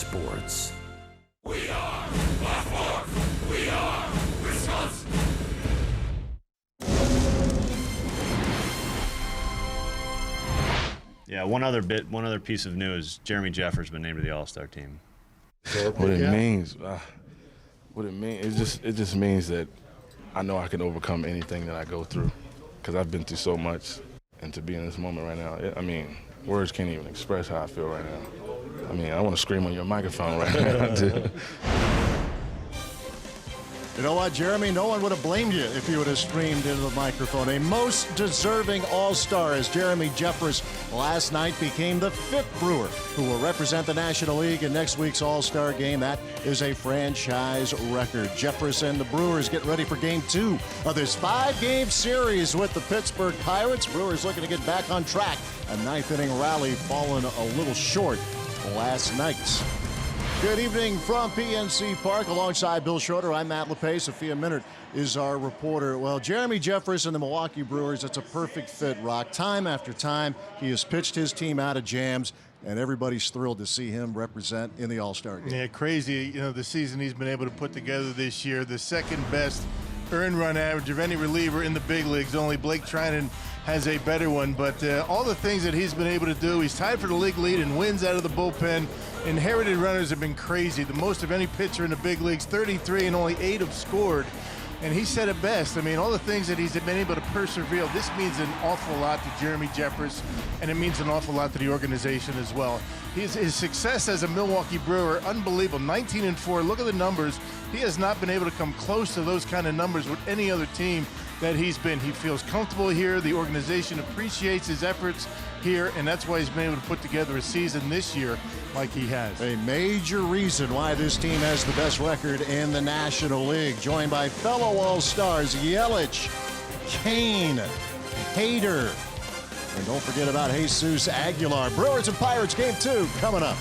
sports. We are Blackmore. We are Wisconsin. Yeah, one other piece of news. Jeremy Jeffers been named to the All-Star team. What it means, it just means that I know I can overcome anything that I go through, because I've been through so much, and to be in this moment right now, words can't even express how I feel right now. I want to scream on your microphone right now, dude. You know what, Jeremy? No one would have blamed you if you would have screamed into the microphone. A most deserving all-star as Jeremy Jeffers last night became the 5th Brewer who will represent the National League in next week's All-Star game. That is a franchise record. Jeffers and the Brewers get ready for Game 2 of this 5-game series with the Pittsburgh Pirates. Brewers looking to get back on track. A 9th-inning rally fallen a little short last night. Good evening from PNC Park. Alongside Bill Schroeder, I'm Matt LePay. Sophia Minard is our reporter. Well, Jeremy Jeffers and the Milwaukee Brewers, it's a perfect fit, Rock. Time after time, he has pitched his team out of jams, and everybody's thrilled to see him represent in the All-Star game. Yeah, crazy, the season he's been able to put together this year. The second best earned run average of any reliever in the big leagues. Only Blake Trinan has a better one, but all the things that he's been able to do, he's tied for the league lead in wins out of the bullpen. Inherited runners have been crazy, the most of any pitcher in the big leagues, 33, and only 8 have scored. And he said it best. All the things that he's been able to persevere, this means an awful lot to Jeremy Jeffers, and it means an awful lot to the organization as well. His success as a Milwaukee Brewer, unbelievable, 19-4. Look at the numbers. He has not been able to come close to those kind of numbers with any other team that he's been. He feels comfortable here. The organization appreciates his efforts here, and that's why he's been able to put together a season this year like he has. A major reason why this team has the best record in the National League. Joined by fellow All-Stars Yelich, Kane, Hader, and don't forget about Jesus Aguilar. Brewers and Pirates Game 2 coming up.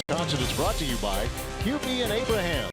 Wisconsin is brought to you by QB and Abraham.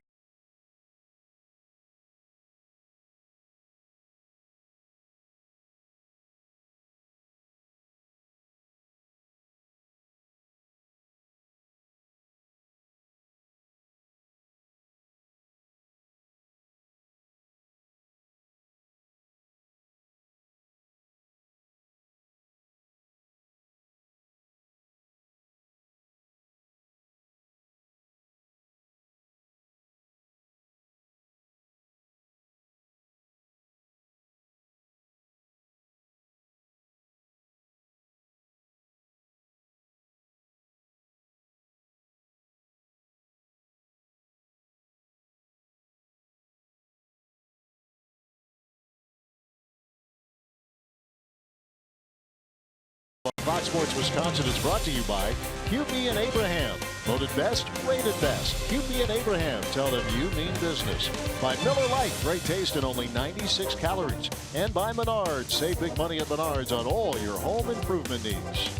Fox Sports Wisconsin is brought to you by QP and Abraham. Voted best, rated best. QP and Abraham. Tell them you mean business. By Miller Lite. Great taste and only 96 calories. And by Menards. Save big money at Menards on all your home improvement needs.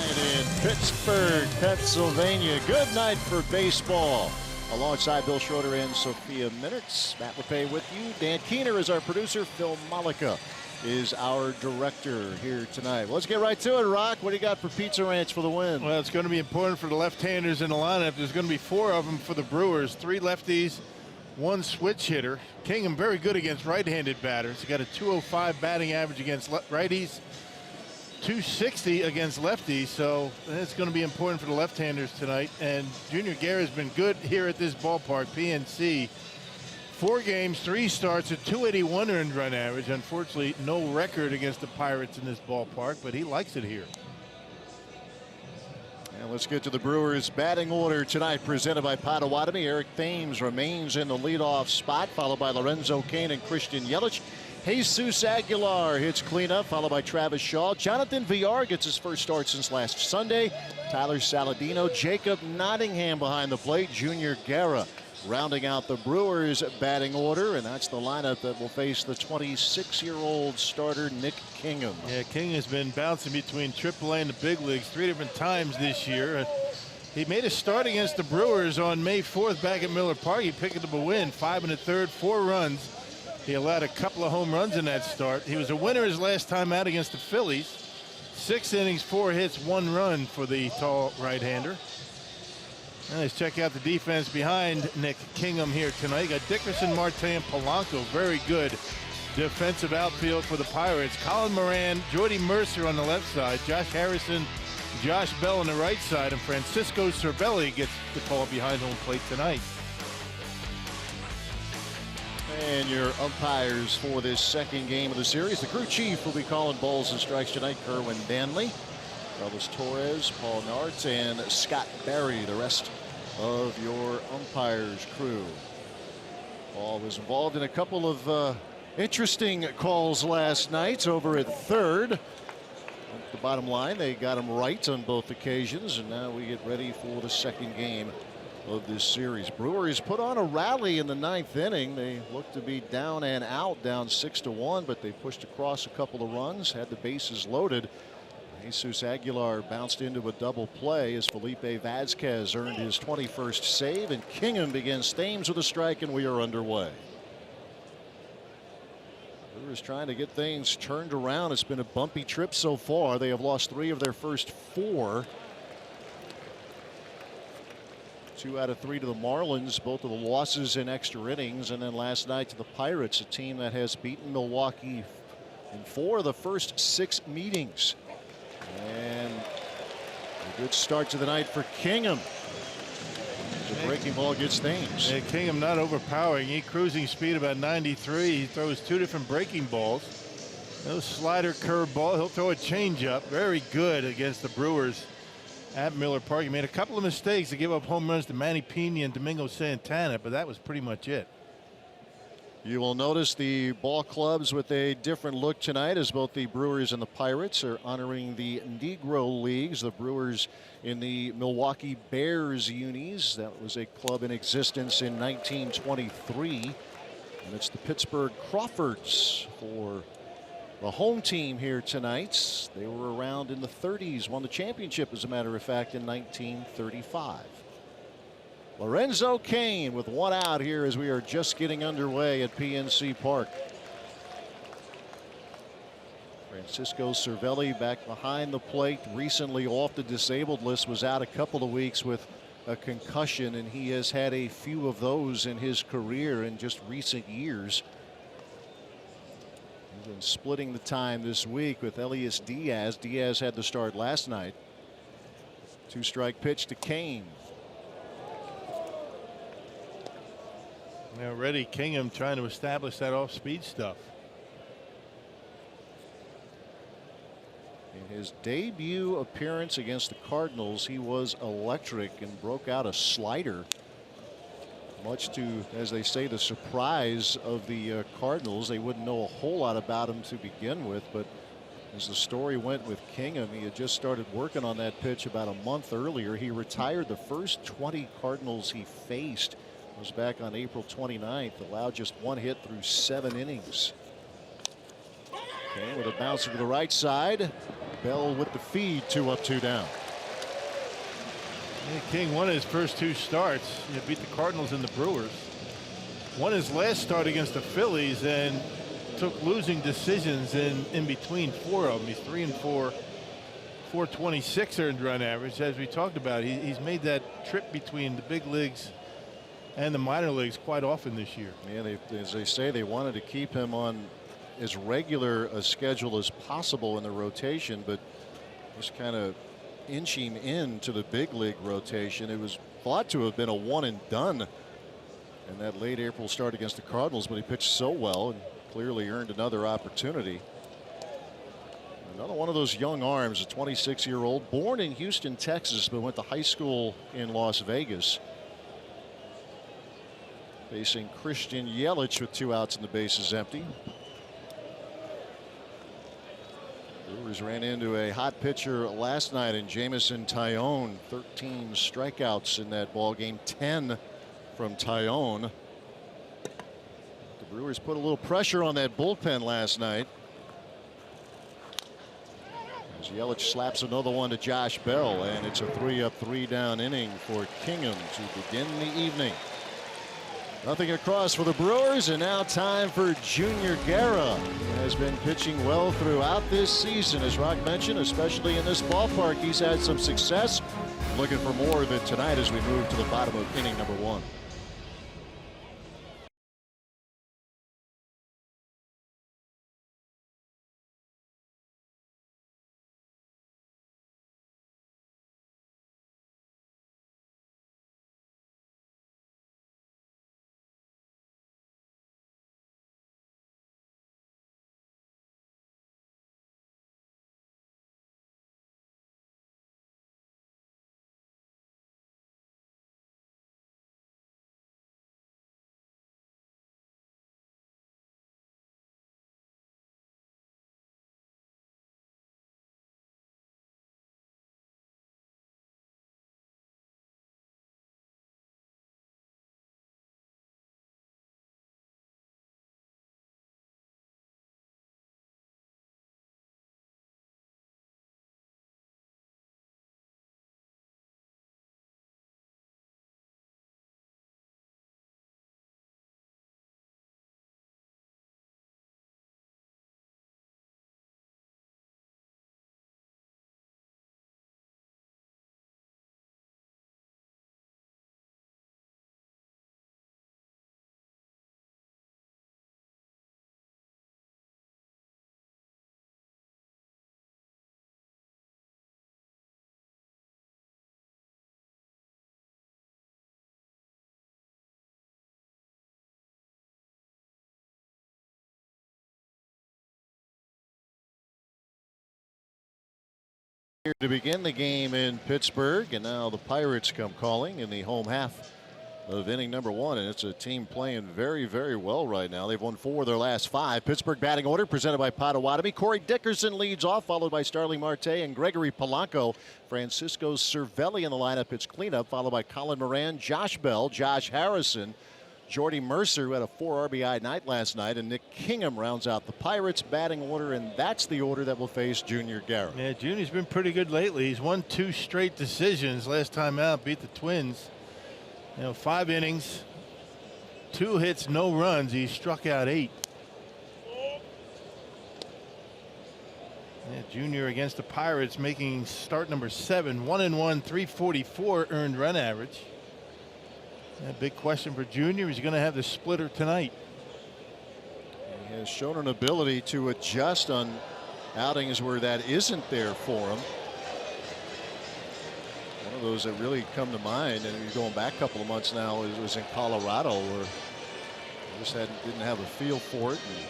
In Pittsburgh, Pennsylvania. Good night for baseball. Alongside Bill Schroeder and Sophia Minutes. Matt LePay with you. Dan Keener is our producer. Phil Malika is our director here tonight. Well, let's get right to it, Rock. What do you got for Pizza Ranch for the win? Well, it's going to be important for the left-handers in the lineup. There's going to be 4 of them for the Brewers. 3 lefties, 1 switch hitter. Kingham very good against right-handed batters. He got a .205 batting average against righties. .260 against lefties, so it's going to be important for the left-handers tonight. And Junior Guerra's been good here at this ballpark, PNC. 4 games, 3 starts, a .281 earned run average. Unfortunately, no record against the Pirates in this ballpark, but he likes it here. And let's get to the Brewers batting order tonight, presented by Potawatomi. Eric Thames remains in the leadoff spot, followed by Lorenzo Cain and Christian Yelich. Jesus Aguilar hits cleanup, followed by Travis Shaw. Jonathan Villar gets his first start since last Sunday. Tyler Saladino, Jacob Nottingham behind the plate. Junior Guerra rounding out the Brewers batting order, and that's the lineup that will face the 26-year-old starter Nick Kingham. Yeah, King has been bouncing between AAA and the big leagues 3 different times this year. He made a start against the Brewers on May 4th back at Miller Park. He picked up a win, 5 1/3, 4 runs. He allowed a couple of home runs in that start. He was a winner his last time out against the Phillies. 6 innings, 4 hits, 1 run for the tall right-hander. Let's check out the defense behind Nick Kingham here tonight. You got Dickerson, Marte, and Polanco. Very good defensive outfield for the Pirates. Colin Moran, Jordy Mercer on the left side. Josh Harrison, Josh Bell on the right side. And Francisco Cervelli gets the call behind home plate tonight. And your umpires for this second game of the series. The crew chief will be calling balls and strikes tonight. Kerwin Danley, Carlos Torres, Paul Nartz, and Scott Barry, the rest of your umpires crew. Paul was involved in a couple of interesting calls last night over at third. The bottom line, they got him right on both occasions, and now we get ready for the second game of this series. Brewers put on a rally in the 9th inning. They looked to be down and out, down 6-1, but they pushed across a couple of runs, had the bases loaded. Jesus Aguilar bounced into a double play as Felipe Vazquez earned his 21st save, and Kingham begins Thames with a strike, and we are underway. Brewers trying to get things turned around. It's been a bumpy trip so far. They have lost 3 of their first 4. 2 out of 3 to the Marlins, both of the losses in extra innings, and then last night to the Pirates, a team that has beaten Milwaukee in 4 of the first 6 meetings. And a good start to the night for Kingham. The breaking ball gets Thames. Yeah, Kingham not overpowering. He cruising speed about 93. He throws 2 different breaking balls. No slider, curve ball. He'll throw a changeup. Very good against the Brewers at Miller Park. He made a couple of mistakes to give up home runs to Manny Pena and Domingo Santana, but that was pretty much it. You will notice the ball clubs with a different look tonight, as both the Brewers and the Pirates are honoring the Negro Leagues. The Brewers in the Milwaukee Bears unis. That was a club in existence in 1923. And it's the Pittsburgh Crawfords for the home team here tonight. They were around in the 30s, won the championship, as a matter of fact, in 1935. Lorenzo Cain with 1 out here as we are just getting underway at PNC Park. Francisco Cervelli back behind the plate, recently off the disabled list, was out a couple of weeks with a concussion, and he has had a few of those in his career in just recent years. He's been splitting the time this week with Elias Diaz. Diaz had the start last night. 2-strike pitch to Cain. Now Reddy Kingham trying to establish that off-speed stuff. In his debut appearance against the Cardinals, he was electric and broke out a slider. much to, as they say, the surprise of the Cardinals. They wouldn't know a whole lot about him to begin with, but as the story went with Kingham, he had just started working on that pitch about a month earlier. He retired the first 20 Cardinals he faced. It was back on April 29th. Allowed just one hit through 7 innings. Okay, with a bouncer to the right side. Bell with the feed, 2 up, 2 down. Yeah, King won his first 2 starts. He beat the Cardinals and the Brewers. Won his last start against the Phillies and took losing decisions in between 4 of them. He's 3-4, 426 earned run average. As we talked about, he's made that trip between the big leagues and the minor leagues quite often this year. Yeah, as they say, they wanted to keep him on as regular a schedule as possible in the rotation, but just kind of inching into the big league rotation. It was thought to have been a one and done in that late April start against the Cardinals, but he pitched so well and clearly earned another opportunity. Another one of those young arms, a 26-year-old, born in Houston, Texas, but went to high school in Las Vegas. Facing Christian Yelich with 2 outs and the bases empty. Brewers ran into a hot pitcher last night in Jamison Tyone. 13 strikeouts in that ball game, 10 from Tyone. The Brewers put a little pressure on that bullpen last night. As Yelich slaps another one to Josh Bell, and it's a 3 up, 3 down inning for Kingham to begin the evening. Nothing across for the Brewers, and now time for Junior Guerra. He has been pitching well throughout this season, as Rock mentioned, especially in this ballpark. He's had some success. Looking for more of it tonight as we move to the bottom of inning number 1. Here to begin the game in Pittsburgh, and now the Pirates come calling in the home half of inning number 1, and it's a team playing very, very well right now. They've won 4 of their last 5. Pittsburgh batting order presented by Potawatomi. Corey Dickerson leads off, followed by Starling Marte and Gregory Polanco. Francisco Cervelli in the lineup. It's cleanup, followed by Colin Moran, Josh Bell, Josh Harrison, Jordy Mercer, who had a 4 RBI night last night, and Nick Kingham rounds out the Pirates batting order, and that's the order that will face Junior Guerra. Yeah, Junior's been pretty good lately. He's won 2 straight decisions. Last time out, beat the Twins. 5 innings, 2 hits, no runs. He struck out 8. Yeah, Junior against the Pirates, making start number 7, 1-1, 344 earned run average. A big question for Junior. He's going to have the splitter tonight. He has shown an ability to adjust on outings where that isn't there for him. One of those that really come to mind, and he's going back a couple of months now, was in Colorado, where he just didn't have a feel for it and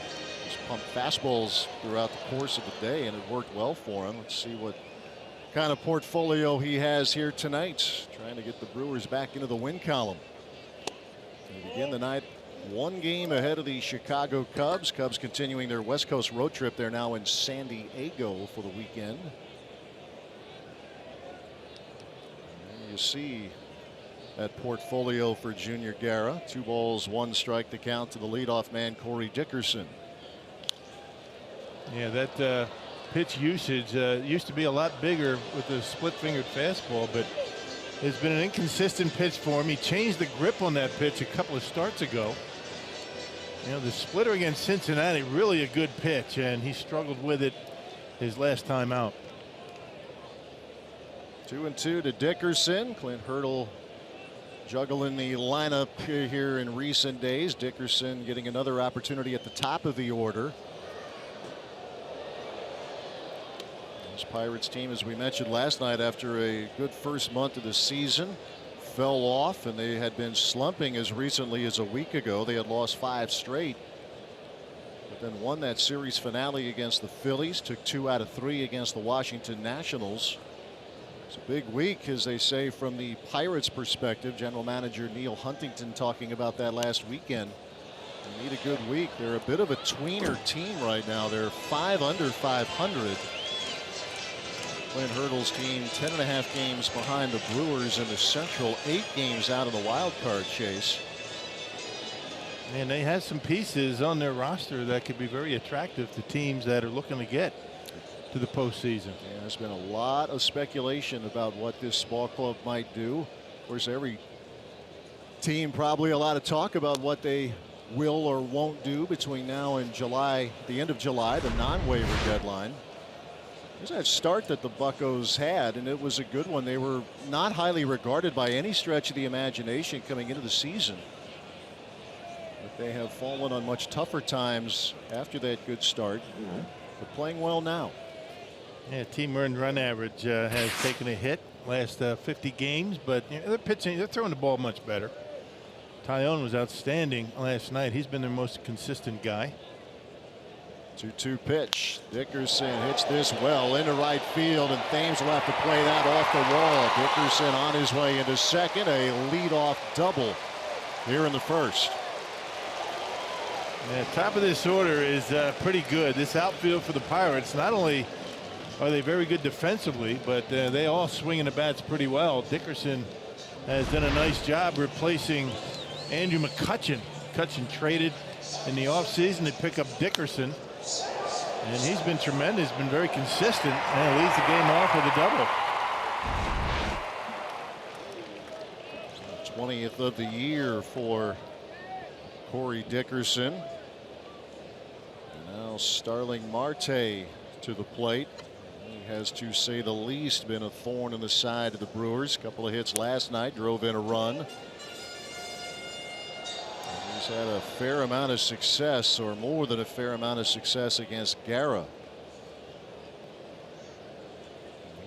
just pumped fastballs throughout the course of the day, and it worked well for him. Let's see what kind of portfolio he has here tonight, trying to get the Brewers back into the win column. They begin the night one game ahead of the Chicago Cubs. Cubs continuing their West Coast road trip. They're now in San Diego for the weekend. And you see that portfolio for Junior Guerra. 2 balls, 1 strike to count to the leadoff man, Corey Dickerson. Yeah, that pitch usage used to be a lot bigger with the split-fingered fastball, but it's been an inconsistent pitch for him. He changed the grip on that pitch a couple of starts ago. You know, the splitter against Cincinnati, really a good pitch, and he struggled with it his last time out. 2-2 to Dickerson. Clint Hurdle juggling the lineup here in recent days. Dickerson getting another opportunity at the top of the order. This Pirates team, as we mentioned last night, after a good first month of the season, fell off, and they had been slumping as recently as a week ago. They had lost 5 straight, but then won that series finale against the Phillies, took 2 out of 3 against the Washington Nationals. It's a big week, as they say, from the Pirates' perspective. General Manager Neil Huntington talking about that last weekend. They need a good week. They're a bit of a tweener team right now. They're 5 under 500. Clint Hurdle's team 10.5 games behind the Brewers in the Central, 8 games out of the wild card chase. And they have some pieces on their roster that could be very attractive to teams that are looking to get to the postseason. Yeah, there's been a lot of speculation about what this ball club might do. Of course, every team probably a lot of talk about what they will or won't do between now and July, the end of July, the non-waiver deadline. There's that start that the Buccos had, and it was a good one. They were not highly regarded by any stretch of the imagination coming into the season, but they have fallen on much tougher times after that good start. But playing well now. Yeah, team earned run average has taken a hit last 50 games, but you know, they're pitching, they're throwing the ball much better. Tyone was outstanding last night. He's been their most consistent guy. 2-2 pitch. Dickerson hits this well into right field, and Thames will have to play that off the wall. Dickerson on his way into second. A leadoff double here in the first. Yeah, top of this order is pretty good. This outfield for the Pirates, not only are they very good defensively, but they all swing the bats pretty well. Dickerson has done a nice job replacing Andrew McCutchen. McCutchen traded in the offseason to pick up Dickerson, and he's been tremendous, been very consistent, and leads the game off with a double. 20th of the year for Corey Dickerson. And now Starling Marte to the plate. He has, to say the least, been a thorn in the side of the Brewers. A couple of hits last night, drove in a run. He's had a fair amount of success, or more than a fair amount of success, against Guerra.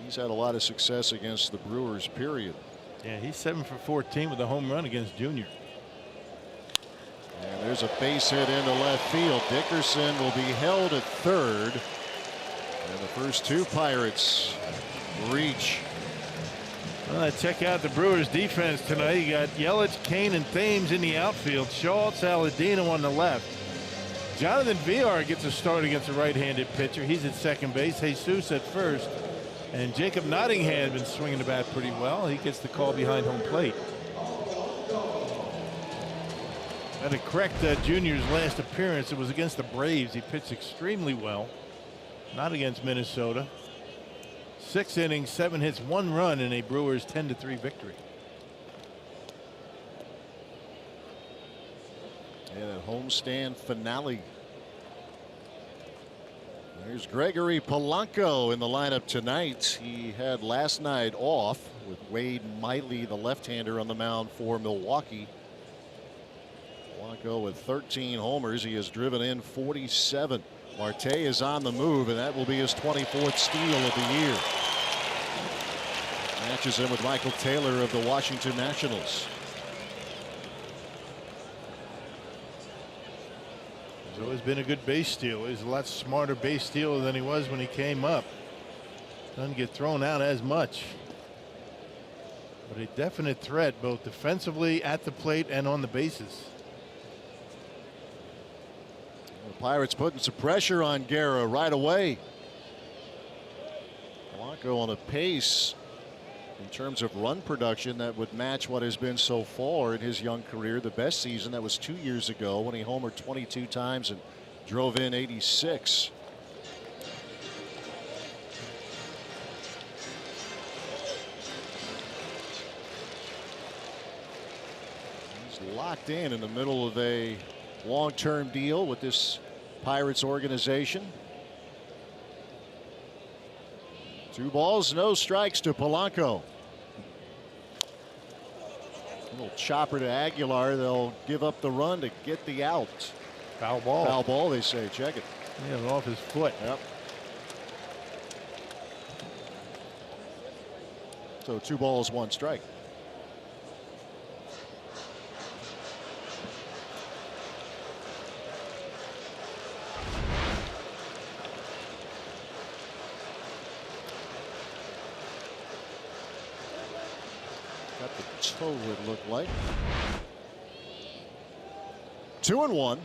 He's had a lot of success against the Brewers, period. Yeah, he's 7 for 14 with a home run against Junior. And there's a base hit into left field. Dickerson will be held at third. And the first 2 Pirates reach. Well, check out the Brewers defense tonight. You got Yelich, Kane, and Thames in the outfield. Schultz, Aladino on the left. Jonathan Villar gets a start against a right-handed pitcher. He's at second base. Jesus at first. And Jacob Nottingham has been swinging the bat pretty well. He gets the call behind home plate. And to correct Junior's last appearance, it was against the Braves. He pitched extremely well. Not against Minnesota. 6 innings, 7 hits, 1 run in a Brewers 10-3 victory. And a homestand finale. There's Gregory Polanco in the lineup tonight. He had last night off with Wade Miley, the left-hander, on the mound for Milwaukee. Polanco with 13 homers. He has driven in 47. Marte is on the move, and that will be his 24th steal of the year. Matches him with Michael Taylor of the Washington Nationals. He's always been a good base stealer. He's a lot smarter base stealer than he was when he came up. Doesn't get thrown out as much. But a definite threat both defensively at the plate and on the bases. The Pirates putting some pressure on Guerra right away. Polanco on a pace in terms of run production that would match what has been so far in his young career. The best season, that was 2 years ago when he homered 22 times and drove in 86. He's locked in the middle of a long-term deal with this Pirates organization. 2 balls, no strikes to Polanco. A little chopper to Aguilar. They'll give up the run to get the out. Foul ball. Foul ball, they say. Check it. Yeah, off his foot. Yep. So 2 balls, 1 strike. Got the toe, it looked like. 2-1.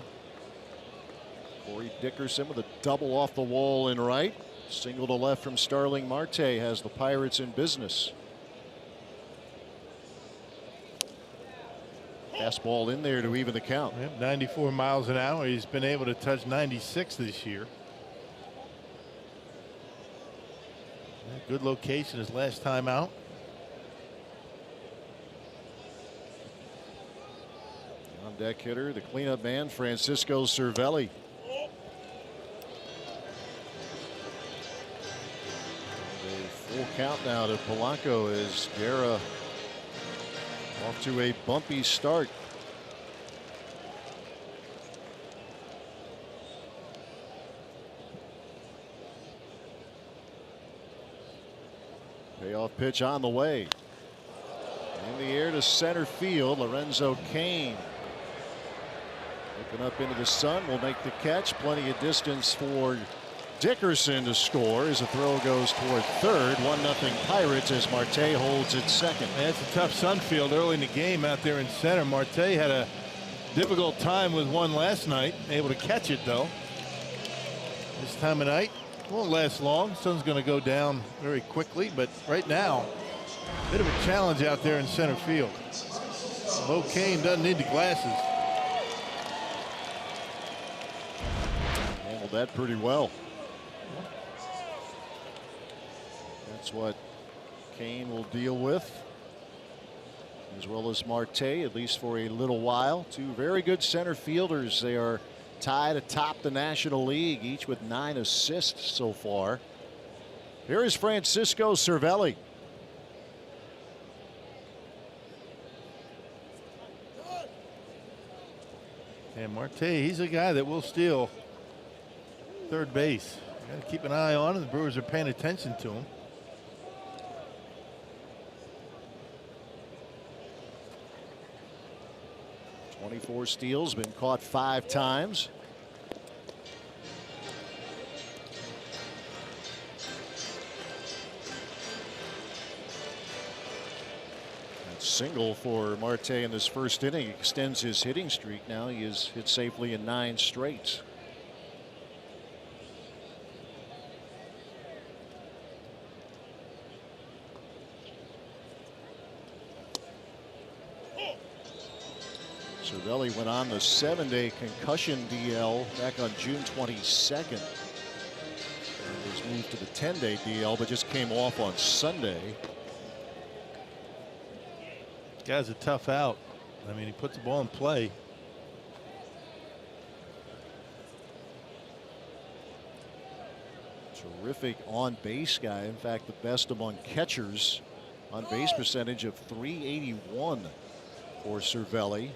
Corey Dickerson with a double off the wall in right. Single to left from Starling Marte has the Pirates in business. Fastball in there to even the count. Yep, 94 miles an hour. He's been able to touch 96 this year. Good location his last time out. On deck hitter, the cleanup man, Francisco Cervelli. A full count now to Polanco as Guerra off to a bumpy start. Payoff pitch on the way. In the air to center field, Lorenzo Cain. Looking up into the sun, will make the catch. Plenty of distance for Dickerson to score as the throw goes toward third. 1-0 Pirates as Marte holds at second. It's a tough sun field early in the game out there in center. Marte had a difficult time with one last night. Able to catch it though. This time of night won't last long. Sun's going to go down very quickly, but right now, a bit of a challenge out there in center field. Bo Cain doesn't need the glasses. Handled that pretty well. That's what Cain will deal with, as well as Marte, at least for a little while. 2 very good center fielders. They are tied atop the National League, each with 9 assists so far. Here is Francisco Cervelli. And Marte, he's a guy that will steal third base. Got to keep an eye on him. The Brewers are paying attention to him. .24 steals, been caught 5 times. That single for Marte in this first inning extends his hitting streak. Now he has hit safely in 9 straight. Cervelli went on the 7-day concussion DL back on June 22nd. And was moved to the 10-day DL, but just came off on Sunday. Guy's a tough out. I mean, he puts the ball in play. Terrific on base guy. In fact, the best among catchers. On base percentage of .381 for Cervelli.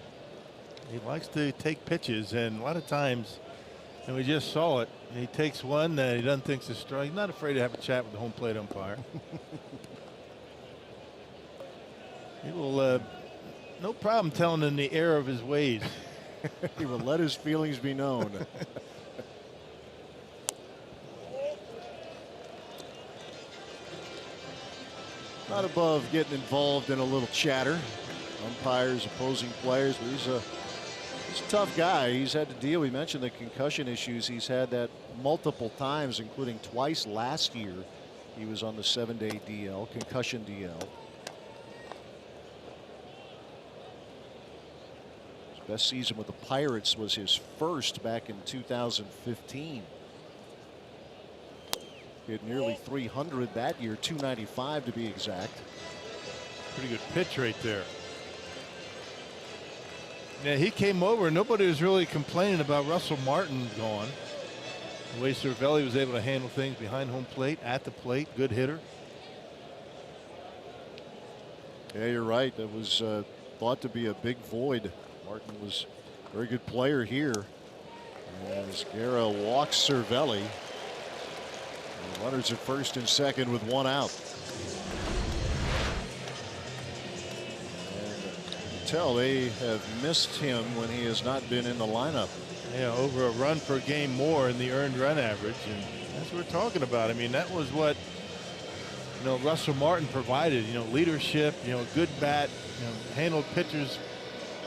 He likes to take pitches, and a lot of times, and we just saw it, he takes one that he doesn't think is a strike. He's not afraid to have a chat with the home plate umpire. He will, no problem telling him the error of his ways. He will let his feelings be known. not above getting involved in a little chatter. Umpires, opposing players, but he's a tough guy. He's had to deal. We mentioned the concussion issues. He's had that multiple times, including twice last year. He was on the 7-day DL, concussion DL. His best season with the Pirates was his first back in 2015. He had nearly 300 that year, 295 to be exact. Pretty good pitch right there. Yeah, he came over. Nobody was really complaining about Russell Martin gone. The way Cervelli was able to handle things behind home plate, at the plate, good hitter. Yeah, you're right. That was thought to be a big void. Martin was a very good player here. As Guerra walks Cervelli. And runners at first and second with one out. Tell they have missed him when he has not been in the lineup. Yeah, over a run per game more in the earned run average, and that's what we're talking about. I mean, that was what Russell Martin provided. Leadership, good bat, handled pitchers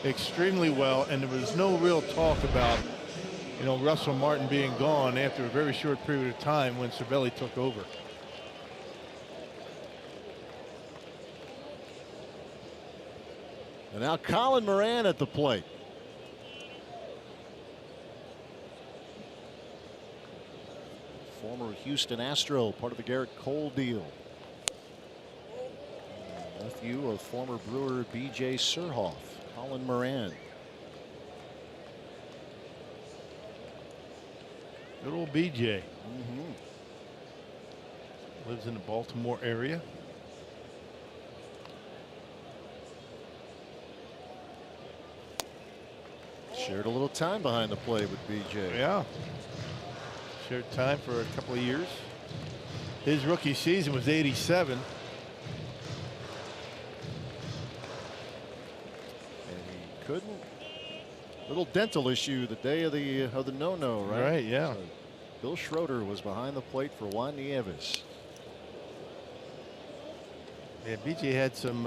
extremely well, and there was no real talk about Russell Martin being gone after a very short period of time when Cervelli took over. And now Colin Moran at the plate. Former Houston Astro, part of the Garrett Cole deal. Nephew of former Brewer B.J. Surhoff, Colin Moran. Good old B.J. Lives in the Baltimore area. Shared a little time behind the plate with B.J. Yeah. Shared time for a couple of years. His rookie season was 87. And he couldn't. Little dental issue the day of the no-no, right? Right, yeah. So Bill Schroeder was behind the plate for Juan Nieves. Yeah, BJ had some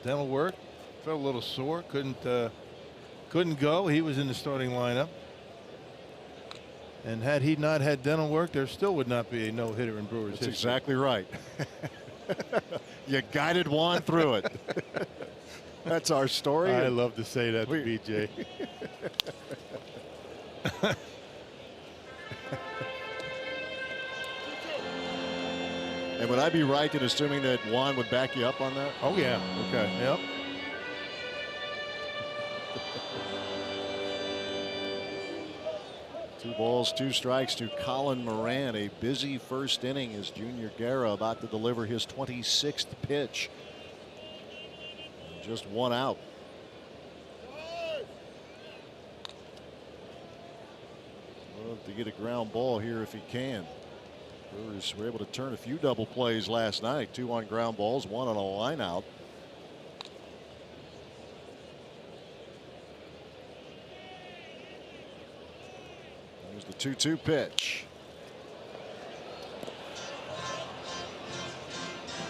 dental work. Felt a little sore. Couldn't go. He was in the starting lineup. And had he not had dental work, there still would not be a no-hitter in Brewers history. That's exactly right. You guided Juan through it. That's our story. I love to say that to BJ. And would I be right in assuming that Juan would back you up on that? Oh, yeah. Okay. Yep. Two balls, two strikes to Colin Moran. A busy first inning as Junior Guerra about to deliver his 26th pitch. Just one out. Love to get a ground ball here if he can. Brewers were able to turn a few double plays last night. 2 on ground balls, 1 on a line out. Here's the 2-2 pitch.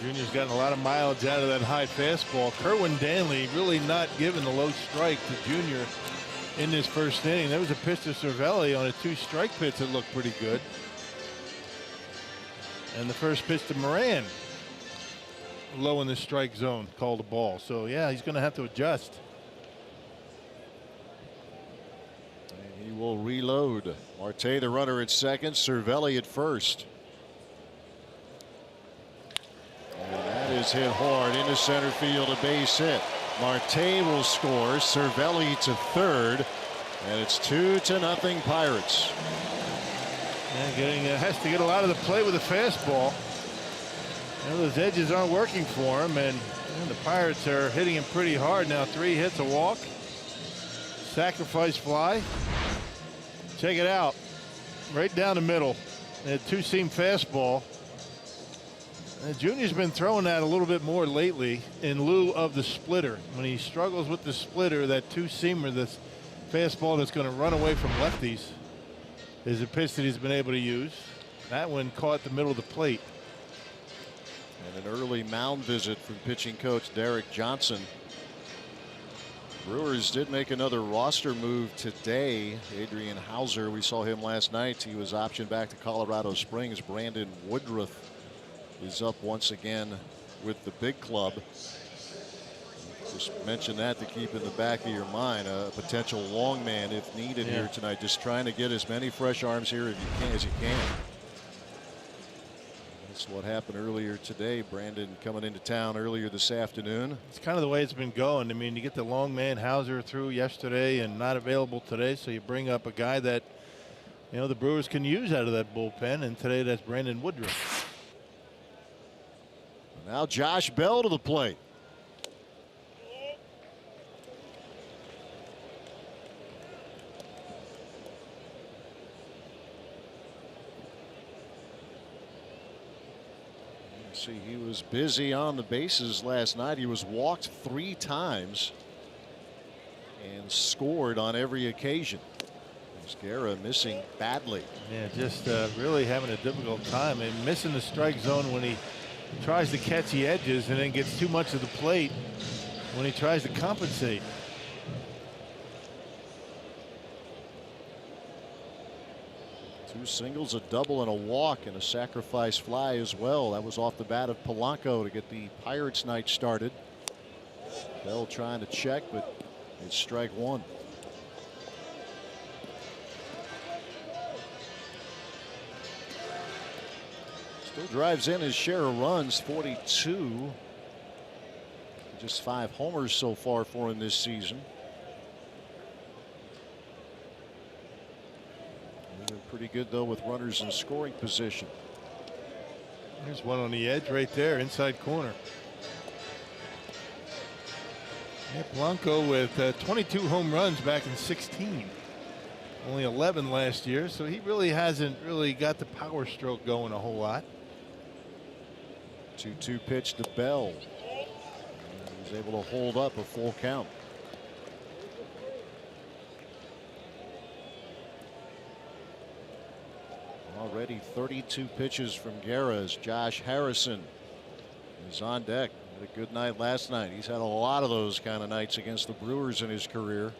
Junior's gotten a lot of mileage out of that high fastball. Kerwin Danley really not giving the low strike to Junior in this first inning. There was a pitch to Cervelli on a 2-strike pitch that looked pretty good. And the first pitch to Moran, low in the strike zone, called a ball. So yeah, he's going to have to adjust. And he will reload. Marte the runner at second, Cervelli at first. And that is hit hard into center field, a base hit. Marte will score, Cervelli to third, and it's 2-0 Pirates. And has to get a lot of the play with a fastball. Those edges aren't working for him, and the Pirates are hitting him pretty hard now. 3 hits, a walk, sacrifice fly. Check it out, right down the middle. A 2-seam fastball. And Junior's been throwing that a little bit more lately in lieu of the splitter. When he struggles with the splitter, that 2-seamer, this fastball that's going to run away from lefties, is a pitch that he's been able to use. That one caught the middle of the plate. And an early mound visit from pitching coach Derek Johnson. Brewers did make another roster move today. Adrian Hauser, we saw him last night. He was optioned back to Colorado Springs. Brandon Woodruff is up once again with the big club. Just mention that to keep in the back of your mind. A potential long man if needed here tonight. Just trying to get as many fresh arms here as you can. That's what happened earlier today. Brandon coming into town earlier this afternoon. It's kind of the way it's been going. I mean, you get the long man Hauser through yesterday and not available today, so you bring up a guy that, you know, the Brewers can use out of that bullpen, and today that's Brandon Woodruff. Now Josh Bell to the plate. See, he was busy on the bases last night. He was walked 3 times and scored on every occasion. Guerra missing badly. Yeah, just really having a difficult time and missing the strike zone when he tries to catch the edges, and then gets too much of the plate when he tries to compensate. Two singles, a double, and a walk, and a sacrifice fly as well. That was off the bat of Polanco to get the Pirates night started. Bell trying to check, but it's strike 1. Still drives in his share of runs, 42. Just 5 homers so far for him this season. Pretty good though with runners in scoring position. There's one on the edge right there, inside corner. Yeah, Polanco with 22 home runs back in 16. Only 11 last year, so he really hasn't got the power stroke going a whole lot. 2-2 pitch to Bell. He was able to hold up a full count. Already 32 pitches from Guerra as Josh Harrison is on deck. Had a good night last night. He's had a lot of those kind of nights against the Brewers in his career.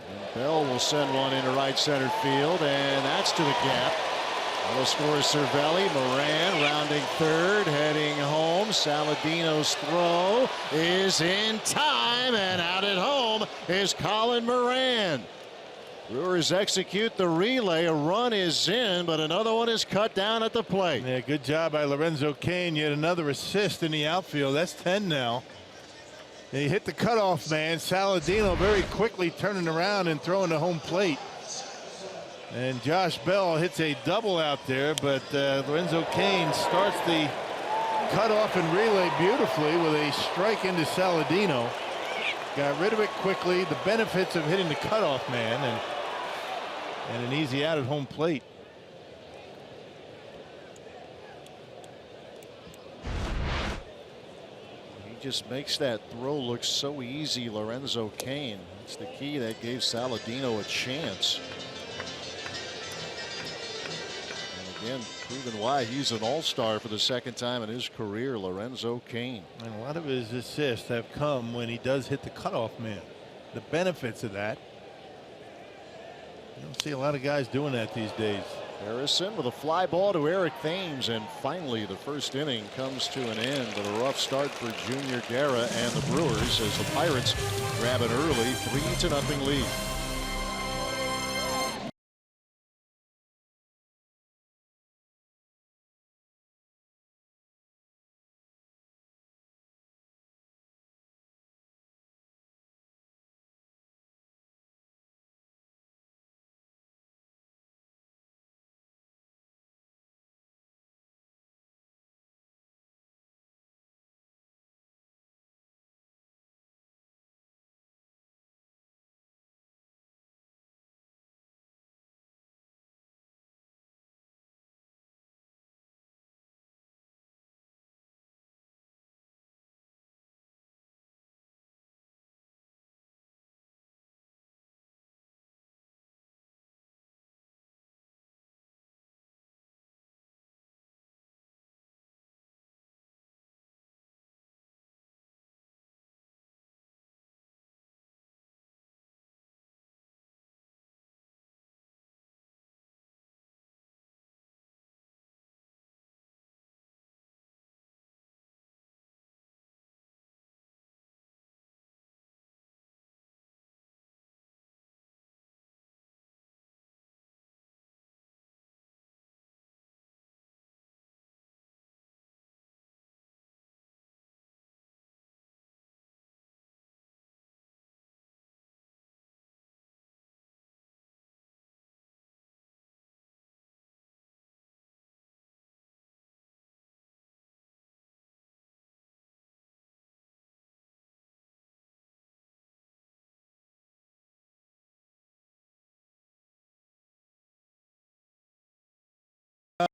And Bell will send one into right center field, and that's to the gap. That'll score Cervelli. Moran rounding third, heading home. Saladino's throw is in time, and out at home is Colin Moran. Brewers execute the relay. A run is in, but another one is cut down at the plate. Yeah, good job by Lorenzo Cain. Yet another assist in the outfield. That's 10 now. And he hit the cutoff man. Saladino very quickly turning around and throwing to home plate. And Josh Bell hits a double out there, but Lorenzo Cain starts the cutoff and relay beautifully with a strike into Saladino. Got rid of it quickly. The benefits of hitting the cutoff man, and an easy out at home plate. He just makes that throw look so easy, Lorenzo Cain. It's the key that gave Saladino a chance. And again, proving why he's an all-star for the second time in his career, Lorenzo Cain. And a lot of his assists have come when he does hit the cutoff man. The benefits of that. You don't see a lot of guys doing that these days. Harrison with a fly ball to Eric Thames, and finally the first inning comes to an end with a rough start for Junior Guerra and the Brewers as the Pirates grab an early 3-0 lead.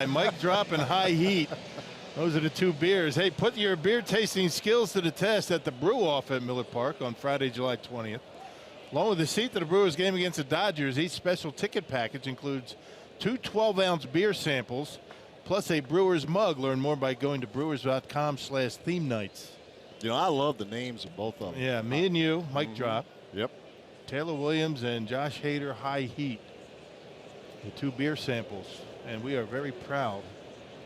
Mic drop and high heat. Those are the two beers. Hey, put your beer tasting skills to the test at the Brew Off at Miller Park on Friday, July 20th. Along with the seat to the Brewers game against the Dodgers, each special ticket package includes 2 12-ounce beer samples, plus a Brewers mug. Learn more by going to brewers.com/theme nights. You know, I love the names of both of them. Yeah, me and you, Mike Drop. Yep. Taylor Williams and Josh Hader, High Heat. The 2 beer samples. And we are very proud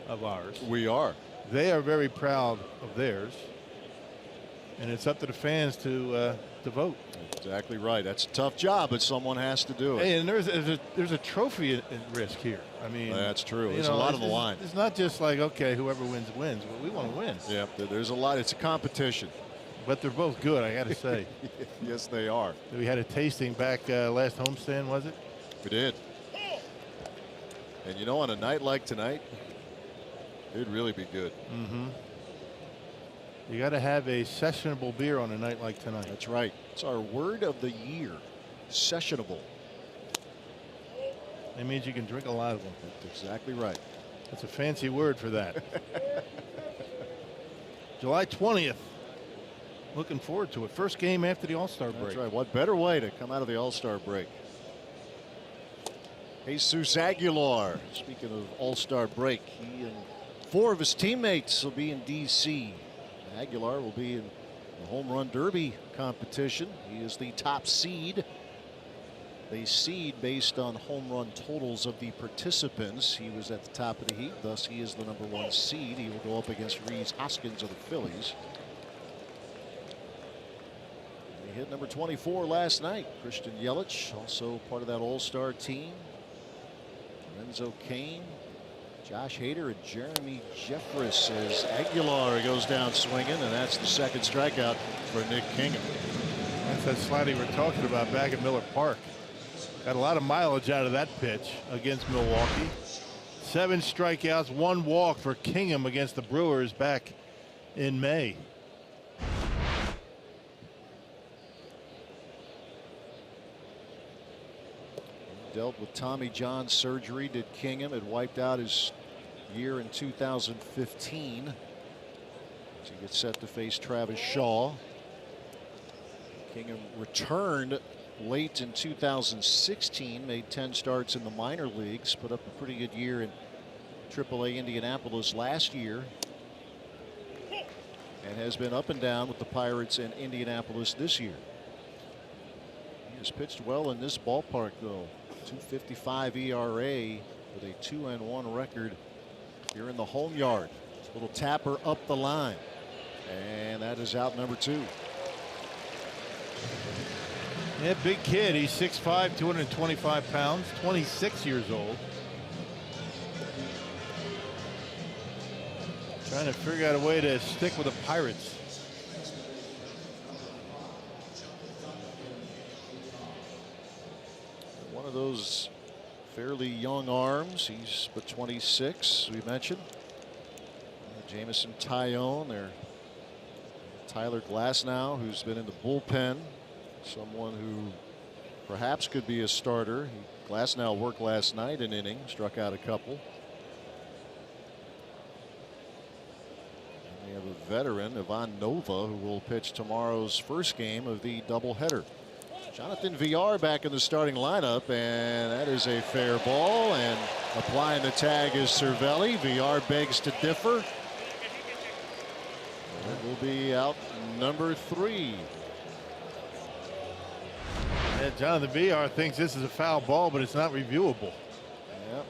of ours. We are. They are very proud of theirs. And it's up to the fans to vote. Exactly right. That's a tough job, but someone has to do it. Hey, and there's a trophy at risk here. I mean, that's true. There's a lot on the line. It's not just like, okay, whoever wins, wins. But we want to win. Yeah, there's a lot. It's a competition. But they're both good, I got to say. Yes, they are. We had a tasting back last homestand, was it? We did. And you know, on a night like tonight, it'd really be good. Mm-hmm. You got to have a sessionable beer on a night like tonight. That's right. It's our word of the year. Sessionable. That means you can drink a lot of them. That's exactly right. That's a fancy word for that. July 20th. Looking forward to it. First game after the All-Star break. That's right. What better way to come out of the All-Star break? Jesus Aguilar. Speaking of All-Star break, he and 4 of his teammates will be in D.C. Aguilar will be in the home run derby competition. He is the top seed. They seed based on home run totals of the participants. He was at the top of the heap, thus he is the #1 seed. He will go up against Reese Hoskins of the Phillies. He hit number 24 last night. Christian Yelich, also part of that All-Star team. Lorenzo Cain, Josh Hader, and Jeremy Jeffress as Aguilar goes down swinging, and that's the second strikeout for Nick Kingham. That's that slider we're talking about back at Miller Park. Got a lot of mileage out of that pitch against Milwaukee. 7 strikeouts, 1 walk for Kingham against the Brewers back in May. Dealt with Tommy John surgery, did Kingham. It wiped out his year in 2015 as he gets set to face Travis Shaw. Kingham returned late in 2016, made 10 starts in the minor leagues, put up a pretty good year in AAA Indianapolis last year, and has been up and down with the Pirates in Indianapolis this year. He has pitched well in this ballpark, though. 2.55 ERA with a 2-1 record here in the home yard. Little tapper up the line, and that is out number 2. Yeah, big kid. He's 6'5", 225 pounds, 26 years old. Trying to figure out a way to stick with the Pirates. One of those fairly young arms. He's but 26, we mentioned. Jamison Tyone there. Tyler Glasnow, who's been in the bullpen. Someone who perhaps could be a starter. Glasnow worked last night an inning, struck out a couple. And we have a veteran, Ivan Nova, who will pitch tomorrow's first game of the doubleheader. Jonathan Villar back in the starting lineup, and that is a fair ball, and applying the tag is Cervelli. Villar begs to differ. It will be out number 3. Yeah, Jonathan Villar thinks this is a foul ball, but it's not reviewable. Yep.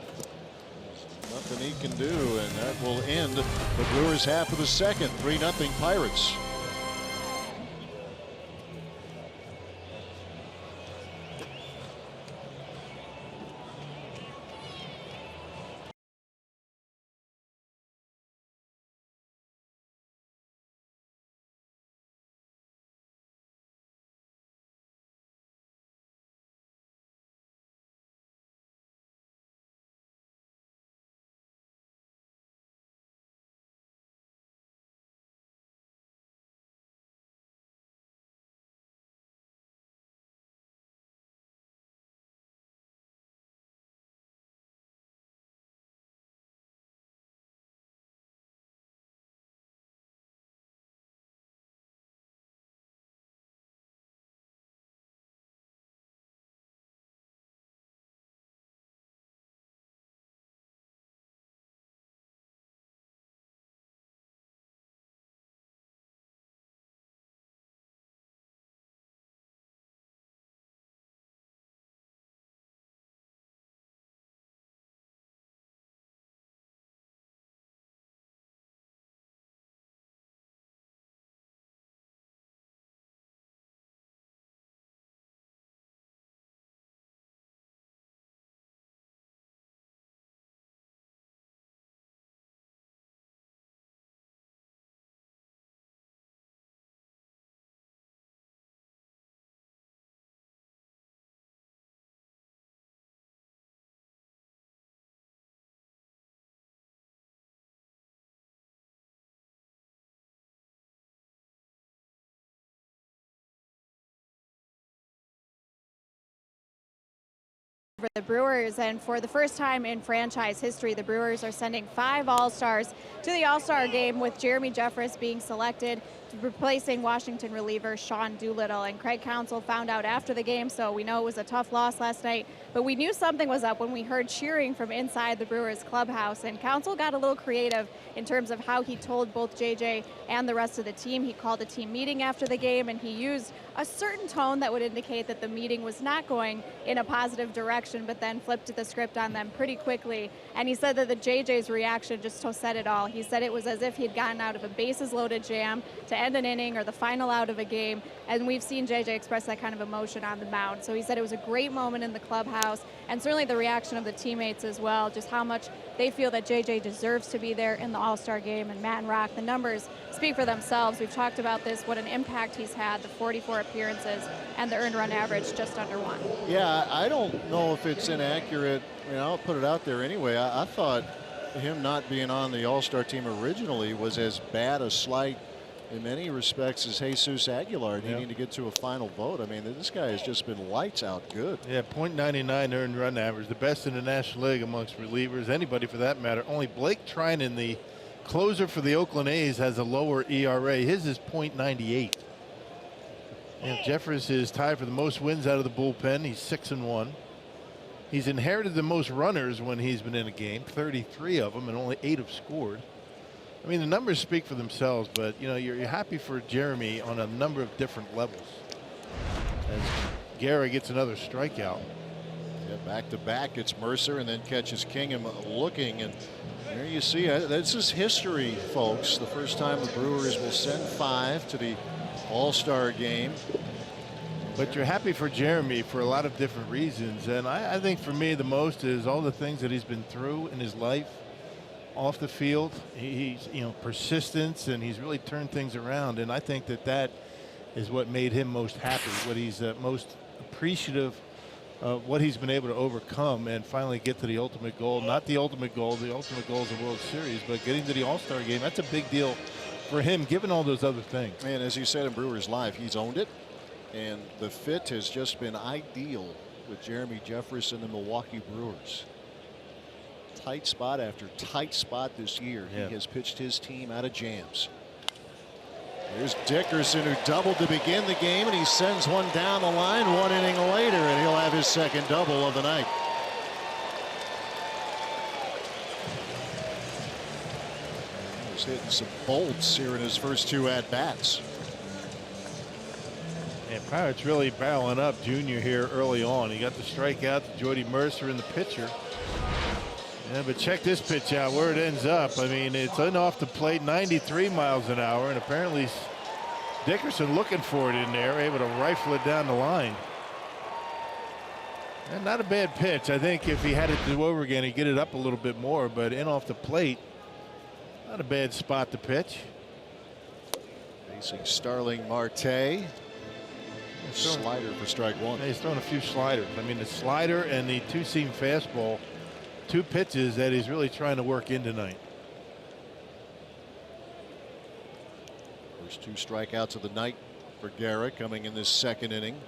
There's nothing he can do, and that will end the Brewers' half of the second. 3-0 Pirates. for the Brewers, and for the first time in franchise history, the Brewers are sending 5 All-Stars to the All-Star game, with Jeremy Jeffress being selected, replacing Washington reliever Sean Doolittle. And Craig Counsell found out after the game, so we know it was a tough loss last night, but we knew something was up when we heard cheering from inside the Brewers clubhouse. And Counsell got a little creative in terms of how he told both JJ and the rest of the team. He called a team meeting after the game, and he used a certain tone that would indicate that the meeting was not going in a positive direction, but then flipped the script on them pretty quickly. And he said that the JJ's reaction just said it all. He said it was as if he had gotten out of a bases loaded jam to end an inning or the final out of a game, and we've seen JJ express that kind of emotion on the mound. So he said it was a great moment in the clubhouse, and certainly the reaction of the teammates as well, just how much they feel that JJ deserves to be there in the All-Star game. And Matt and Rock, the numbers speak for themselves. We've talked about this, what an impact he's had, the 44 appearances and the earned run average just under 1. Yeah, I don't know if it's inaccurate. I mean, I'll put it out there anyway. I thought him not being on the All-Star team originally was as bad a slight in many respects as Jesus Aguilar needing to get to a final vote. I mean, this guy has just been lights out good. Yeah, .99 earned run average, the best in the National League amongst relievers, anybody for that matter. Only Blake Trinan, the closer for the Oakland A's, has a lower ERA. His is .98. And Jeffress is tied for the most wins out of the bullpen. He's 6-1. He's inherited the most runners when he's been in a game, 33 of them, and only 8 have scored. I mean, the numbers speak for themselves, but you know, you're happy for Jeremy on a number of different levels. As Guerra gets another strikeout. Yeah, back to back, it's Mercer and then catches Kingham looking, and there you see this is history, folks. The first time the Brewers will send 5 to the All-Star game. But you're happy for Jeremy for a lot of different reasons, and I think for me the most is all the things that he's been through in his life off the field. He's, you know, persistence, and he's really turned things around, and I think that is what made him most happy, what he's most appreciative of, what he's been able to overcome and finally get to the ultimate goal. Not the ultimate goal is the World Series, but getting to the All-Star game, that's a big deal for him, given all those other things. And as you said in Brewers Live, he's owned it, and the fit has just been ideal with Jeremy Jeffress and the Milwaukee Brewers. Tight spot after tight spot this year. He has pitched his team out of jams. Here's Dickerson, who doubled to begin the game, and he sends one down the line 1 inning later, and he'll have his second double of the night. He's hitting some bolts here in his first 2 at-bats. And Pirates really barreling up Junior here early on. He got the strikeout to Jordy Mercer in the pitcher. Yeah, but check this pitch out where it ends up. I mean, it's in off the plate, 93 miles an hour, and apparently Dickerson looking for it in there, able to rifle it down the line. And not a bad pitch. I think if he had it to do over again, he'd get it up a little bit more, but in off the plate, not a bad spot to pitch. Facing Starling Marte. Slider for strike 1. He's throwing a few sliders. I mean, the slider and the 2-seam fastball, 2 pitches that he's really trying to work in tonight. First 2 strikeouts of the night for Guerra coming in this second inning.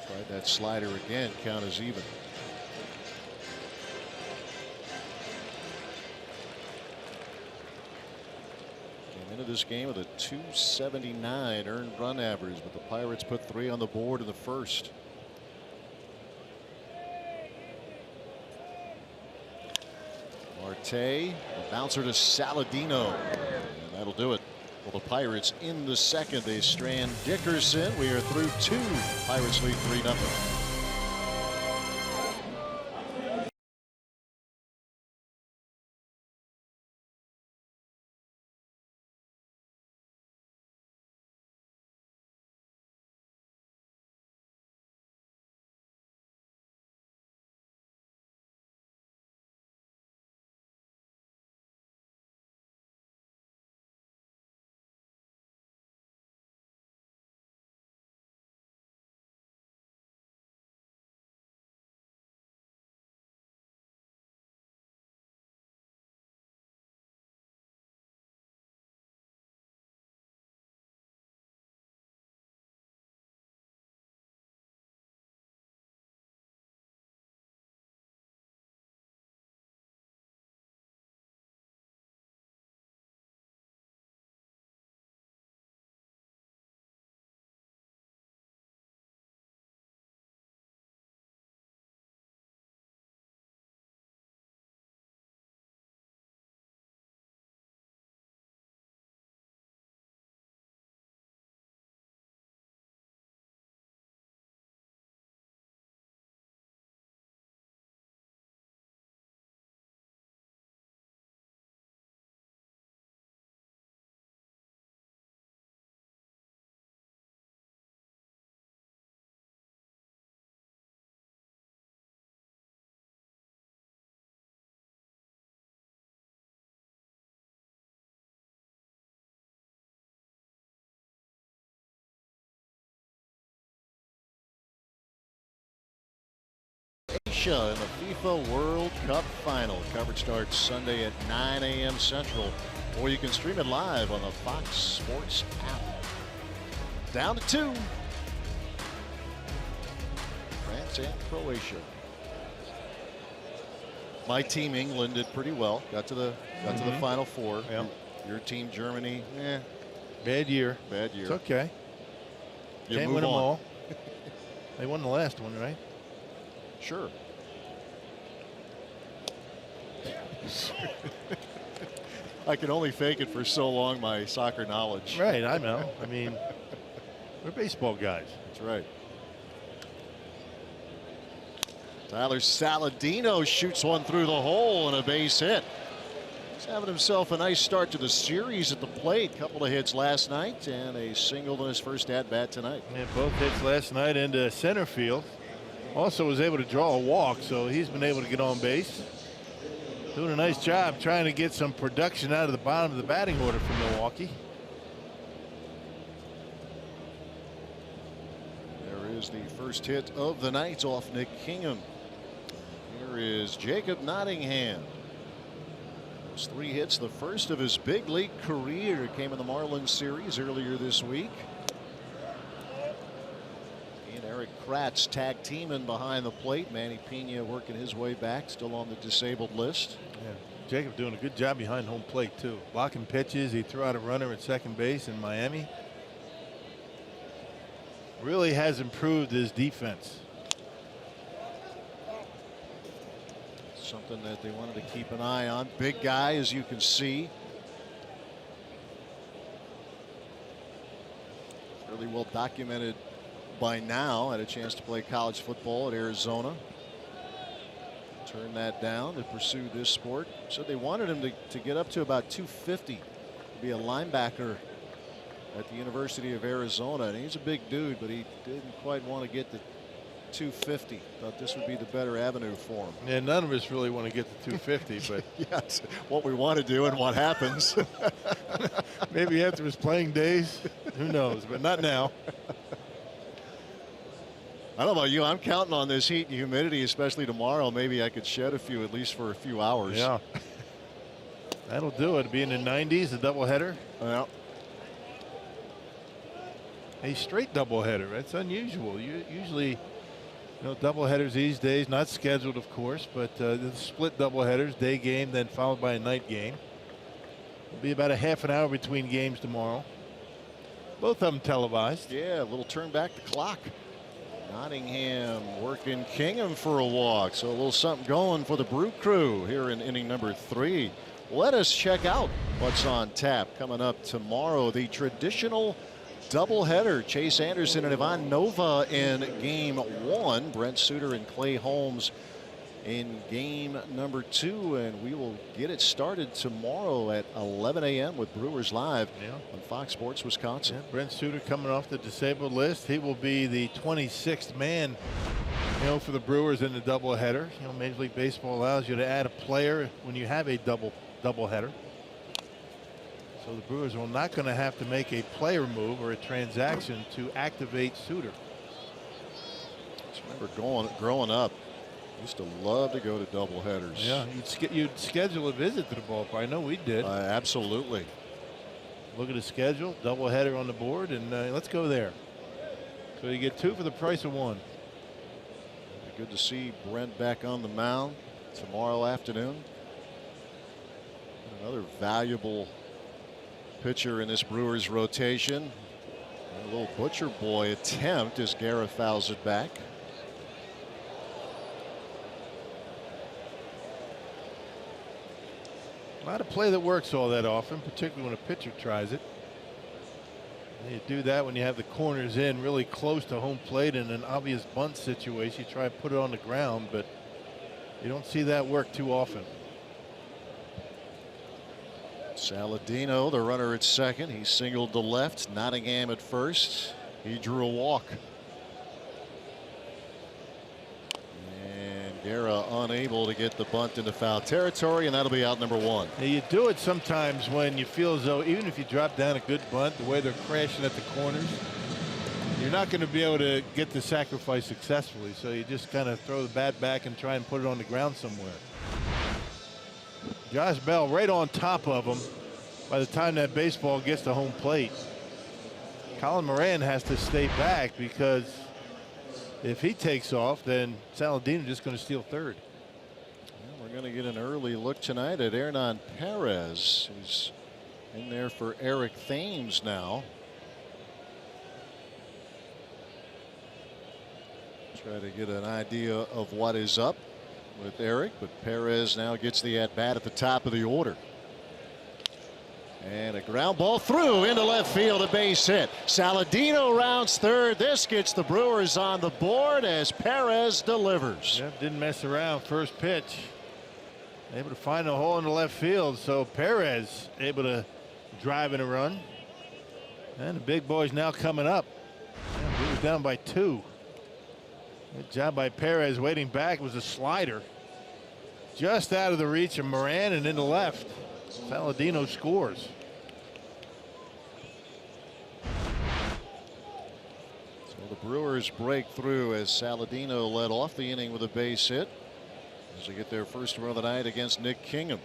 Tried that slider again, count is even. Came into this game with a .279 earned run average, but the Pirates put 3 on the board in the first. Marte, a bouncer to Saladino, and that'll do it. Well, the Pirates in the second, they strand Dickerson. We are through 2. Pirates lead 3-0. Croatia in the FIFA World Cup final. Coverage starts Sunday at 9 a.m. Central, or you can stream it live on the Fox Sports app. Down to 2. France and Croatia. My team, England, did pretty well. Got to the Final Four. Yeah. Your team, Germany, Bad year. bad year. It's okay. You Can't move win them on. all. They won the last one, right? Sure. I can only fake it for so long, my soccer knowledge. Right, I know. I mean, we're baseball guys. That's right. Tyler Saladino shoots one through the hole and a base hit. He's having himself a nice start to the series at the plate. Couple of hits last night and a single in his first at-bat tonight. Yeah, both hits last night into center field. Also was able to draw a walk, so he's been able to get on base. Doing a nice job trying to get some production out of the bottom of the batting order for Milwaukee. There is the first hit of the night off Nick Kingham. Here is Jacob Nottingham. Those 3 hits, the first of his big league career, came in the Marlins series earlier this week. And Eric Kratz tag teaming behind the plate. Manny Pena working his way back, still on the disabled list. Yeah, Jacob doing a good job behind home plate too. Blocking pitches. He threw out a runner at second base in Miami. Really has improved his defense. Something that they wanted to keep an eye on. Big guy, as you can see. Really well documented by now. Had a chance to play college football at Arizona. Turned that down to pursue this sport. So they wanted him to get up to about 250 to be a linebacker at the University of Arizona. And he's a big dude, but he didn't quite want to get to 250. Thought this would be the better avenue for him. Yeah, none of us really want to get to 250, but Yes, what we want to do and what happens. maybe after his playing days, who knows, but not now. I don't know about you. I'm counting on this heat and humidity, especially tomorrow. Maybe I could shed a few, at least for a few hours. Yeah. That'll do it. Be in the 90s, a doubleheader. Well, A straight doubleheader. That's unusual. Usually, doubleheaders these days, not scheduled, of course, but the split doubleheaders, day game, then followed by a night game. It'll be about a half an hour between games tomorrow. Both of them televised. yeah, a little turn back the clock. Nottingham working Kingham for a walk. So a little something going for the Brew Crew here in inning number 3. Let us check out what's on tap coming up tomorrow. The traditional doubleheader. Chase Anderson and Ivan Nova in game 1. Brent Suter and Clay Holmes in game number 2. And we will get it started tomorrow at 11 a.m. with Brewers Live on Fox Sports Wisconsin. Yeah, Brent Suter coming off the disabled list. He will be the 26th man, for the Brewers in the doubleheader. Major League Baseball allows you to add a player when you have a doubleheader. So the Brewers are not going to have to make a player move or a transaction to activate Suter. Just remember growing up, used to love to go to doubleheaders. Yeah, you'd schedule a visit to the ballpark. I know we did. Absolutely. Look at the schedule, doubleheader on the board, and let's go there. So you get 2 for the price of 1. Good to see Brent back on the mound tomorrow afternoon. Another valuable pitcher in this Brewers rotation. A little butcher boy attempt as Guerra fouls it back. Not a play that works all that often, particularly when a pitcher tries it. And you do that when you have the corners in really close to home plate in an obvious bunt situation. You try to put it on the ground, but you don't see that work too often. Saladino, the runner at second. He singled to left. Nottingham at first. He drew a walk. And Guerra unable to get the bunt into foul territory, and that'll be out number 1. Now you do it sometimes when you feel as though even if you drop down a good bunt, the way they're crashing at the corners, You're not going to be able to get the sacrifice successfully, so you just kind of throw the bat back and try and put it on the ground somewhere. Josh Bell right on top of him by the time that baseball gets to home plate. Colin Moran has to stay back because if he takes off, then Saladino's just going to steal third. Well, we're going to get an early look tonight at Hernan Perez, who's in there for Eric Thames now. Try to get an idea of what is up with Eric, but Perez now gets the at-bat at the top of the order. And a ground ball through into left field, a base hit. Saladino rounds third. This gets the Brewers on the board as Perez delivers. Yep, didn't mess around. First pitch. Able to find a hole in the left field, so Perez able to drive in a run. And the big boys now coming up. Yeah, Brewers down by 2. Good job by Perez. Waiting back was a slider. Just out of the reach of Moran and into left. Saladino scores. So the Brewers break through as Saladino led off the inning with a base hit as they get their first run of the night against Nick Kingham.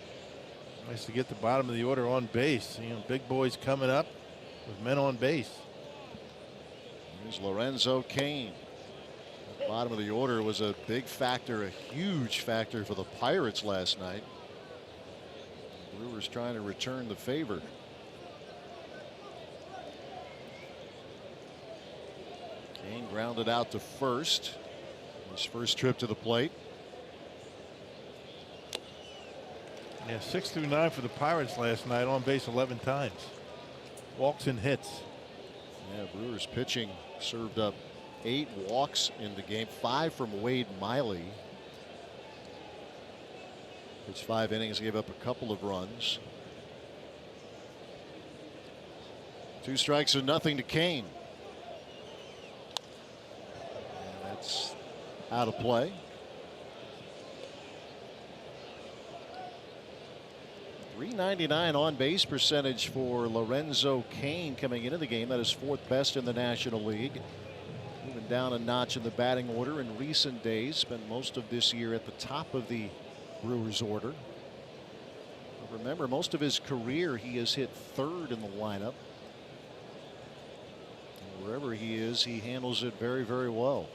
Nice to get the bottom of the order on base. You know, big boys coming up with men on base. Here's Lorenzo Cain. Bottom of the order was a big factor, a huge factor for the Pirates last night. The Brewers trying to return the favor. Cain grounded out to first. His first trip to the plate. Yeah, 6 through 9 for the Pirates last night, on base 11 times. Walks and hits. Yeah, Brewers pitching served up 8 walks in the game, 5 from Wade Miley. Pitched 5 innings, gave up a couple of runs. 2 strikes and nothing to Cain. And that's out of play. .399 on base percentage for Lorenzo Cain coming into the game. That is 4th best in the National League. Moving down a notch in the batting order in recent days. Spent most of this year at the top of the Brewers order. But remember, most of his career he has hit 3rd in the lineup. And wherever he is, he handles it very, very well.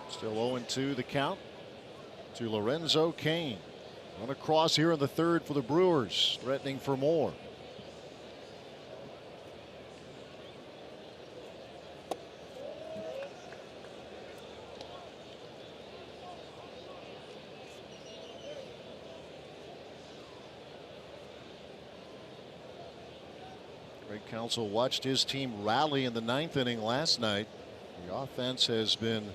Still 0-2 the count to Lorenzo Cain. On a cross here in the 3rd for the Brewers, threatening for more. Greg Counsell watched his team rally in the 9th inning last night. The offense has been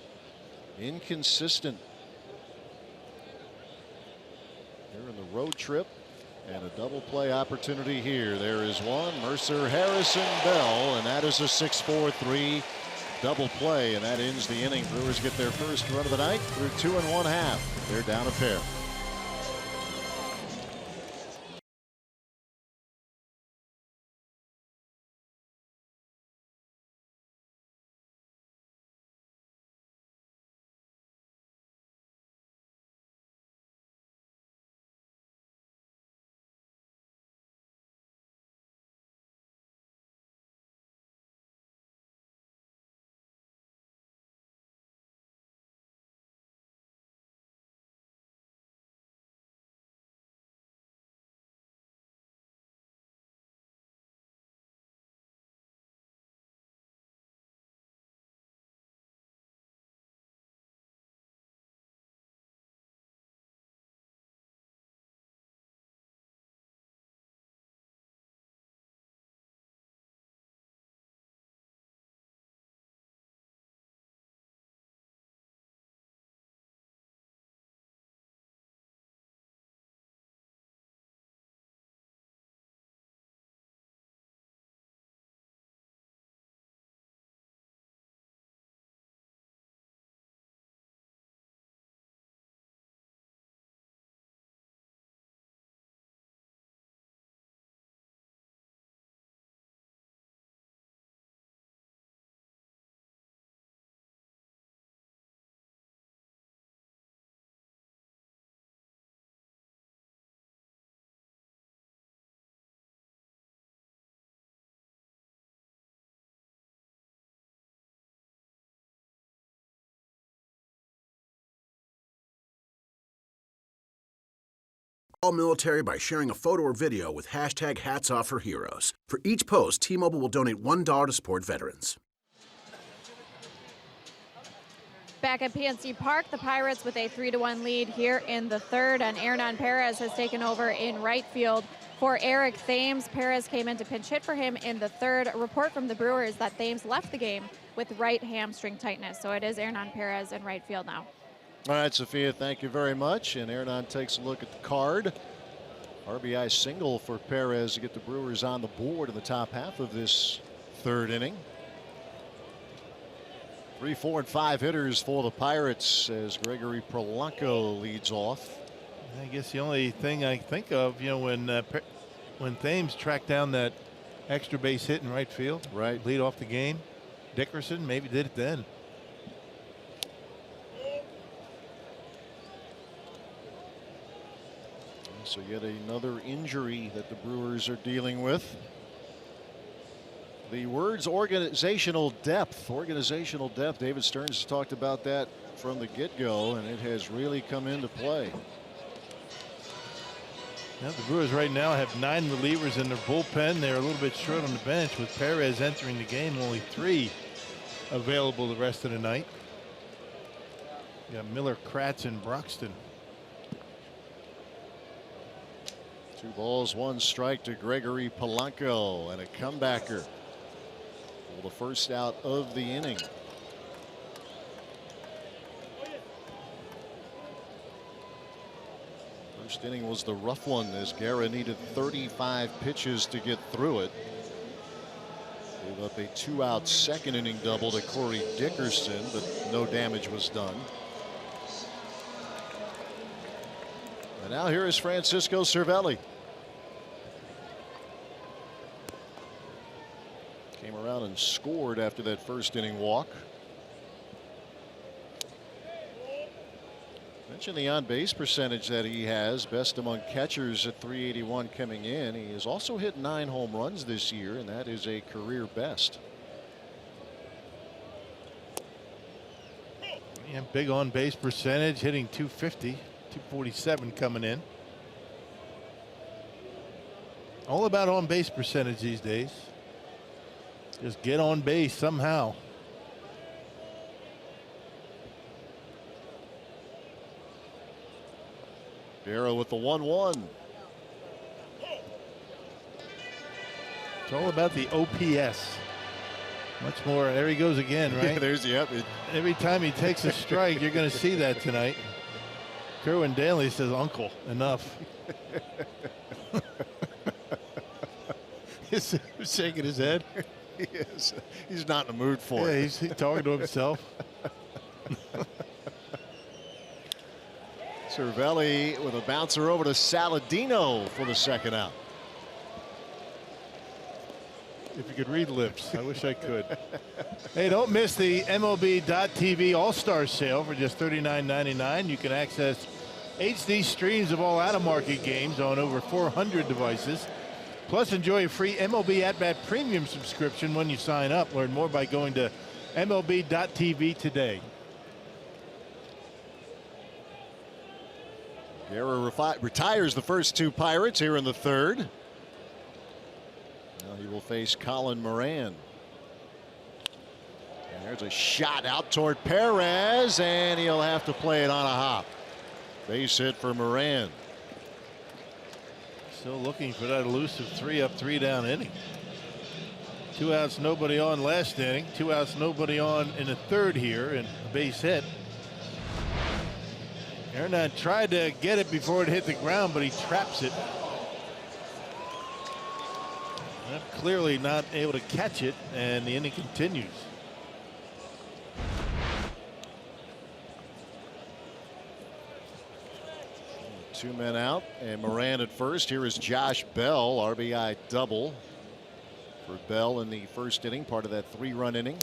inconsistent here in the road trip, and a double play opportunity here. There is one. Mercer, Harrison, Bell, and that is a 6-4-3 double play, and that ends the inning. Brewers get their first run of the night through 2 1/2. They're down a pair. all military by sharing a photo or video with hashtag HatsOffForHeroes. For each post, T-Mobile will donate $1 to support veterans. Back at PNC Park, the Pirates with a 3-1 lead here in the third, and Hernan Perez has taken over in right field for Eric Thames. Perez came in to pinch hit for him in the third. A report from the Brewers that Thames left the game with right hamstring tightness, so it is Hernan Perez in right field now. All right, Sophia, thank you very much. And Hernan takes a look at the card. RBI single for Perez to get the Brewers on the board in the top half of this third inning. 3, 4, and 5 hitters for the Pirates as Gregory Polanco leads off. I guess the only thing I think of, you know, when Thames tracked down that extra base hit in right field, right, lead off the game, Dickerson maybe did it then. So yet another injury that the Brewers are dealing with. The words organizational depth. Organizational depth. David Stearns has talked about that from the get-go, and it has really come into play. Now the Brewers right now have 9 relievers in their bullpen. They're a little bit short on the bench with Perez entering the game. Only 3 available the rest of the night. You got Miller, Kratz, and Broxton. 2 balls, 1 strike to Gregory Polanco, and a comebacker. Well, the first out of the inning. First inning was the rough one as Guerra needed 35 pitches to get through it. Gave up a 2-out second inning double to Corey Dickerson, but no damage was done. And now here is Francisco Cervelli. Came around and scored after that first inning walk. Mentioned the on-base percentage that he has, best among catchers at .381 coming in. He has also hit 9 home runs this year, and that is a career best. Yeah, big on-base percentage, hitting .250, .247 coming in. All about on-base percentage these days. Just get on base somehow. Guerra with the 1-1. It's all about the OPS. Much more. There he goes again, right? Yeah, there's the up. Every time he takes a strike, you're going to see that tonight. Kerwin Danley says, "Uncle, enough." He's shaking his head. Yes, he's not in the mood for it. He's talking to himself. Cervelli with a bouncer over to Saladino for the second out. If you could read lips, I wish I could. Hey, don't miss the MLB.TV All-Star Sale for just $39.99. You can access HD streams of all out-of-market games on over 400 devices. Plus, enjoy a free MLB At-Bat Premium subscription when you sign up. Learn more by going to MLB.TV today. Guerra retires the first 2 Pirates here in the third. Now he will face Colin Moran. And there's a shot out toward Perez, and he'll have to play it on a hop. Base hit for Moran. Still looking for that elusive 3-up, 3-down inning. 2 outs, nobody on last inning. 2 outs, nobody on in the third here, and a base hit. Hernan tried to get it before it hit the ground, but he traps it. Clearly not able to catch it, and the inning continues. Two men out, and Moran at first. Here is Josh Bell, RBI double for Bell in the first inning, part of that 3-run inning.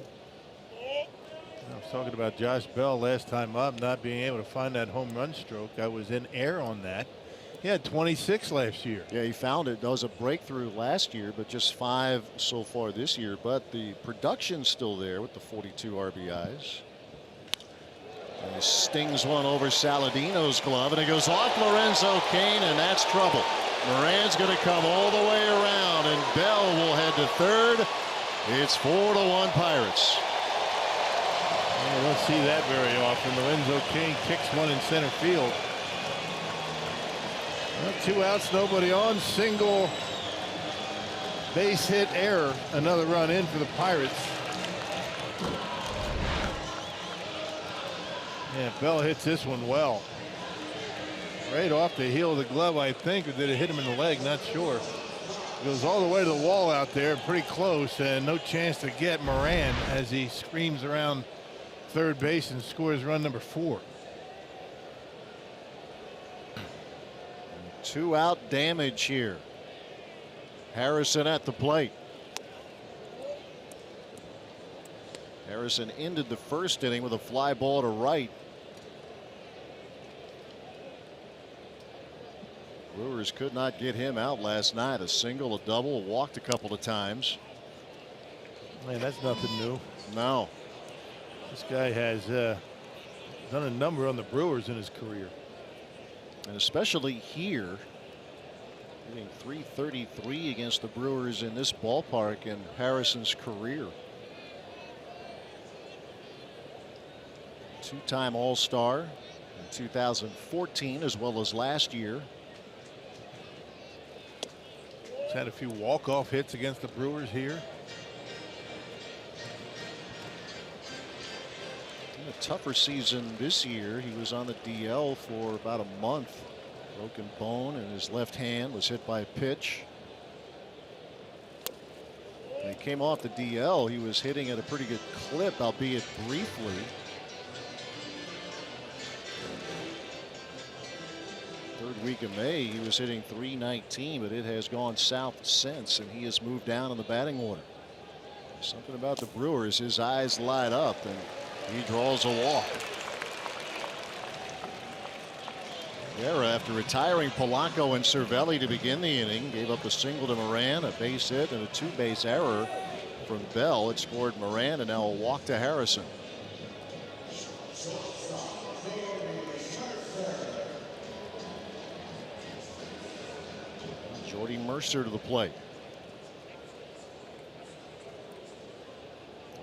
I was talking about Josh Bell last time up, not being able to find that home run stroke. I was in air on that. He had 26 last year. Yeah, he found it. That was a breakthrough last year, but just 5 so far this year. But the production's still there with the 42 RBIs. He stings one over Saladino's glove, and it goes off Lorenzo Cain, and that's trouble. Moran's going to come all the way around, and Bell will head to third. It's 4-1 Pirates. You don't see that very often. Lorenzo Cain kicks one in center field. Well, 2 outs, nobody on. Single base hit error. Another run in for the Pirates. Yeah, Bell hits this one well. Right off the heel of the glove, I think, or did it hit him in the leg? Not sure. Goes all the way to the wall out there, pretty close, and no chance to get Moran as he screams around third base and scores run number 4. 2-out damage here. Harrison at the plate. Harrison ended the first inning with a fly ball to right. Brewers could not get him out last night. A single, a double, walked a couple of times. Man, that's nothing new. No. This guy has done a number on the Brewers in his career. And especially here, hitting .333 against the Brewers in this ballpark in Harrison's career. Two-time All-Star in 2014 as well as last year. He's had a few walk-off hits against the Brewers here. In a tougher season this year. He was on the DL for about a month. Broken bone in his left hand, was hit by a pitch. When he came off the DL, he was hitting at a pretty good clip, albeit briefly. Third week of May, he was hitting .319, but it has gone south since, and he has moved down in the batting order. Something about the Brewers, his eyes light up, and he draws a walk. Guerra, after retiring Polanco and Cervelli to begin the inning, gave up a single to Moran, a base hit, and a 2-base error from Bell. It scored Moran, and now a walk to Harrison. Jordy Mercer to the plate.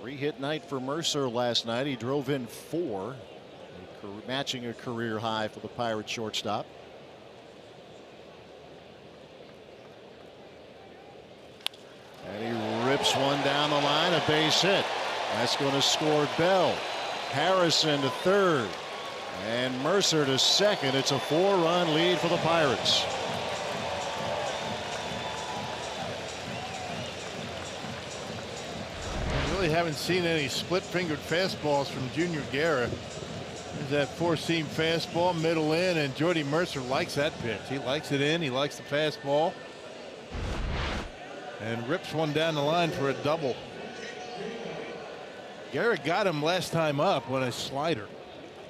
3-hit night for Mercer last night. He drove in 4, matching a career high for the Pirates shortstop. And he rips one down the line, a base hit. That's going to score Bell. Harrison to third, and Mercer to second. It's a 4-run lead for the Pirates. Haven't seen any split-fingered fastballs from Junior Guerra. There's that 4-seam fastball, middle in, and Jordy Mercer likes that pitch. He likes it in. He likes the fastball, and rips one down the line for a double. Guerra got him last time up on a slider.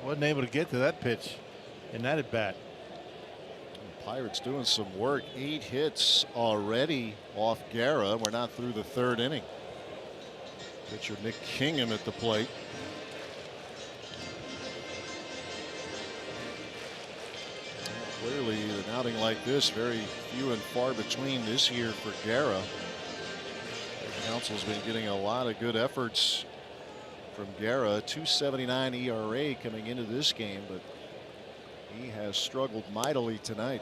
Wasn't able to get to that pitch in that at bat. Pirates doing some work. 8 hits already off Guerra. We're not through the third inning. Pitcher Nick Kingham at the plate. Clearly, an outing like this, very few and far between this year for Guerra. The council's been getting a lot of good efforts from Guerra. 2.79 ERA coming into this game, but he has struggled mightily tonight.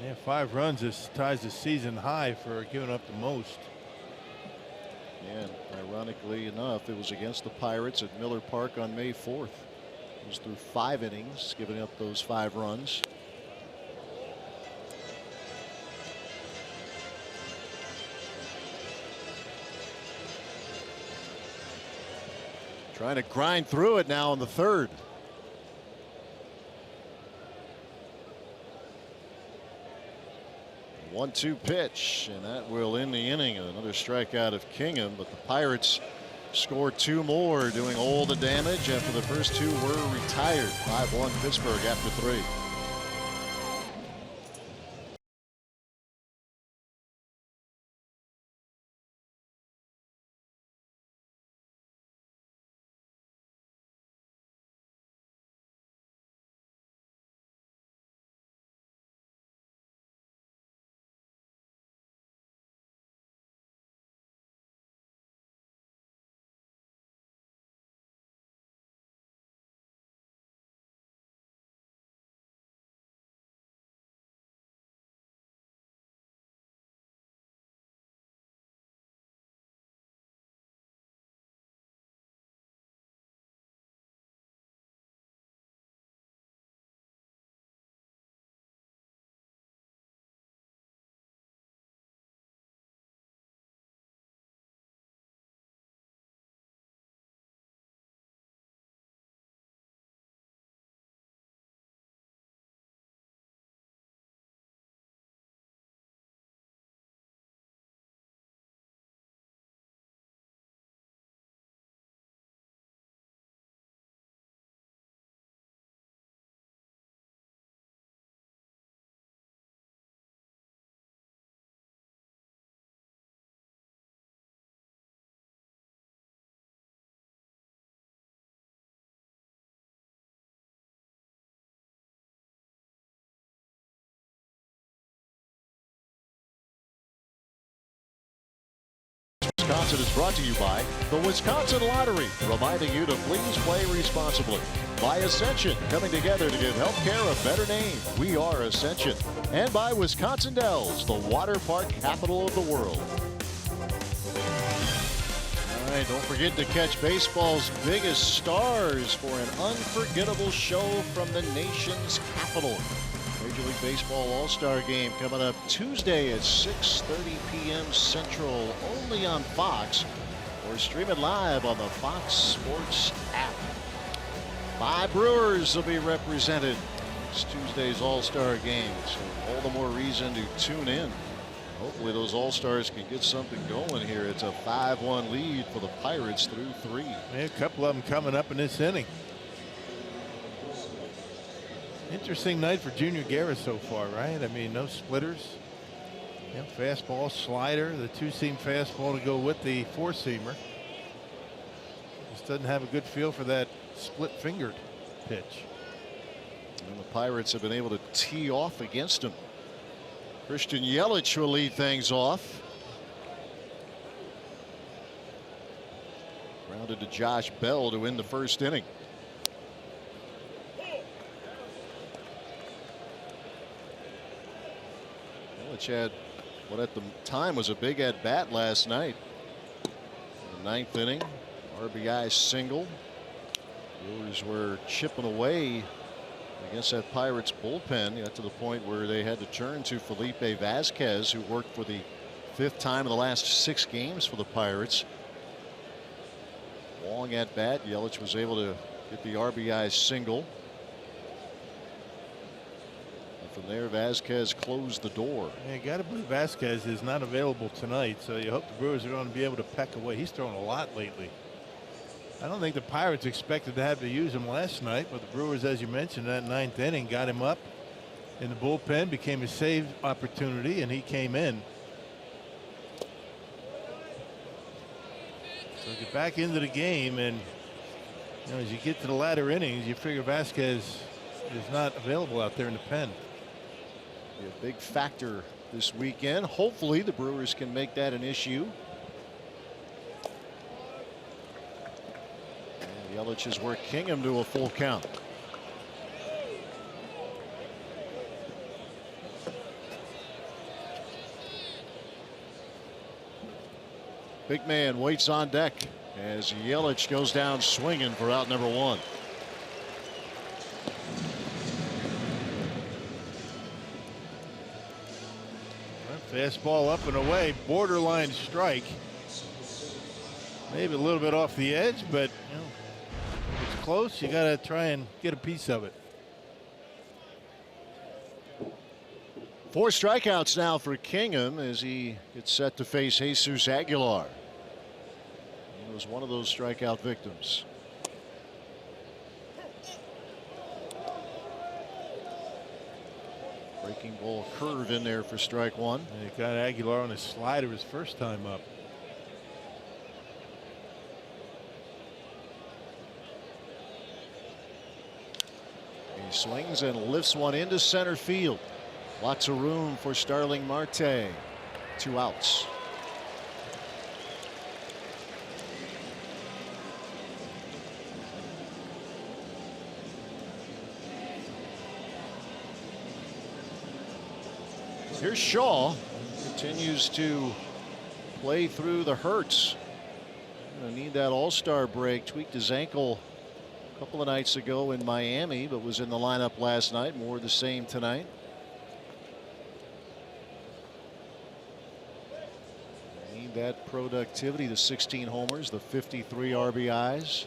Yeah, 5 runs. This ties the season high for giving up the most. And ironically enough, it was against the Pirates at Miller Park on May 4th. He was through 5 innings, giving up those 5 runs. Trying to grind through it now in the third. 1-2 pitch, and that will end the inning. Another strikeout of Kingham, but the Pirates scored 2 more, doing all the damage after the first 2 were retired. 5-1 Pittsburgh after 3. Wisconsin is brought to you by the Wisconsin Lottery, reminding you to please play responsibly. By Ascension, coming together to give healthcare a better name. We are Ascension. And by Wisconsin Dells, the water park capital of the world. All right, don't forget to catch baseball's biggest stars for an unforgettable show from the nation's capital. Major League Baseball All-Star Game coming up Tuesday at 6:30 p.m. Central, only on Fox, or stream it live on the Fox Sports app. 5 Brewers will be represented this Tuesday's All-Star Game, so all the more reason to tune in. Hopefully those All-Stars can get something going here. It's a 5-1 lead for the Pirates through 3. A couple of them coming up in this inning. Interesting night for Junior Guerra so far, right? I mean, no splitters. Yeah, fastball, slider, the 2-seam fastball to go with the 4-seamer. Just doesn't have a good feel for that split-fingered pitch. And the Pirates have been able to tee off against him. Christian Yelich will lead things off. Grounded to Josh Bell to win the first inning. Yelich had what at the time was a big at bat last night. In the 9th inning, RBI single. Brewers were chipping away against that Pirates bullpen. Got to the point where they had to turn to Felipe Vasquez, who worked for the 5th time in the last 6 games for the Pirates. Long at bat. Yelich was able to get the RBI single. And from there, Vasquez closed the door. Yeah, got to believe Vasquez is not available tonight, so you hope the Brewers are going to be able to peck away. He's thrown a lot lately. I don't think the Pirates expected to have to use him last night, but the Brewers, as you mentioned, that 9th inning got him up in the bullpen, became a save opportunity, and he came in. So get back into the game, and you know, as you get to the latter innings, you figure Vasquez is not available out there in the pen. Be a big factor this weekend. Hopefully the Brewers can make that an issue. Yelich has worked Kingham to a full count. Big man waits on deck as Yelich goes down swinging for out number 1. Fastball up and away, borderline strike. Maybe a little bit off the edge, but you know, if it's close, you got to try and get a piece of it. 4 strikeouts now for Kingham as he gets set to face Jesus Aguilar. He was one of those strikeout victims. Breaking ball curve in there for strike 1. And he got Aguilar on his slider his first time up. He swings and lifts one into center field. Lots of room for Starling Marte. 2 outs. Here's Shaw. Continues to play through the hurts. Gonna need that all-star break. Tweaked his ankle a couple of nights ago in Miami, but was in the lineup last night. More of the same tonight. Need that productivity. The 16 homers, the 53 RBIs.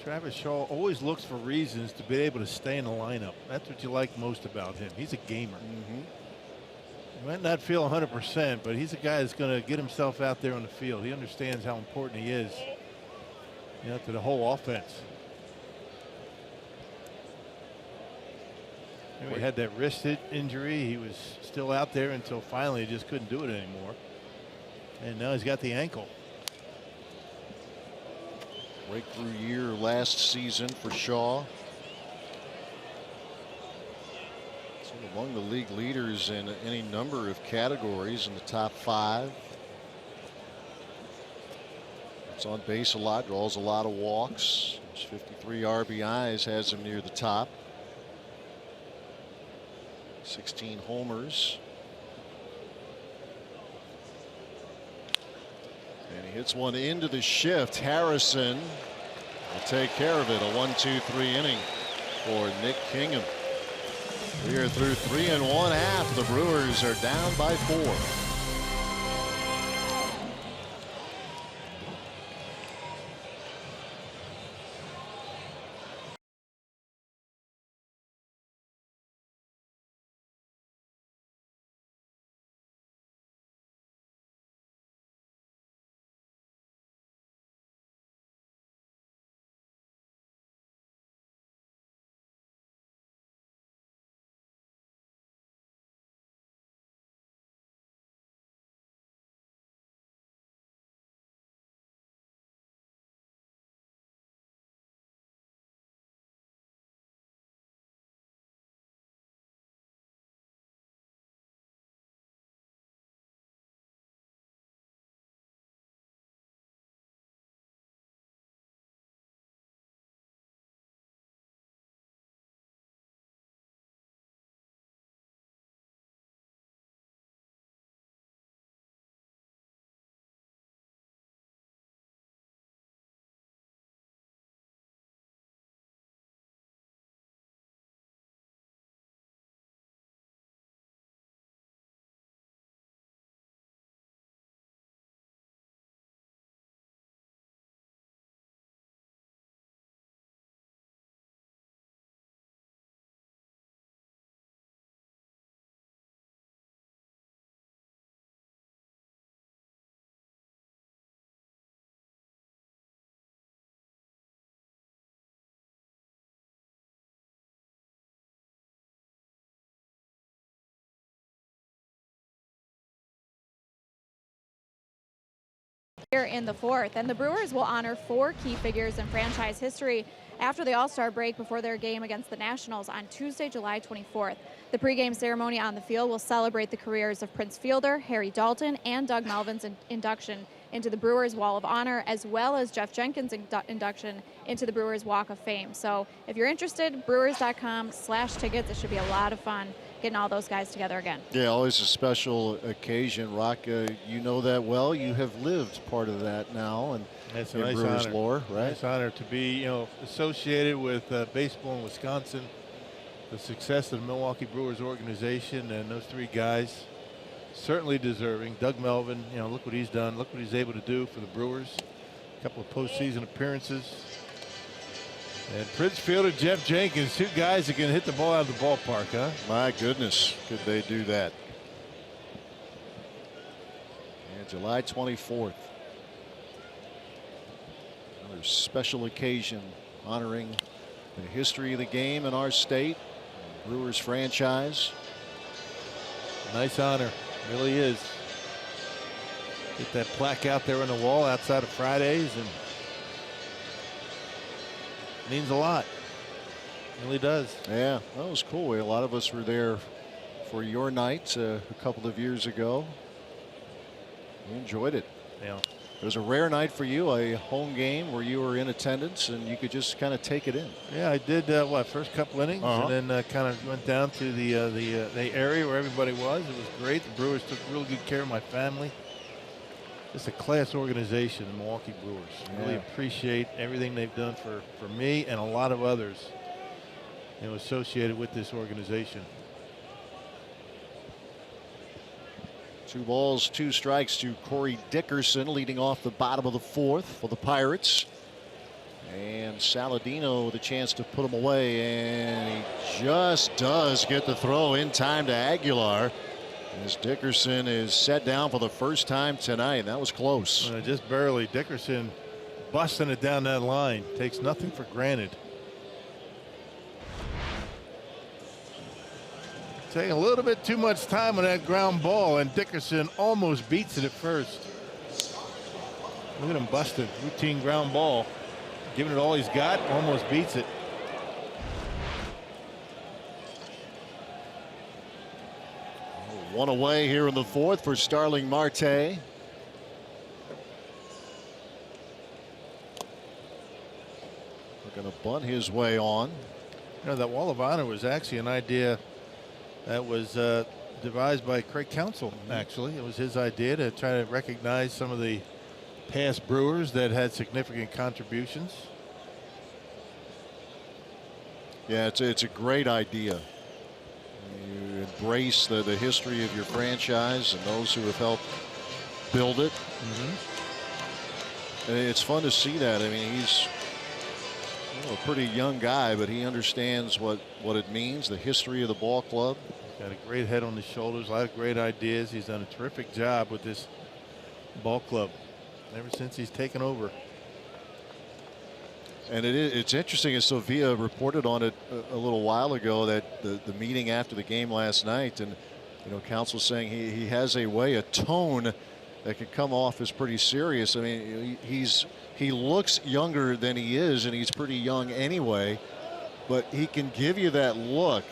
Travis Shaw always looks for reasons to be able to stay in the lineup. That's what you like most about him. He's a gamer. He might not feel 100%, but he's a guy that's going to get himself out there on the field. He understands how important he is, you know, to the whole offense. You know, he had that wrist injury. He was still out there until finally he just couldn't do it anymore. And now he's got the ankle. Breakthrough year last season for Shaw. So among the league leaders in any number of categories in the top 5. Gets on base a lot, draws a lot of walks. His 53 RBIs has him near the top. 16 homers. And he hits one into the shift. Harrison will take care of it. A 1-2-3 inning for Nick Kingham. We are through 3 1/2. The Brewers are down by 4. Here in the 4th, and the Brewers will honor 4 key figures in franchise history after the All-Star break before their game against the Nationals on Tuesday, July 24th. The pregame ceremony on the field will celebrate the careers of Prince Fielder, Harry Dalton, and Doug Melvin's induction into the Brewers Wall of Honor, as well as Jeff Jenkins' induction into the Brewers Walk of Fame. So if you're interested, brewers.com/tickets. It should be a lot of fun getting all those guys together again. Yeah, always a special occasion. Rock, you know that well. You have lived part of that now, and it's a in nice Brewers honor. lore, right? Nice honor to be, associated with baseball in Wisconsin, the success of the Milwaukee Brewers organization, and those 3 guys certainly deserving. Doug Melvin, look what he's done. Look what he's able to do for the Brewers. A couple of postseason appearances. And Prince Fielder, Jeff Jenkins, 2 guys that can hit the ball out of the ballpark, huh? My goodness, could they do that? And July 24th. Another special occasion honoring the history of the game in our state, Brewers franchise. Nice honor, really is. Get that plaque out there on the wall outside of Fridays, and means a lot. It really does. Yeah, that was cool. A lot of us were there for your night a couple of years ago. We enjoyed it. Yeah. It was a rare night for you, a home game where you were in attendance and you could just kind of take it in. Yeah, I did first couple innings, and then kind of went down to the area where everybody was. It was great. The Brewers took really good care of my family. Just a class organization, the Milwaukee Brewers. Really appreciate everything they've done for me and a lot of others associated with this organization. 2 balls, 2 strikes to Corey Dickerson, leading off the bottom of the 4th for the Pirates. And Saladino with a chance to put him away, and he just does get the throw in time to Aguilar, as Dickerson is set down for the first time tonight. That was close. Just barely. Dickerson busting it down that line. Takes nothing for granted. Taking a little bit too much time on that ground ball, and Dickerson almost beats it at first. Look at him busting. Routine ground ball. Giving it all he's got, almost beats it. One away here in the 4th for Starling Marte. going to bunt his way on. You know, that wall of honor was actually an idea that was devised by Craig Counsell. Actually, it was his idea to try to recognize some of the past Brewers that had significant contributions. Yeah, it's a great idea. You embrace the history of your franchise and those who have helped build it. And it's fun to see that. I mean, he's a pretty young guy, but he understands what it means, the history of the ball club. Got a great head on his shoulders, a lot of great ideas. He's done a terrific job with this ball club ever since he's taken over. And it's interesting, as Sylvia reported on it a little while ago, that the meeting after the game last night, and Counsell saying he has a way, a tone that can come off as pretty serious. I mean, he looks younger than he is, and he's pretty young anyway, but he can give you that look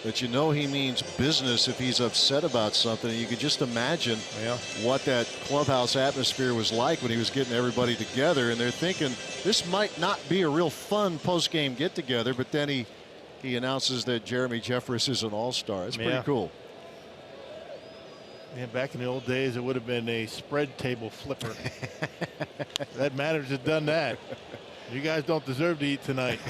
that he means business if he's upset about something. And you could just imagine what that clubhouse atmosphere was like when he was getting everybody together, and they're thinking this might not be a real fun post-game get-together, but then he announces that Jeremy Jeffress is an all-star. It's pretty cool. Yeah, back in the old days, it would have been a spread table flipper. That managers had done that. You guys don't deserve to eat tonight.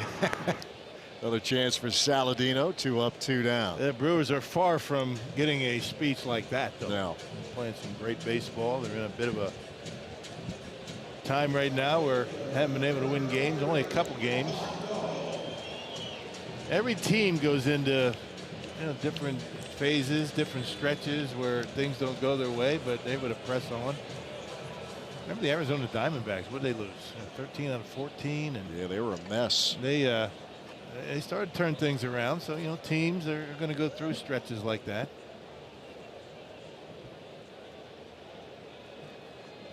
Another chance for Saladino, 2 up, 2 down. The Brewers are far from getting a speech like that, though. No. They're playing some great baseball. They're in a bit of a time right now where they haven't been able to win games, only a couple games. Every team goes into different phases, different stretches where things don't go their way, but they're able to press on. Remember the Arizona Diamondbacks? What did they lose? 13 out of 14, and yeah, they were a mess. They started to turn things around. So teams are going to go through stretches like that.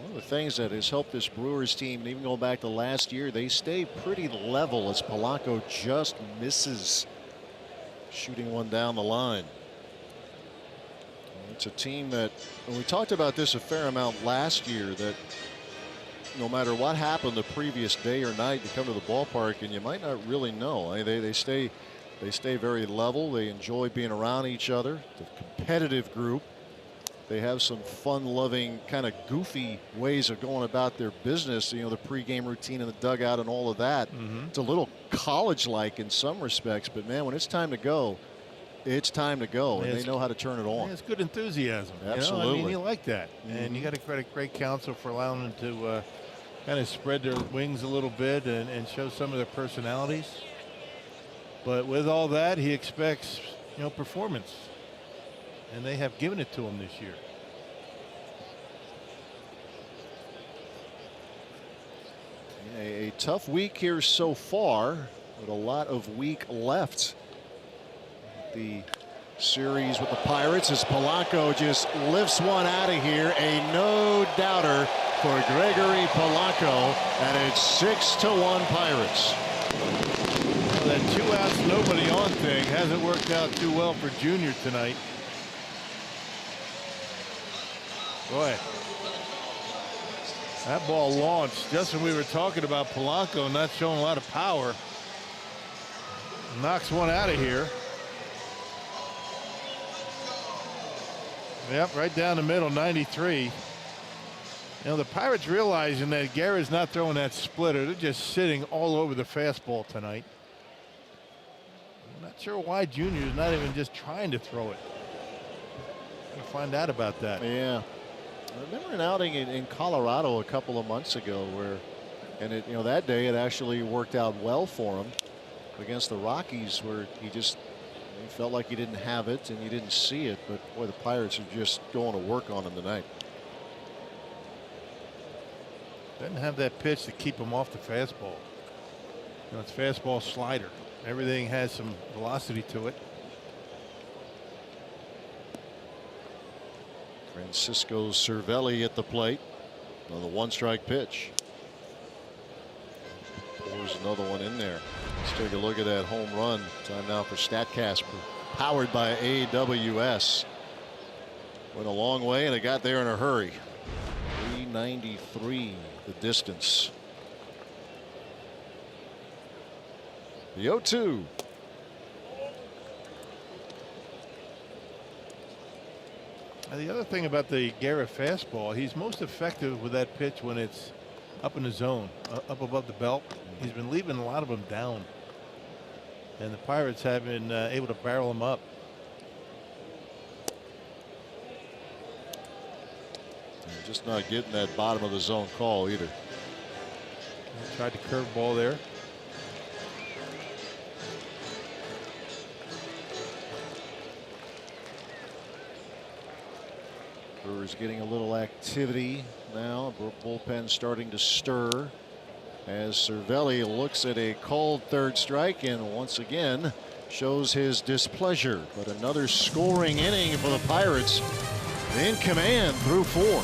One of the things that has helped this Brewers team, and even going back to last year, they stay pretty level as Polanco just misses shooting one down the line. It's a team that, and we talked about this a fair amount last year, that no matter what happened the previous day or night, you come to the ballpark and you might not really know. I mean, they stay very level. They enjoy being around each other. It's a competitive group. They have some fun-loving, kind of goofy ways of going about their business. The pregame routine in the dugout and all of that. It's a little college-like in some respects, but man, when it's time to go, it's time to go, and they know how to turn it on. Yeah, it's good enthusiasm. Absolutely. I mean, you like that. And you got to credit Craig Counsell for allowing them to kind of spread their wings a little bit and show some of their personalities. But with all that, he expects, performance. And they have given it to him this year. A tough week here so far, but a lot of week left. The series with the Pirates as Polanco just lifts one out of here. A no-doubter for Gregory Polanco, and it's 6-1 Pirates. Well, that 2 outs, nobody on thing hasn't worked out too well for Junior tonight. Boy, that ball launched just when we were talking about Polanco not showing a lot of power. Knocks one out of here. Yep, right down the middle, 93. The Pirates realizing that Guerra's not throwing that splitter. They're just sitting all over the fastball tonight. I'm not sure why Junior's not even just trying to throw it. Gonna find out about that. Yeah. I remember an outing in Colorado a couple of months ago where, and that day it actually worked out well for him against the Rockies, where he felt like he didn't have it and you didn't see it, but boy, the Pirates are just going to work on him tonight. Doesn't have that pitch to keep him off the fastball. It's fastball slider. Everything has some velocity to it. Francisco Cervelli at the plate on the 1-strike pitch. Pours another one in there. Let's take a look at that home run. Time now for StatCast, powered by AWS. Went a long way, and it got there in a hurry. 393 the distance. The 0-2. The other thing about the Guerra fastball, he's most effective with that pitch when it's up in the zone, up above the belt. He's been leaving a lot of them down, and the Pirates have been able to barrel him up. Just not getting that bottom of the zone call either. Tried the curveball there. Brewers getting a little activity now. Bullpen starting to stir as Cervelli looks at a called third strike and once again shows his displeasure. But another scoring inning for the Pirates. In command through 4.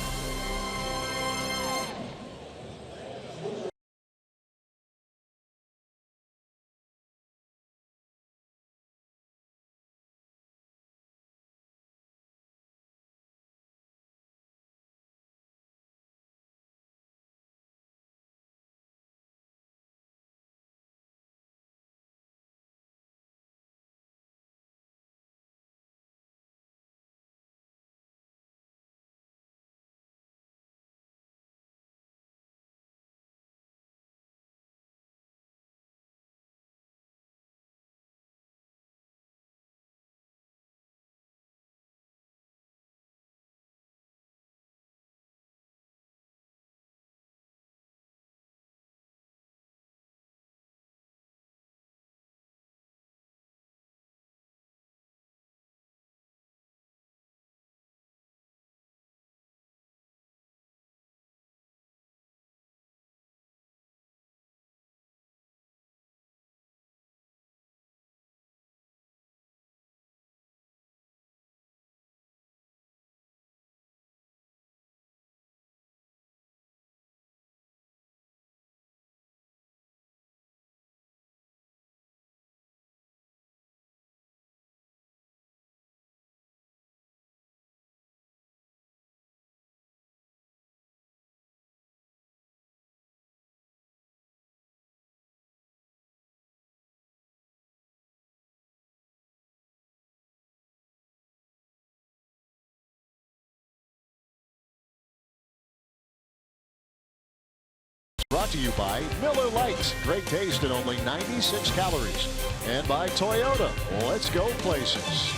Brought to you by Miller Lite. Great taste and only 96 calories. And by Toyota. Let's go places.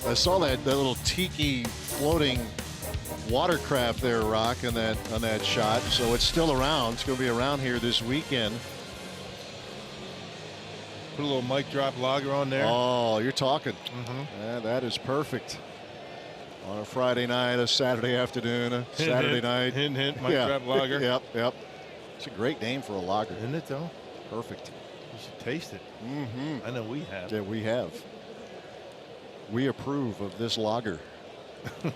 I saw that little tiki floating watercraft there, Rock, on that shot. So it's still around. It's going to be around here this weekend. Put a little mic drop lager on there. Oh, you're talking. Yeah, that is perfect. On a Friday night, a Saturday afternoon, a Saturday night. Hint, hint, mic drop lager. Yep. It's a great name for a lager. Isn't it, though? Perfect. You should taste it. I know we have. Yeah, we have. We approve of this lager. All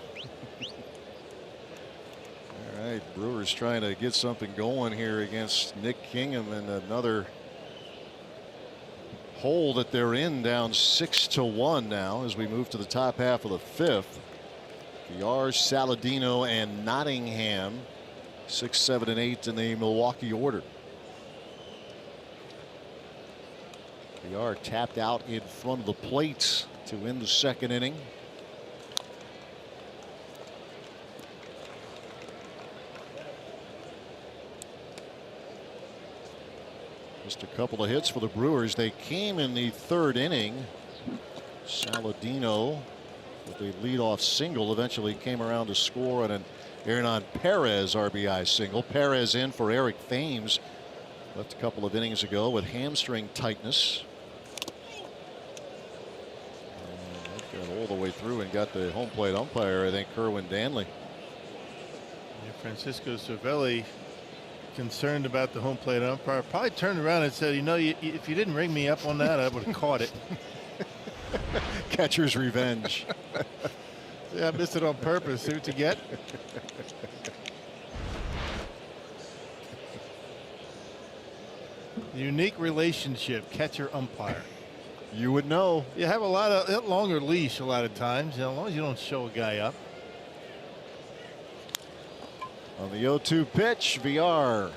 right, Brewers trying to get something going here against Nick Kingham and another hole that they're in, down 6-1 now as we move to the top half of the 5th. VR, Saladino, and Nottingham 6, 7, and 8 in the Milwaukee order. VR tapped out in front of the plate to end the second inning. Just a couple of hits for the Brewers. They came in the third inning. Saladino with a leadoff single eventually came around to score on an Hernan Perez RBI single. Perez in for Eric Thames. Left a couple of innings ago with hamstring tightness. Got all the way through and got the home plate umpire, I think, Kerwin Danley. Yeah, Francisco Cervelli concerned about the home plate umpire. Probably turned around and said, you know, if you didn't ring me up on that, I would have caught it. Catcher's revenge. Yeah, I missed it on purpose. See what you get? Unique relationship, catcher umpire. You would know. You have a lot of longer leash a lot of times, you know, as long as you don't show a guy up. On the 0-2 pitch, VR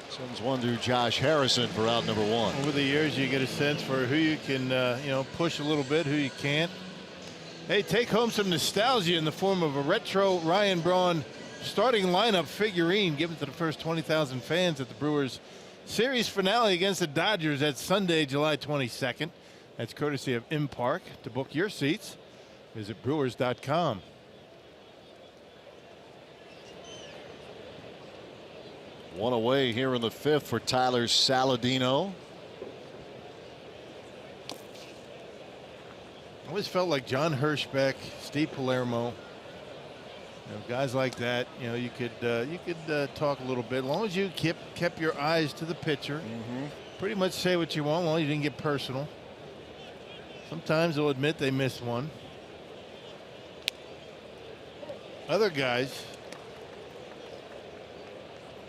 Sends one to Josh Harrison for out number 1. Over the years, you get a sense for who you can, push a little bit, who you can't. Hey, take home some nostalgia in the form of a retro Ryan Braun starting lineup figurine given to the first 20,000 fans at the Brewers series finale against the Dodgers. That's Sunday, July 22nd. That's courtesy of Impark. To book your seats, visit brewers.com. One away here in the 5th for Tyler Saladino. I always felt like John Hirschbeck, Steve Palermo, guys like that. You could talk a little bit as long as you kept your eyes to the pitcher. Pretty much say what you want, as long as you didn't get personal. Sometimes they'll admit they missed one. Other guys,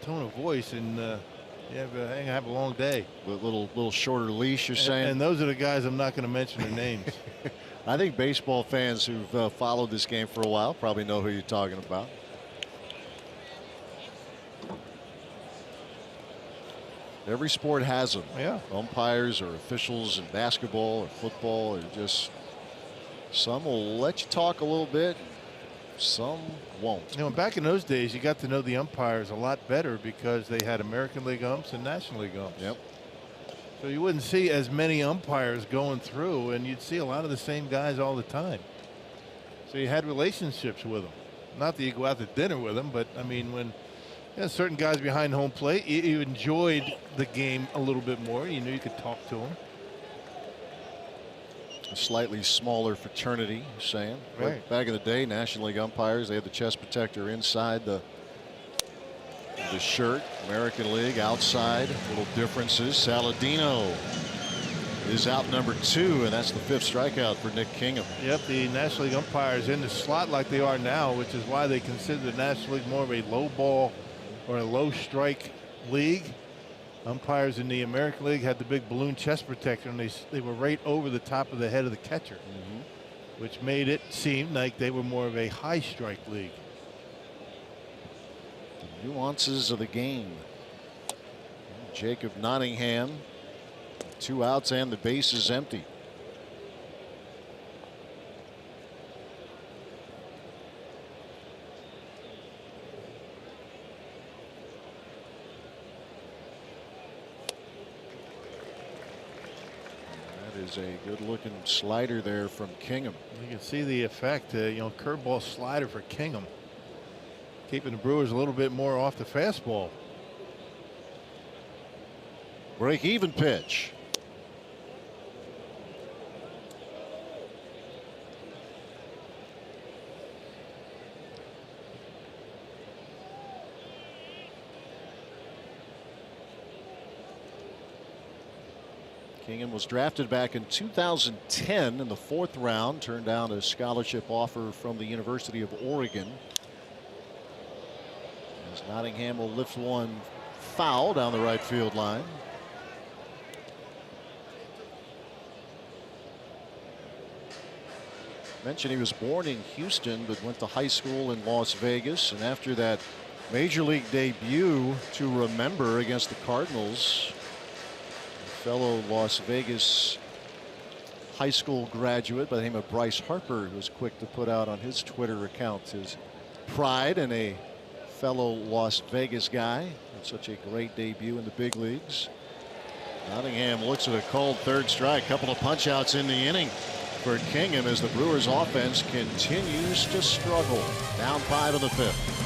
tone of voice, and you have a long day. A little shorter leash, you're saying? And those are the guys I'm not going to mention their names. I think baseball fans who've followed this game for a while probably know who you're talking about. Every sport has them. Yeah. Umpires or officials in basketball or football, or just some will let you talk a little bit, some won't. Back in those days, you got to know the umpires a lot better because they had American League umps and National League umps. Yep. So you wouldn't see as many umpires going through, and you'd see a lot of the same guys all the time. So you had relationships with them. Not that you go out to dinner with them, but I mean, when certain guys behind home plate, you enjoyed the game a little bit more. You knew you could talk to them. A slightly smaller fraternity, you're saying. Right. Back in the day, National League umpires, they had the chest protector inside the shirt. American League outside, little differences. Saladino is out number 2, and that's the 5th strikeout for Nick Kingham. Yep, the National League umpires in the slot like they are now, which is why they consider the National League more of a low ball or a low strike league. Umpires in the American League had the big balloon chest protector, and they were right over the top of the head of the catcher, which made it seem like they were more of a high strike league. The nuances of the game. Jacob Nottingham, 2 outs and the base is empty. Is a good looking slider there from Kingham. You can see the effect, curveball slider for Kingham, keeping the Brewers a little bit more off the fastball. Break even pitch. Kingham was drafted back in 2010 in the 4th round, turned down a scholarship offer from the University of Oregon. As Nottingham will lift one foul down the right field line. Mentioned he was born in Houston but went to high school in Las Vegas, and after that major league debut to remember against the Cardinals, fellow Las Vegas high school graduate by the name of Bryce Harper, who was quick to put out on his Twitter account his pride in a fellow Las Vegas guy. Had such a great debut in the big leagues. Nottingham looks at a cold 3rd strike. Couple of punch outs in the inning for Kingham as the Brewers offense continues to struggle. Down 5 in the 5th.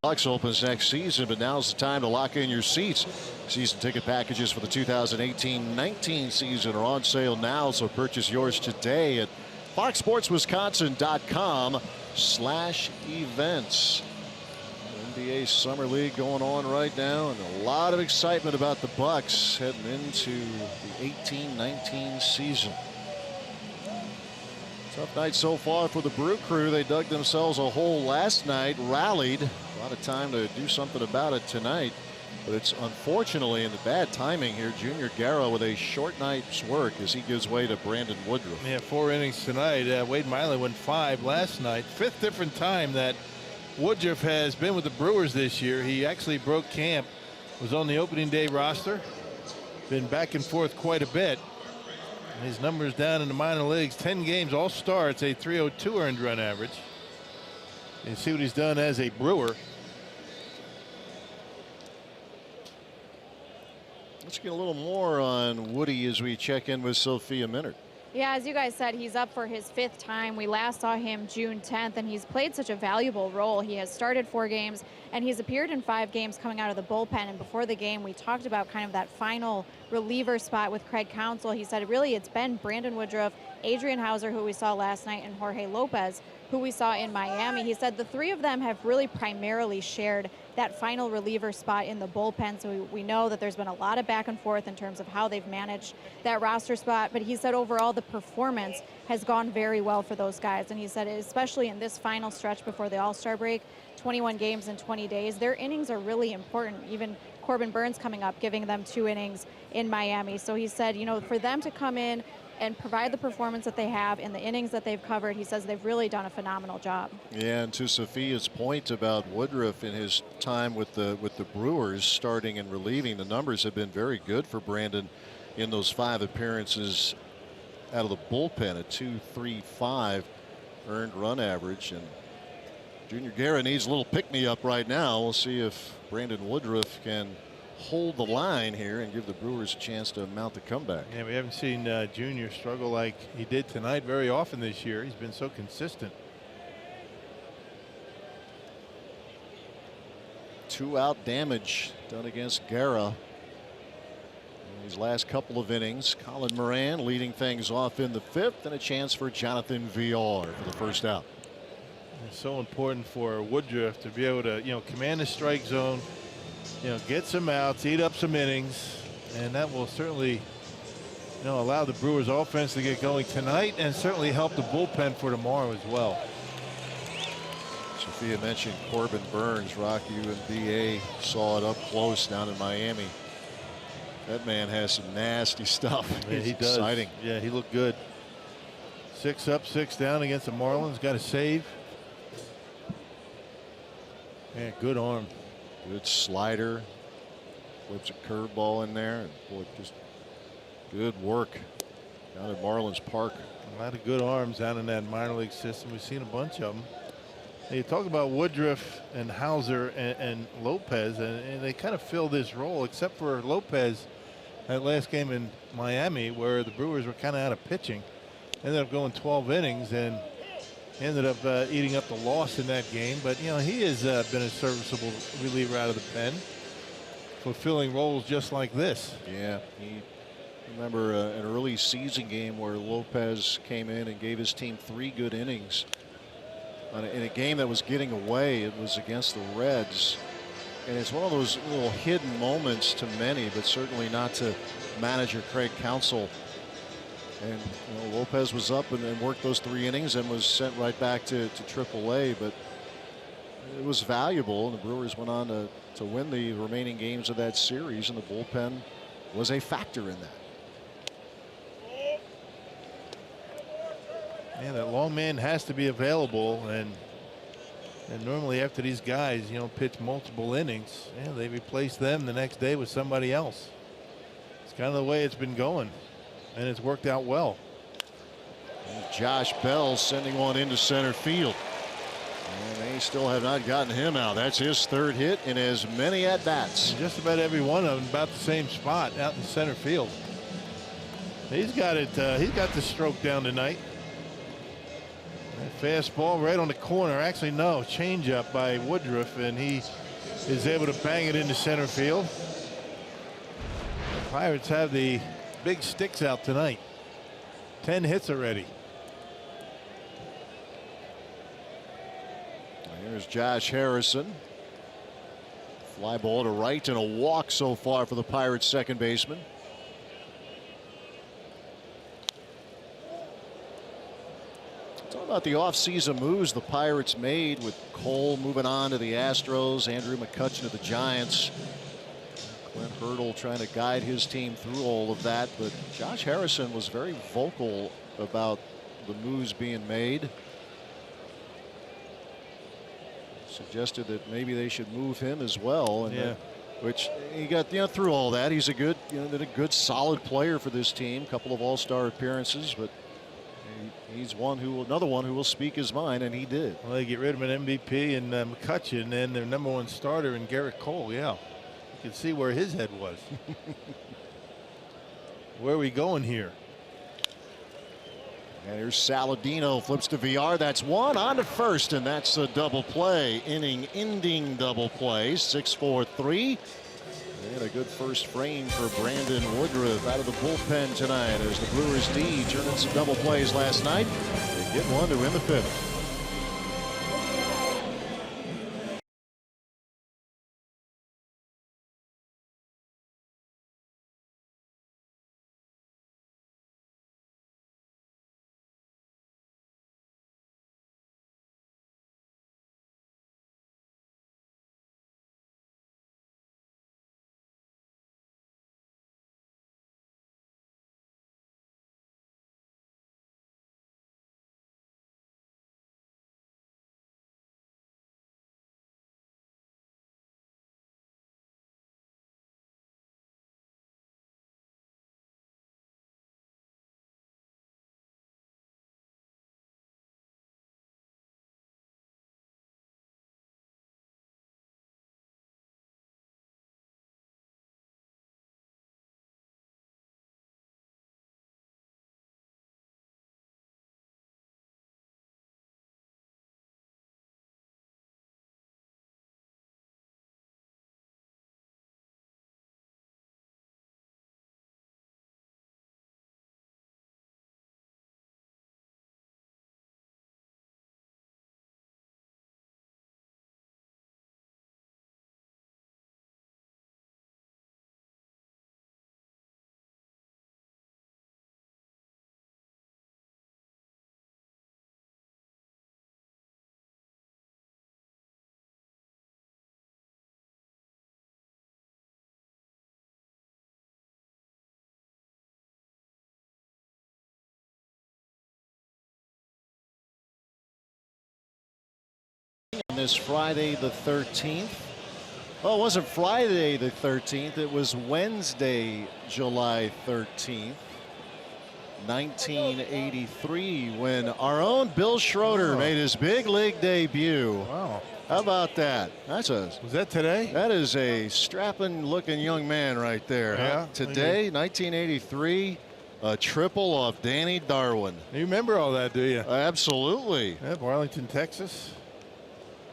Bucks opens next season, but now's the time to lock in your seats. Season ticket packages for the 2018-19 season are on sale now, so purchase yours today at foxsportswisconsin.com/events. NBA Summer League going on right now, and a lot of excitement about the Bucks heading into the 18-19 season. Tough night so far for the Brew Crew. They dug themselves a hole last night, rallied. A lot of time to do something about it tonight. But it's unfortunately in the bad timing here. Junior Guerra with a short night's work as he gives way to Brandon Woodruff. Yeah, 4 innings tonight. Wade Miley went 5 last night. 5th different time that Woodruff has been with the Brewers this year. He actually broke camp, was on the opening day roster, been back and forth quite a bit. His numbers down in the minor leagues, 10 games, all starts, a .302 earned run average. And see what he's done as a Brewer. Let's get a little more on Woody as we check in with Sophia Minard. Yeah, as you guys said, he's up for his 5th time. We last saw him June 10th, and he's played such a valuable role. He has started 4 games, and he's appeared in 5 games coming out of the bullpen. And before the game, we talked about kind of that final reliever spot with Craig Counsell. He said, really, it's been Brandon Woodruff, Adrian Hauser, who we saw last night, and Jorge Lopez, who we saw in Miami. He said the 3 of them have really primarily shared that final reliever spot in the bullpen. So we know that there's been a lot of back and forth in terms of how they've managed that roster spot. But he said overall the performance has gone very well for those guys. And he said especially in this final stretch before the All-Star break, 21 games in 20 days, their innings are really important. Even Corbin Burns coming up, giving them 2 innings in Miami. So he said, you know, for them to come in and provide the performance that they have in the innings that they've covered, he says they've really done a phenomenal job. Yeah, and to Sophia's point about Woodruff in his time with the Brewers, starting and relieving, the numbers have been very good for Brandon in those 5 appearances out of the bullpen, a .235 earned run average. And Junior Guerra needs a little pick-me-up right now. We'll see if Brandon Woodruff can hold the line here and give the Brewers a chance to mount the comeback. Yeah, we haven't seen Junior struggle like he did tonight very often this year. He's been so consistent. 2-out damage done against Guerra in these last couple of innings. Colin Moran leading things off in the 5th, and a chance for Jonathan Villar for the first out. It's so important for Woodruff to be able to, you know, command the strike zone, you know, get some outs, eat up some innings, and that will certainly, you know, allow the Brewers offense to get going tonight and certainly help the bullpen for tomorrow as well. Sophia mentioned Corbin Burns. Rock, you and BA saw it up close down in Miami. That man has some nasty stuff. Yeah, he does. Exciting. Yeah, he looked good. 6 up, 6 down against the Marlins. Got a save. Man, good arm. Good slider. Flips a curveball in there. And boy, just good work down at Marlins Park. A lot of good arms down in that minor league system. We've seen a bunch of them. You talk about Woodruff and Hauser and Lopez, and they kind of fill this role, except for Lopez that last game in Miami where the Brewers were kind of out of pitching. Ended up going 12 innings and ended up eating up the loss in that game. But, you know, he has been a serviceable reliever out of the pen, fulfilling roles just like this. Yeah, remember an early season game where Lopez came in and gave his team 3 good innings. In a game that was getting away. It was against the Reds, and it's one of those little hidden moments to many, but certainly not to manager Craig Counsell. And you know, Lopez was up and worked those 3 innings and was sent right back to AAA, but it was valuable, and the Brewers went on to win the remaining games of that series, and the bullpen was a factor in that. Yeah, that long man has to be available, and normally after these guys, you know, pitch multiple innings, yeah, they replace them the next day with somebody else. It's kind of the way it's been going, and it's worked out well. And Josh Bell sending one into center field, and they still have not gotten him out. That's his 3rd hit in as many at bats. And just about every one of them about the same spot out in center field. He's got it. He's got the stroke down tonight. Fastball right on the corner. Actually, no, changeup by Woodruff, and he is able to bang it into center field. The Pirates have the big sticks out tonight. 10 hits already. Here's Josh Harrison. Fly ball to right and a walk so far for the Pirates second baseman. Talk about the offseason moves the Pirates made with Cole moving on to the Astros, Andrew McCutchen to the Giants. Clint Hurdle trying to guide his team through all of that, but Josh Harrison was very vocal about the moves being made. Suggested that maybe they should move him as well, and which he got through all that. He's a good, been a good solid player for this team. Couple of All-Star appearances, but he's another one who will speak his mind, and he did. Well, they get rid of an MVP and McCutchen, and their #1 starter in Garrett Cole. Yeah, you can see where his head was. Where are we going here? And here's Saladino, flips to VR. That's one on to first, and that's a double play, inning-ending double play. 6-4-3. And a good first frame for Brandon Woodruff out of the bullpen tonight as the Brewers D turned in some double plays last night. They get one to win the 5th. This Friday the 13th. Well, it wasn't Friday the 13th. It was Wednesday, July 13th, 1983, when our own Bill Schroeder made his big league debut. Wow. How about that? Was that today? That is a strapping looking young man right there. Yeah. Huh? Today, 1983, a triple off Danny Darwin. You remember all that, do you? Absolutely. Yeah, Arlington, Texas.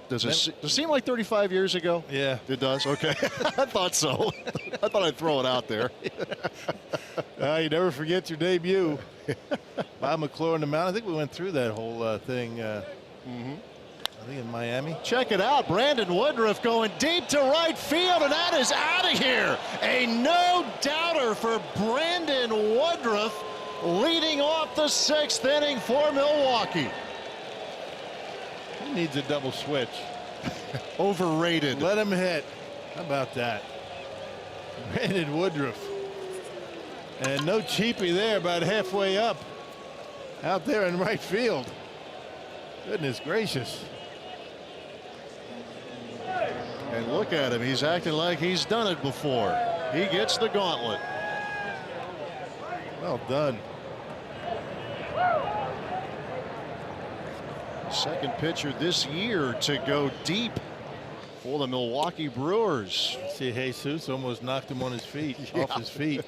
Does it seem like 35 years ago? Yeah. It does? Okay. I thought so. I thought I'd throw it out there. You never forget your debut. Bob McClure on the mound. I think we went through that whole thing. I think in Miami. Check it out. Brandon Woodruff going deep to right field, and that is out of here. A no-doubter for Brandon Woodruff, leading off the 6th inning for Milwaukee. He needs a double switch. Overrated. Let him hit. How about that? Brandon Woodruff. And no cheapie there, about halfway up. Out there in right field. Goodness gracious. And look at him. He's acting like he's done it before. He gets the gauntlet. Well done. Second pitcher this year to go deep for the Milwaukee Brewers. See, Jesus almost knocked him on his feet, off his feet.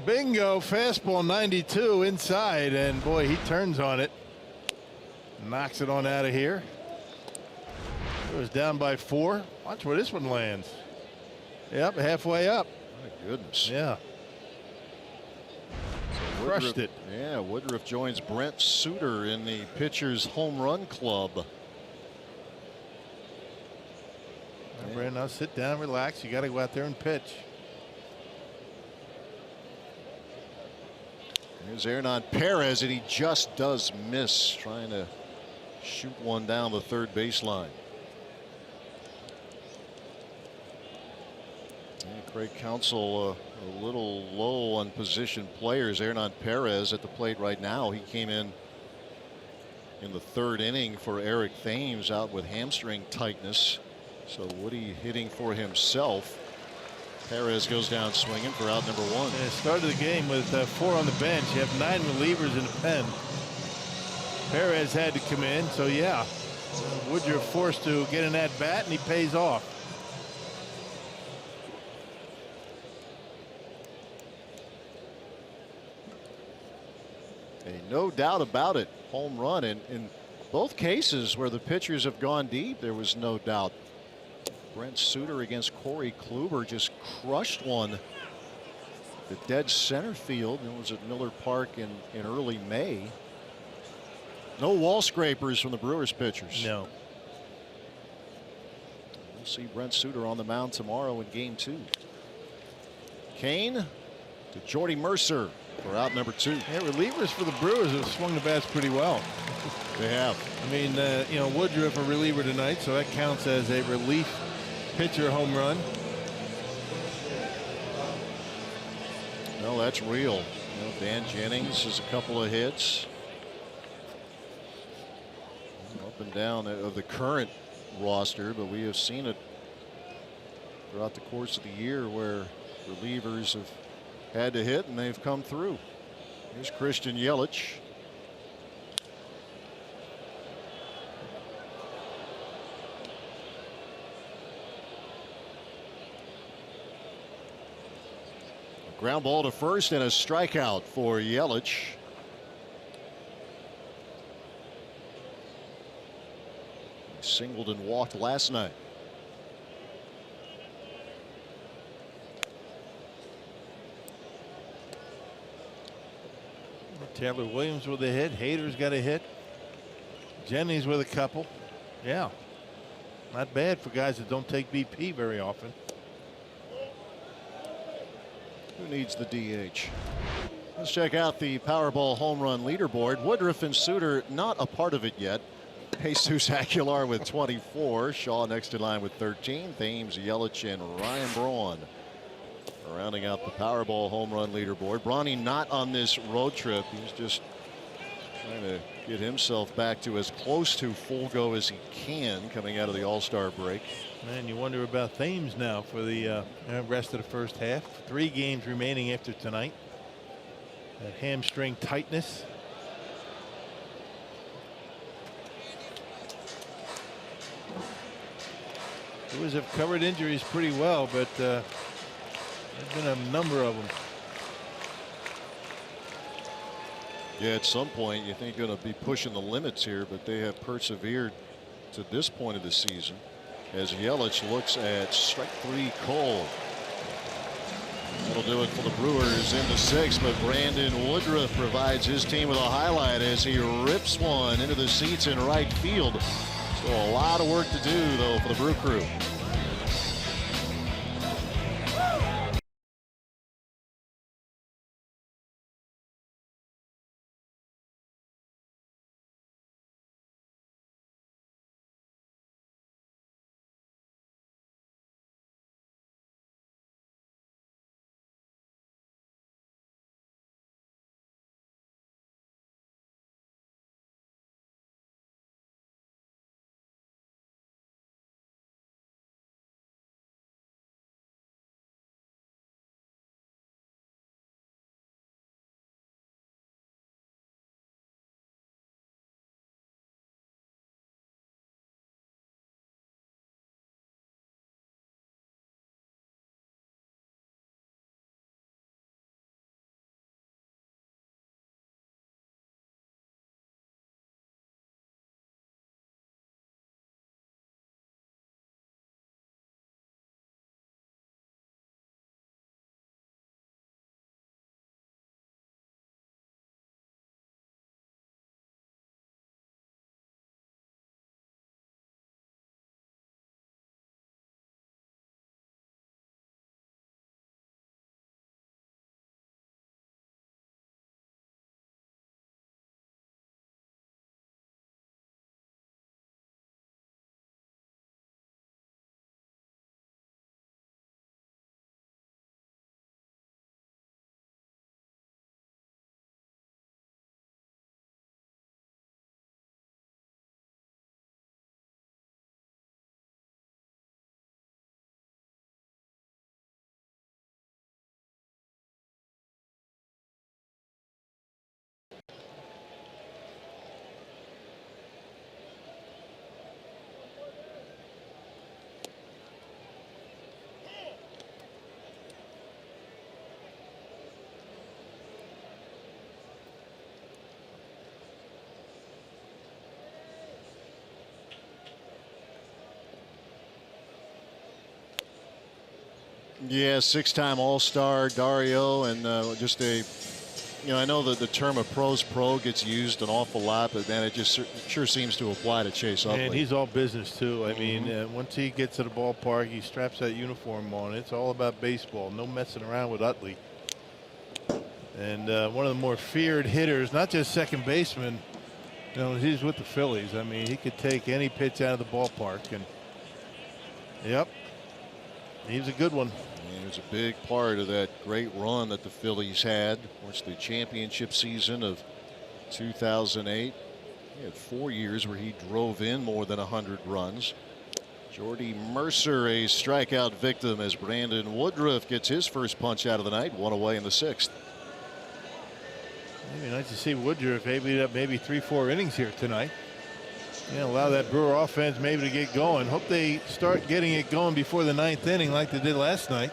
Bingo, fastball 92 inside, and boy, he turns on it. Knocks it on out of here. It was down by 4. Watch where this one lands. Yep, halfway up. My goodness. Yeah. So Crushed it. Yeah, Woodruff joins Brent Suter in the pitcher's home run club. All right, now sit down, relax. You got to go out there and pitch. Here's Hernan Perez, and he just does miss, trying to shoot one down the third baseline. Yeah, Craig Counsell a little low on position players. Hernan Perez at the plate right now. He came in the third inning for Eric Thames out with hamstring tightness. So Woody hitting for himself. Perez goes down swinging for out number 1. And it started the game with 4 on the bench. You have 9 relievers in the pen. Perez had to come in, so yeah, Woodruff forced to get an at bat, and he pays off. No doubt about it, home run. And in both cases where the pitchers have gone deep, there was no doubt. Brent Suter against Corey Kluber just crushed one the dead center field. It was at Miller Park in early May. No wall scrapers from the Brewers pitchers. No. We'll see Brent Suter on the mound tomorrow in game 2. Kane to Jordy Mercer for out number 2. Yeah, relievers for the Brewers have swung the bats pretty well. They have. I mean, you know, Woodruff a reliever tonight, so that counts as a relief pitcher home run. No, that's real. You know, Dan Jennings has a couple of hits. Up and down of the current roster, but we have seen it throughout the course of the year where relievers have had to hit and they've come through. Here's Christian Yelich. A ground ball to first and a strikeout for Yelich. He singled and walked last night. Taylor Williams with a hit. Hader's got a hit. Jennings with a couple. Yeah. Not bad for guys that don't take BP very often. Who needs the DH? Let's check out the Powerball home run leaderboard. Woodruff and Suter not a part of it yet. Jesus Aguilar with 24. Shaw next in line with 13. Thames, Yelich, and Ryan Braun rounding out the Powerball home run leaderboard. Bronny not on this road trip. He's just trying to get himself back to as close to full go as he can coming out of the All-Star break. Man, you wonder about Thames now for the rest of the first half. 3 games remaining after tonight. That hamstring tightness. Brewers have covered injuries pretty well, but there's been a number of them. Yeah, at some point you think going to be pushing the limits here, but they have persevered to this point of the season as Yelich looks at strike 3 cold. That'll do it for the Brewers in the 6th, but Brandon Woodruff provides his team with a highlight as he rips one into the seats in right field. Still a lot of work to do though for the Brew Crew. Yeah, six-time All-Star Dario, and just a, I know that the term of pros pro gets used an awful lot, but man, it just sure seems to apply to Chase Utley. And he's all business too. I mean, once he gets to the ballpark, he straps that uniform on. It's all about baseball. No messing around with Utley. And one of the more feared hitters, not just second baseman. He's with the Phillies. I mean, he could take any pitch out of the ballpark, and yep, he was a good one. He was a big part of that great run that the Phillies had. Of course, the championship season of 2008. He had 4 years where he drove in more than 100 runs. Jordy Mercer, a strikeout victim, as Brandon Woodruff gets his first punch out of the night, one away in the 6th. Maybe nice to see Woodruff maybe up 3-4 innings here tonight. Allow that Brewer offense maybe to get going. Hope they start getting it going before the 9th inning like they did last night.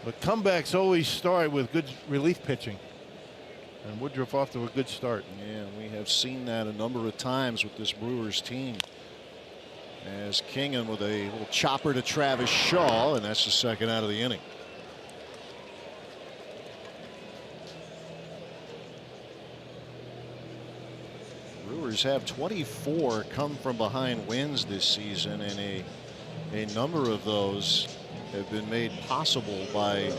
But comebacks always start with good relief pitching. And Woodruff off to a good start. Yeah, we have seen that a number of times with this Brewers team. As Kingan with a little chopper to Travis Shaw, and that's the second out of the inning. Brewers have 24 come from behind wins this season, and a number of those have been made possible by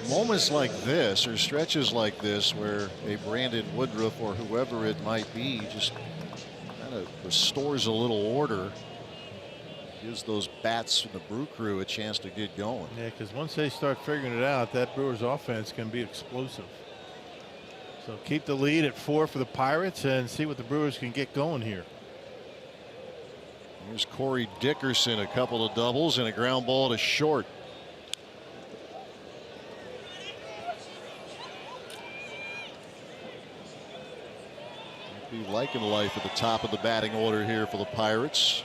moments like this or stretches like this where a Brandon Woodruff or whoever it might be just kind of restores a little order, gives those bats and the Brew Crew a chance to get going. Yeah, because once they start figuring it out, that Brewers offense can be explosive. So keep the lead at 4 for the Pirates and see what the Brewers can get going here. Here's Corey Dickerson, a couple of doubles and a ground ball to short. Be liking life at the top of the batting order here for the Pirates.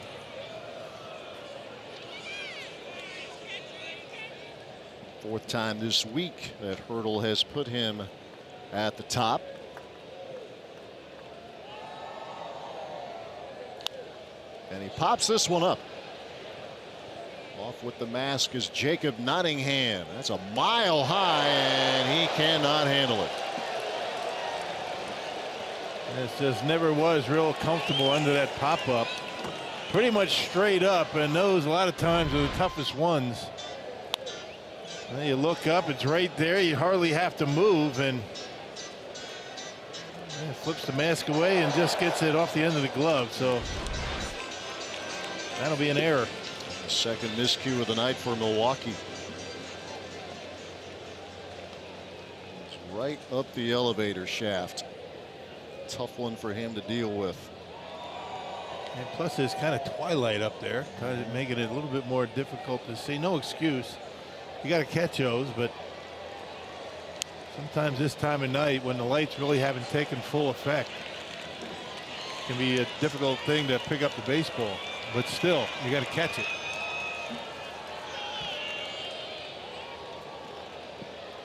Fourth time this week that hurdle has put him at the top. And he pops this one up. Off with the mask is Jacob Nottingham. That's a mile high, and he cannot handle it. This just never was real comfortable under that pop-up. Pretty much straight up, and those a lot of times are the toughest ones. And then you look up, it's right there. You hardly have to move, and flips the mask away and just gets it off the end of the glove. So that'll be an error. The second miscue of the night for Milwaukee. It's right up the elevator shaft. Tough one for him to deal with. And plus there's kind of twilight up there, trying to make it a little bit more difficult to see. No excuse. You got to catch those, but sometimes this time of night when the lights really haven't taken full effect, it can be a difficult thing to pick up the baseball. But still, you got to catch it.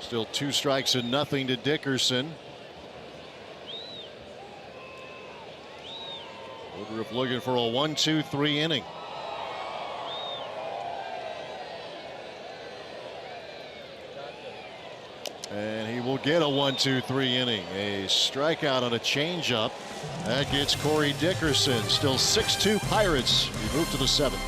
Still 2 strikes and nothing to Dickerson. Woodruff looking for a 1-2-3 inning. And he will get a 1-2-3 inning. A strikeout on a changeup. That gets Corey Dickerson. Still 6-2 Pirates. We move to the 7th.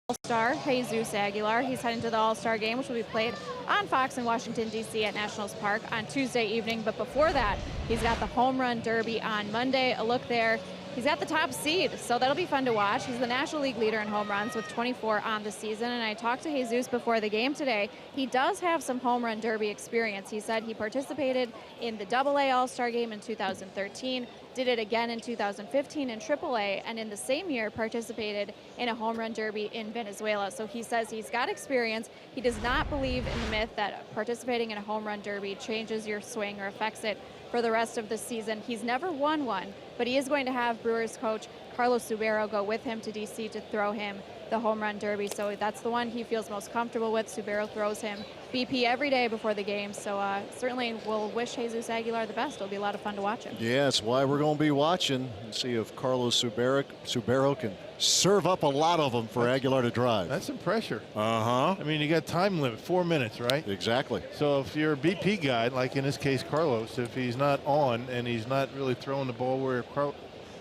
All-Star Jesus Aguilar. He's heading to the All-Star game, which will be played on Fox in Washington, D.C. at Nationals Park on Tuesday evening. But before that, he's got the Home Run Derby on Monday. A look there. He's at the top seed, so that'll be fun to watch. He's the National League leader in home runs with 24 on the season. And I talked to Jesus before the game today. He does have some Home Run Derby experience. He said he participated in the AA All-Star game in 2013, did it again in 2015 in AAA, and in the same year participated in a Home Run Derby in Venezuela. So he says he's got experience. He does not believe in the myth that participating in a Home Run Derby changes your swing or affects it for the rest of the season. He's never won one, but he is going to have Brewers coach Carlos Subero go with him to DC to throw him the Home Run Derby. So that's the one he feels most comfortable with. Subero throws him BP every day before the game. So certainly we'll wish Jesus Aguilar the best. It'll be a lot of fun to watch him. Yeah, that's why we're going to be watching and see if Carlos Subero can serve up a lot of them for Aguilar to drive. That's some pressure. Uh-huh. I mean, you got time limit, 4 minutes, right? Exactly. So if you're a BP guy, like in this case Carlos, if he's not on and he's not really throwing the ball where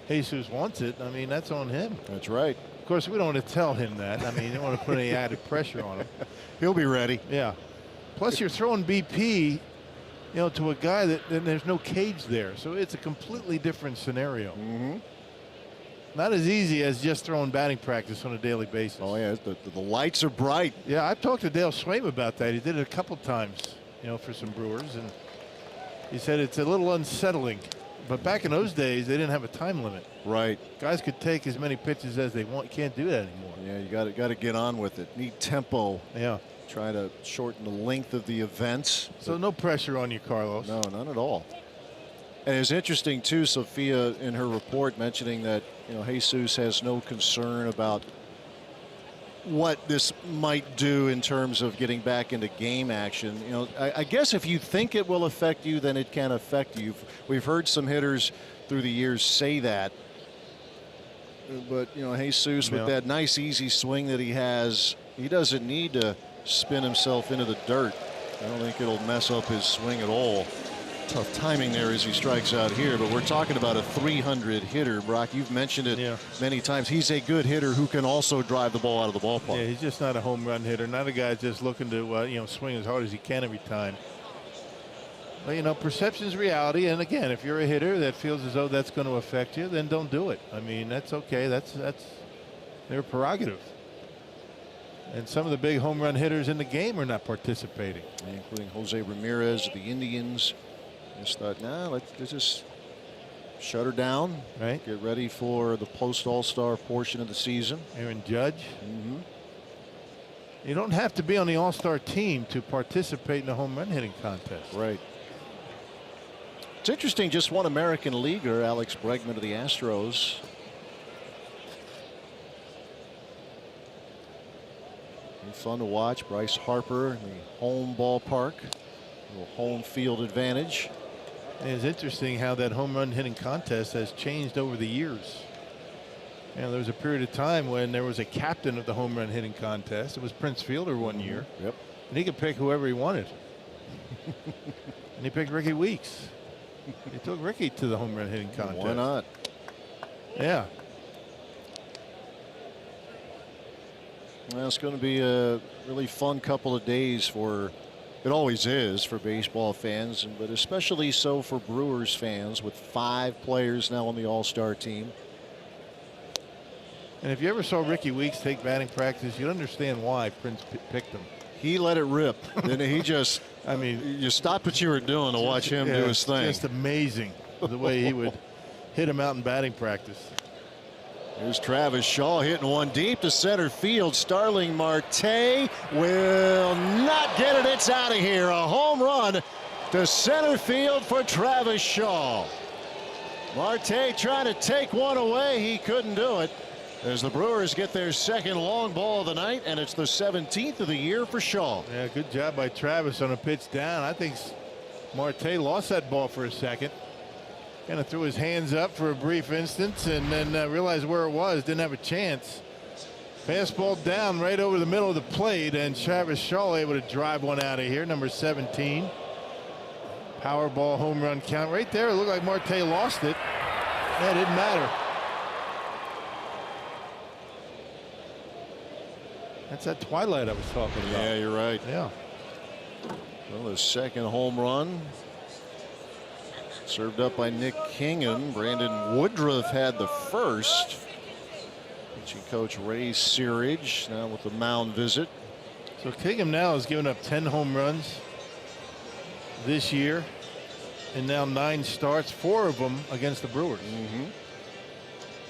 Jesus wants it, I mean, that's on him. That's right. Of course, we don't want to tell him that. I mean, you don't want to put any added pressure on him. He'll be ready. Yeah. Plus, you're throwing BP, to a guy that there's no cage there. So it's a completely different scenario. Mm-hmm. Not as easy as just throwing batting practice on a daily basis. Oh, yeah, the lights are bright. Yeah, I've talked to Dale Swaim about that. He did it a couple times, for some Brewers. And he said it's a little unsettling. But back in those days, they didn't have a time limit. Right. Guys could take as many pitches as they want. Can't do that anymore. Yeah, you got to get on with it. Need tempo. Yeah. Try to shorten the length of the events. So no pressure on you, Carlos. No, none at all. And it's interesting too, Sophia, in her report mentioning that Jesus has no concern about what this might do in terms of getting back into game action. I guess if you think it will affect you, then it can affect you. We've heard some hitters through the years say that. But Jesus, with that nice easy swing that he has, he doesn't need to spin himself into the dirt. I don't think it'll mess up his swing at all. Tough timing there as he strikes out here, but we're talking about a 300 hitter. Brock, you've mentioned it many times. He's a good hitter who can also drive the ball out of the ballpark. Yeah, he's just not a home run hitter. Not a guy just looking to swing as hard as he can every time. But perception's reality, and again, if you're a hitter that feels as though that's going to affect you, then don't do it. I mean, that's okay. That's their prerogative. And some of the big home run hitters in the game are not participating, including Jose Ramirez of the Indians. Just thought, let's just shut her down. Right. Get ready for the post All-Star portion of the season. Aaron Judge. Mm-hmm. You don't have to be on the All-Star team to participate in a home run hitting contest. Right. It's interesting, just one American leaguer, Alex Bregman of the Astros. Fun to watch. Bryce Harper in the home ballpark. A little home field advantage. And it's interesting how that home run hitting contest has changed over the years. There was a period of time when there was a captain of the home run hitting contest. It was Prince Fielder one year. Yep. And he could pick whoever he wanted. And he picked Ricky Weeks. He took Ricky to the home run hitting contest. Why not? Yeah. Well, it's going to be a really fun couple of days it always is for baseball fans, but especially so for Brewers fans with 5 players now on the All-Star team. And if you ever saw Ricky Weeks take batting practice, you'd understand why Prince picked him. He let it rip. Then he just, I mean, you stopped what you were doing to watch him do his thing. Just amazing the way he would hit him out in batting practice. Here's Travis Shaw hitting one deep to center field. Starling Marte will not get it. It's out of here. A home run to center field for Travis Shaw. Marte trying to take one away. He couldn't do it. As the Brewers get their second long ball of the night, and it's the 17th of the year for Shaw. Yeah, good job by Travis on a pitch down. I think Marte lost that ball for a second. Kind of threw his hands up for a brief instance and then realized where it was. Didn't have a chance. Fastball down right over the middle of the plate, and Travis Shaw able to drive one out of here. Number 17. Powerball home run count right there. It looked like Marte lost it. Yeah, it didn't matter. That's that twilight I was talking about. Yeah, you're right. Yeah. Well, the second home run served up by Nick Kingham. Brandon Woodruff had the first. Pitching coach Ray Searage now with the mound visit. So Kingham now has given up 10 home runs this year, and now 9 starts, 4 of them against the Brewers.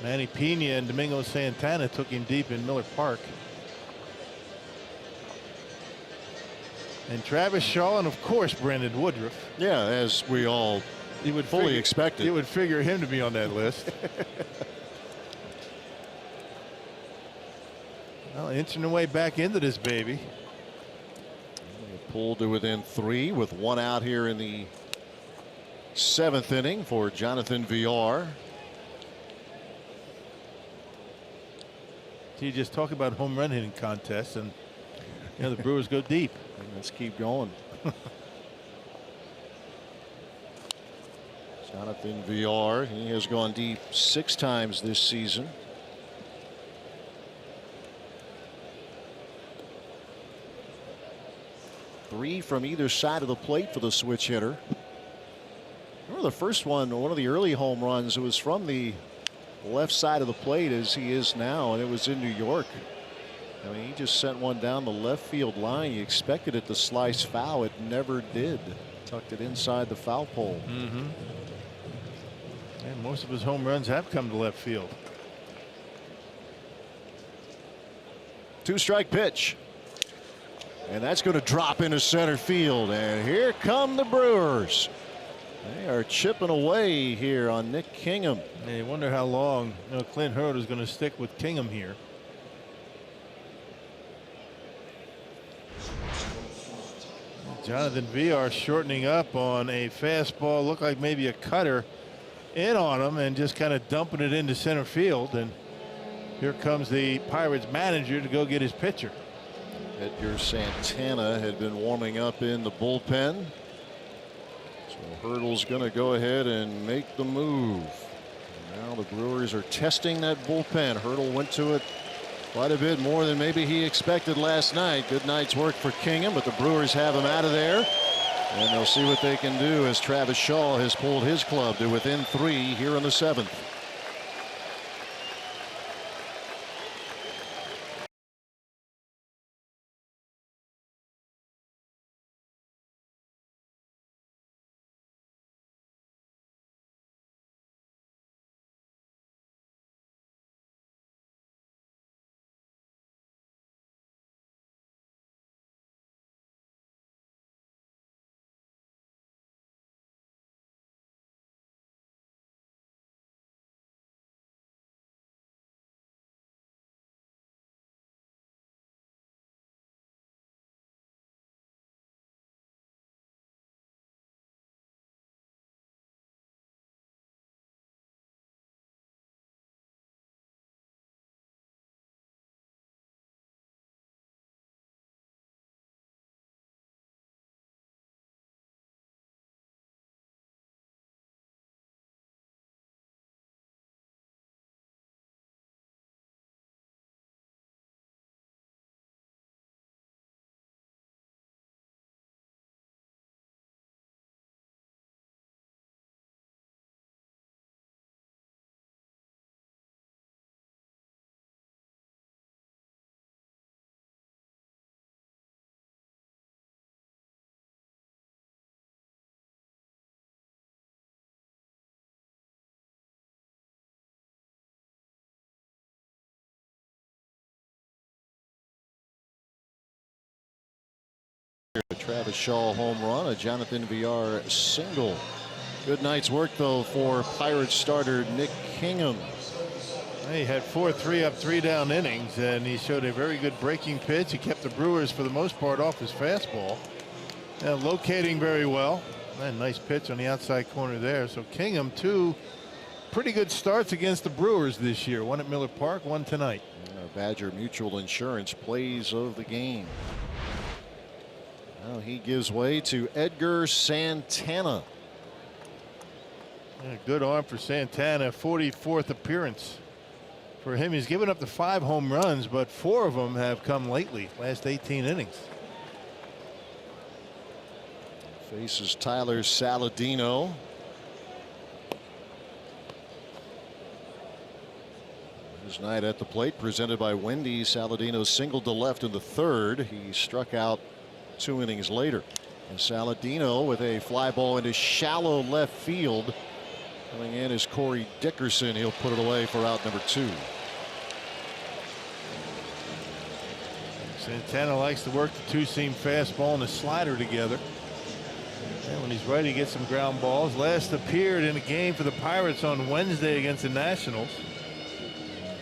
Manny Pena and Domingo Santana took him deep in Miller Park. And Travis Shaw and of course Brandon Woodruff. Yeah, as we all fully expected. You would figure him to be on that list. Well, inching their way back into this baby. Pulled to within 3 with 1 out here in the 7th inning for Jonathan Villar. So you just talk about home run hitting contests, and you know the Brewers go deep. Let's keep going. Jonathan Villar, he has gone deep 6 times this season. Three from either side of the plate for the switch hitter. Remember the first one of the early home runs, it was from the left side of the plate as he is now, and it was in New York. I mean, he just sent one down the left field line. You expected it to slice foul. It never did. Tucked it inside the foul pole. And most of his home runs have come to left field. 2-strike pitch. And that's going to drop into center field. And here come the Brewers. They are chipping away here on Nick Kingham. And you wonder how long Clint Hurd is going to stick with Kingham here. Jonathan Villar shortening up on a fastball, looked like maybe a cutter in on him, and just kind of dumping it into center field. And here comes the Pirates manager to go get his pitcher. Edgar Santana had been warming up in the bullpen. So Hurdle's going to go ahead and make the move. And now the Brewers are testing that bullpen. Hurdle went to it quite a bit more than maybe he expected last night. Good night's work for Kingham, but the Brewers have him out of there. And they'll see what they can do as Travis Shaw has pulled his club to within 3 here in the 7th. A Travis Shaw home run, a Jonathan Villar single. Good night's work though for Pirates starter Nick Kingham. He had 4 3-up, 3-down innings, and he showed a very good breaking pitch. He kept the Brewers for the most part off his fastball. Now locating very well. And nice pitch on the outside corner there. So Kingham, 2 pretty good starts against the Brewers this year. 1 at Miller Park, 1 tonight. Badger Mutual Insurance plays of the game. Now he gives way to Edgar Santana. Yeah, good arm for Santana. 44th appearance For him, he's given up the 5 home runs, but 4 of them have come lately, last 18 innings. Faces Tyler Saladino. His night at the plate presented by Wendy's. Saladino singled to left in the 3rd. He struck out 2 innings later. And Saladino with a fly ball into shallow left field. Coming in is Corey Dickerson. He'll put it away for out number 2. Santana likes to work the 2-seam fastball and the slider together. And when he's right, he gets some ground balls. Last appeared in a game for the Pirates on Wednesday against the Nationals.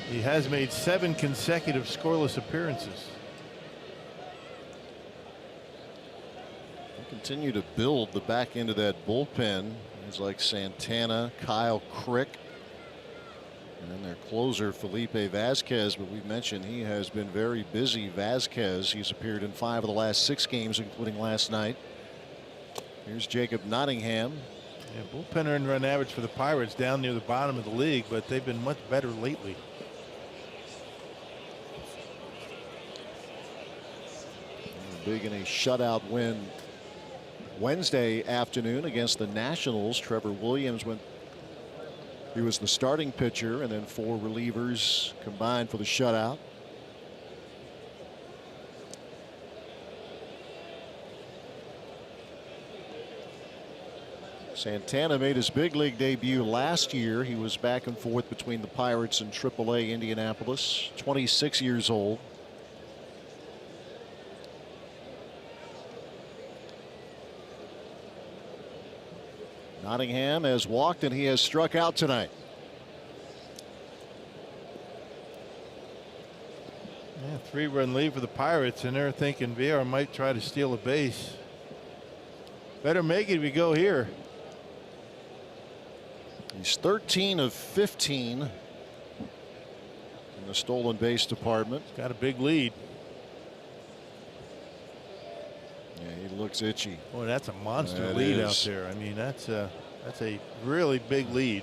He has made 7 consecutive scoreless appearances. They continue to build the back end of that bullpen. Guys like Santana, Kyle Crick, and then their closer Felipe Vasquez. But we've mentioned he has been very busy. Vasquez, he's appeared in 5 of the last 6 games, including last night. Here's Jacob Nottingham. Yeah, bullpen earned run average for the Pirates down near the bottom of the league, but they've been much better lately. Big in a shutout win Wednesday afternoon against the Nationals. Trevor Williams he was the starting pitcher, and then 4 relievers combined for the shutout. Santana made his big league debut last year. He was back and forth between the Pirates and AAA Indianapolis. 26 years old. Nottingham has walked and he has struck out tonight. Yeah, 3-run lead for the Pirates, and they're thinking VR might try to steal a base. Better make it if we go here. He's 13 of 15 in the stolen base department. Got a big lead. Yeah, he looks itchy. Boy, that's a monster That lead is. out there. I mean, that's a really big lead.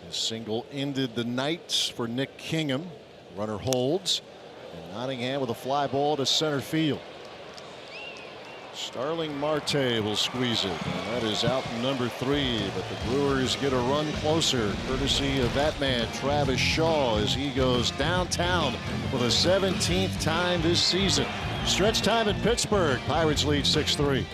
His single ended the night for Nick Kingham. Runner holds, and Nottingham with a fly ball to center field. Starling Marte will squeeze it, and that is out number 3. But the Brewers get a run closer, courtesy of that man, Travis Shaw, as he goes downtown for the 17th time this season. Stretch time in Pittsburgh. Pirates lead 6-3.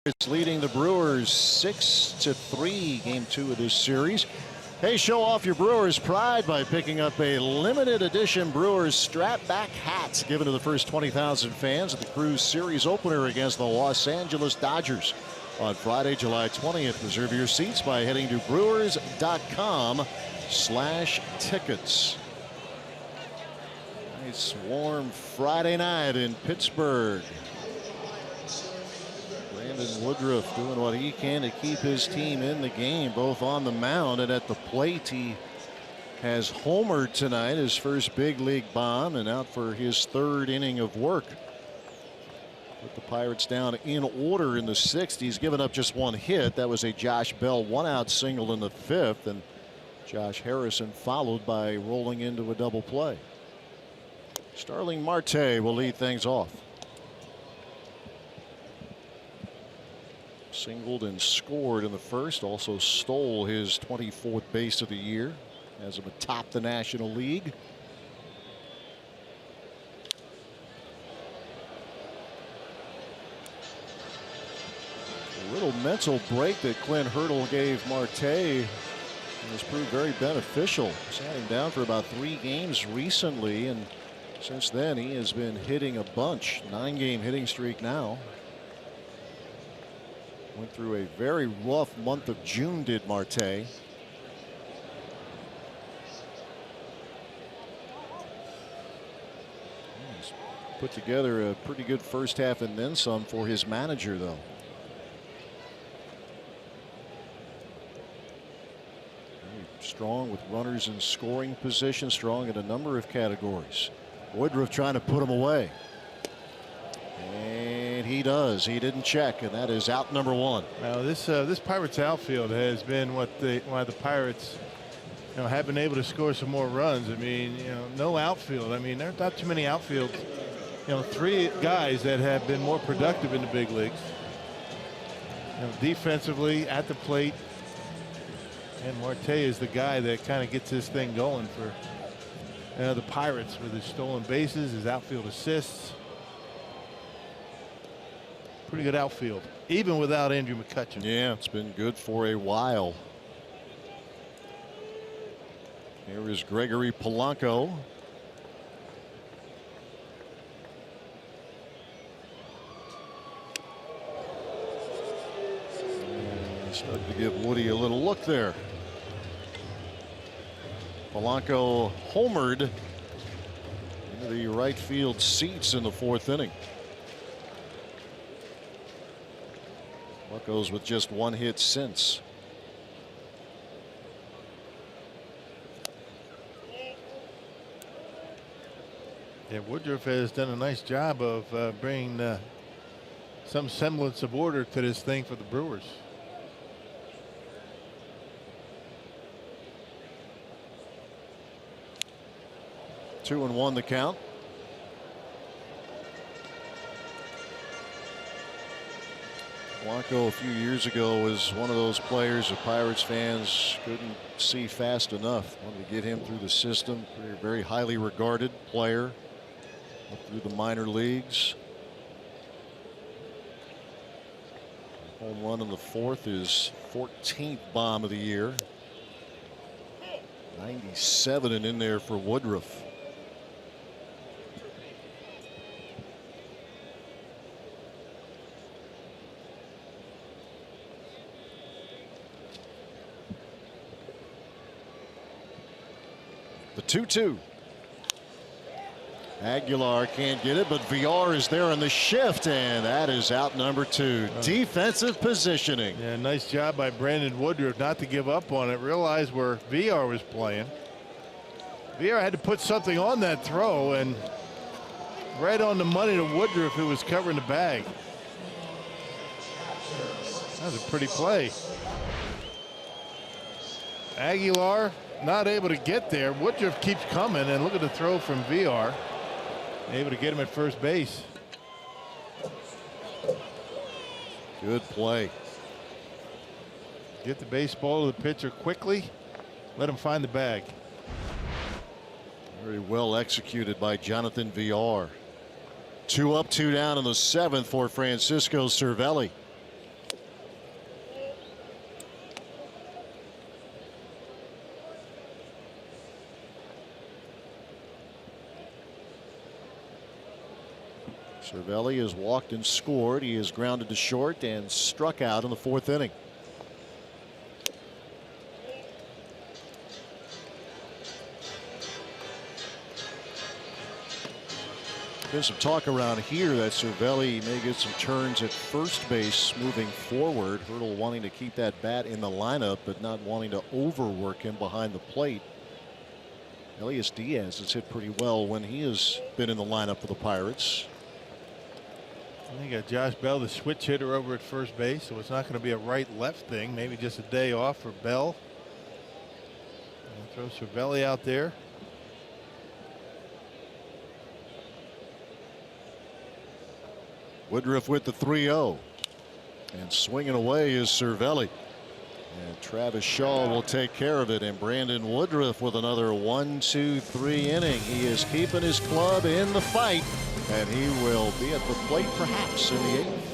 It's leading the Brewers 6-3, game 2 of this series. Hey, show off your Brewers pride by picking up a limited edition Brewers strap back hats given to the first 20,000 fans at the Cruise Series opener against the Los Angeles Dodgers on Friday, July 20th. Reserve your seats by heading to brewers.com/tickets. Nice warm Friday night in Pittsburgh. Brandon Woodruff doing what he can to keep his team in the game, both on the mound and at the plate. He has homered tonight, his first big league bomb, and out for his third inning of work. Put the Pirates down in order in the sixth. He's given up just one hit. That was a Josh Bell one-out single in the fifth, and Josh Harrison followed by rolling into a double play. Starling Marte will lead things off. Singled and scored in the first, also stole his 24th base of the year, has him atop the National League. A little mental break that Clint Hurdle gave Marte has proved very beneficial. Sat him down for about 3 games recently, and since then he has been hitting a bunch. 9-game hitting streak now. Went through a very rough month of June, did Marte. He's put together a pretty good first half and then some for his manager, though. Very strong with runners in scoring position, strong in a number of categories. Woodruff trying to put him away. And he does. He didn't check, and that is out number 1. Now this Pirates outfield has been why the Pirates, have been able to score some more runs. I mean, no outfield. I mean, there's not too many outfields. 3 guys that have been more productive in the big leagues. Defensively at the plate, and Marte is the guy that kind of gets this thing going for the Pirates with his stolen bases, his outfield assists. Pretty good outfield, even without Andrew McCutchen. Yeah, it's been good for a while. Here is Gregory Polanco. Started to give Woody a little look there. Polanco homered into the right field seats in the 4th inning. Goes with just 1 hit since. Yeah, Woodruff has done a nice job of bringing some semblance of order to this thing for the Brewers. 2-1 the count. Polanco a few years ago was one of those players the Pirates fans couldn't see fast enough. Wanted to get him through the system. Very highly regarded player up through the minor leagues. Home run in the 4th, is 14th bomb of the year. 97 and in there for Woodruff. The 2-2. Aguilar can't get it, but VR is there on the shift, and that is out number 2. Defensive positioning. Yeah, nice job by Brandon Woodruff not to give up on it. Realize where VR was playing. VR had to put something on that throw, and right on the money to Woodruff, who was covering the bag. That was a pretty play. Aguilar not able to get there. Woodruff keeps coming, and look at the throw from VR. Able to get him at first base. Good play. Get the baseball to the pitcher quickly. Let him find the bag. Very well executed by Jonathan VR. 2 up, 2 down in the 7th for Francisco Cervelli. Cervelli has walked and scored. He is grounded to short and struck out in the 4th inning. There's some talk around here that Cervelli may get some turns at first base moving forward. Hurdle wanting to keep that bat in the lineup, but not wanting to overwork him behind the plate. Elias Diaz has hit pretty well when he has been in the lineup for the Pirates. And they got Josh Bell, the switch hitter, over at first base, so it's not going to be a right-left thing. Maybe just a day off for Bell. And throw Cervelli out there. Woodruff with the 3-0. And swinging away is Cervelli. And Travis Shaw will take care of it. And Brandon Woodruff with another 1-2-3 inning. He is keeping his club in the fight. And he will be at the plate perhaps in the 8th.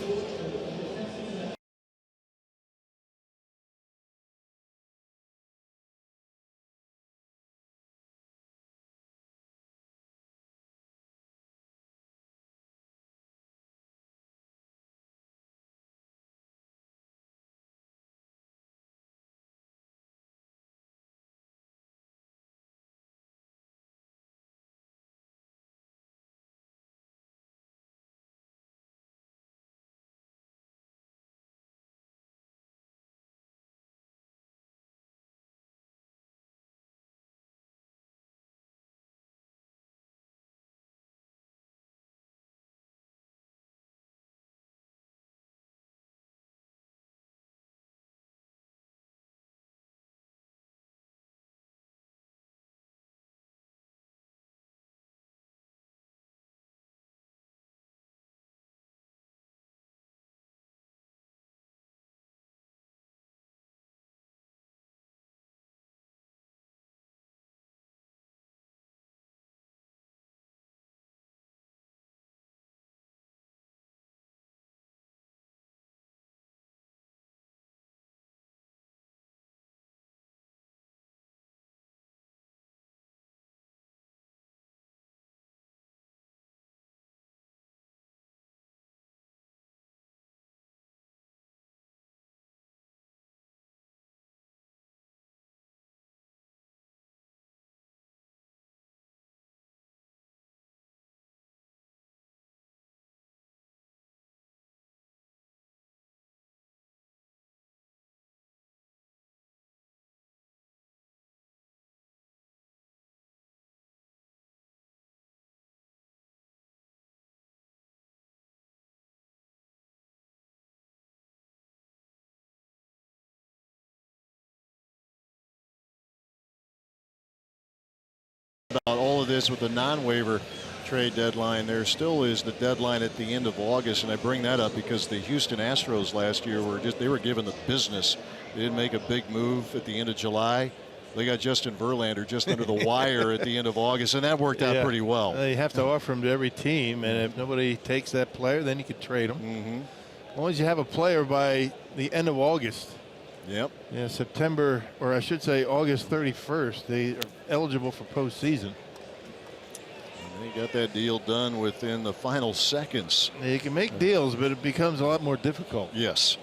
About all of this with the non-waiver trade deadline, there still is the deadline at the end of August, and I bring that up because the Houston Astros last year were given the business. They didn't make a big move at the end of July. They got Justin Verlander just under the wire at the end of August, and that worked out pretty well. You have to offer him to every team, and if nobody takes that player, then you can trade him. As long as you have a player by the end of August. Yep. Yeah, September, or I should say August 31st, they are eligible for postseason. And they got that deal done within the final seconds. You can make deals, but it becomes a lot more difficult. Yes.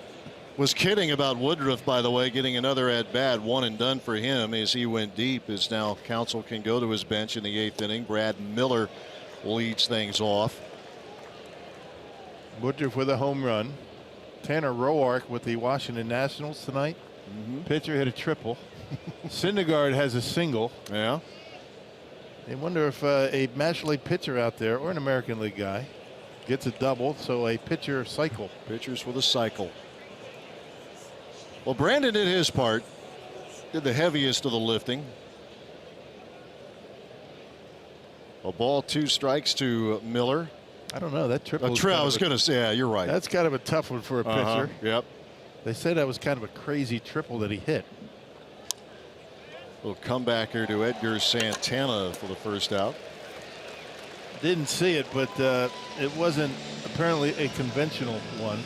Was kidding about Woodruff, by the way, getting another at bat, one and done for him as he went deep. As now Counsell can go to his bench in the 8th inning. Brad Miller leads things off. Woodruff with a home run. Tanner Roark with the Washington Nationals tonight. Pitcher hit a triple. Syndergaard has a single. Yeah. They wonder if a National League pitcher out there or an American League guy gets a double, so a pitcher cycle. Pitchers with a cycle. Well, Brandon did his part, did the heaviest of the lifting. A ball, 2 strikes to Miller. I don't know, that triple. I was going to say, yeah, you're right. That's kind of a tough one for a pitcher. Yep. They said that was kind of a crazy triple that he hit. Little comebacker to Edgar Santana for the first out. Didn't see it, but it wasn't apparently a conventional one.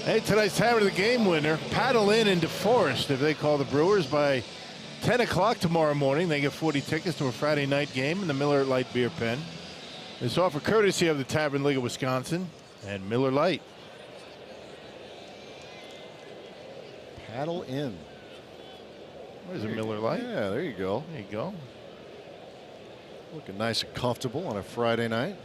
Hey, tonight's time of the game winner. Paddle in into Forest if they call the Brewers by 10 o'clock tomorrow morning. They get 40 tickets to a Friday night game in the Miller Lite Beer Pen. This offer courtesy of the Tavern League of Wisconsin and Miller Lite. Paddle in. Where's a Miller Lite? Yeah, there you go. There you go. Looking nice and comfortable on a Friday night.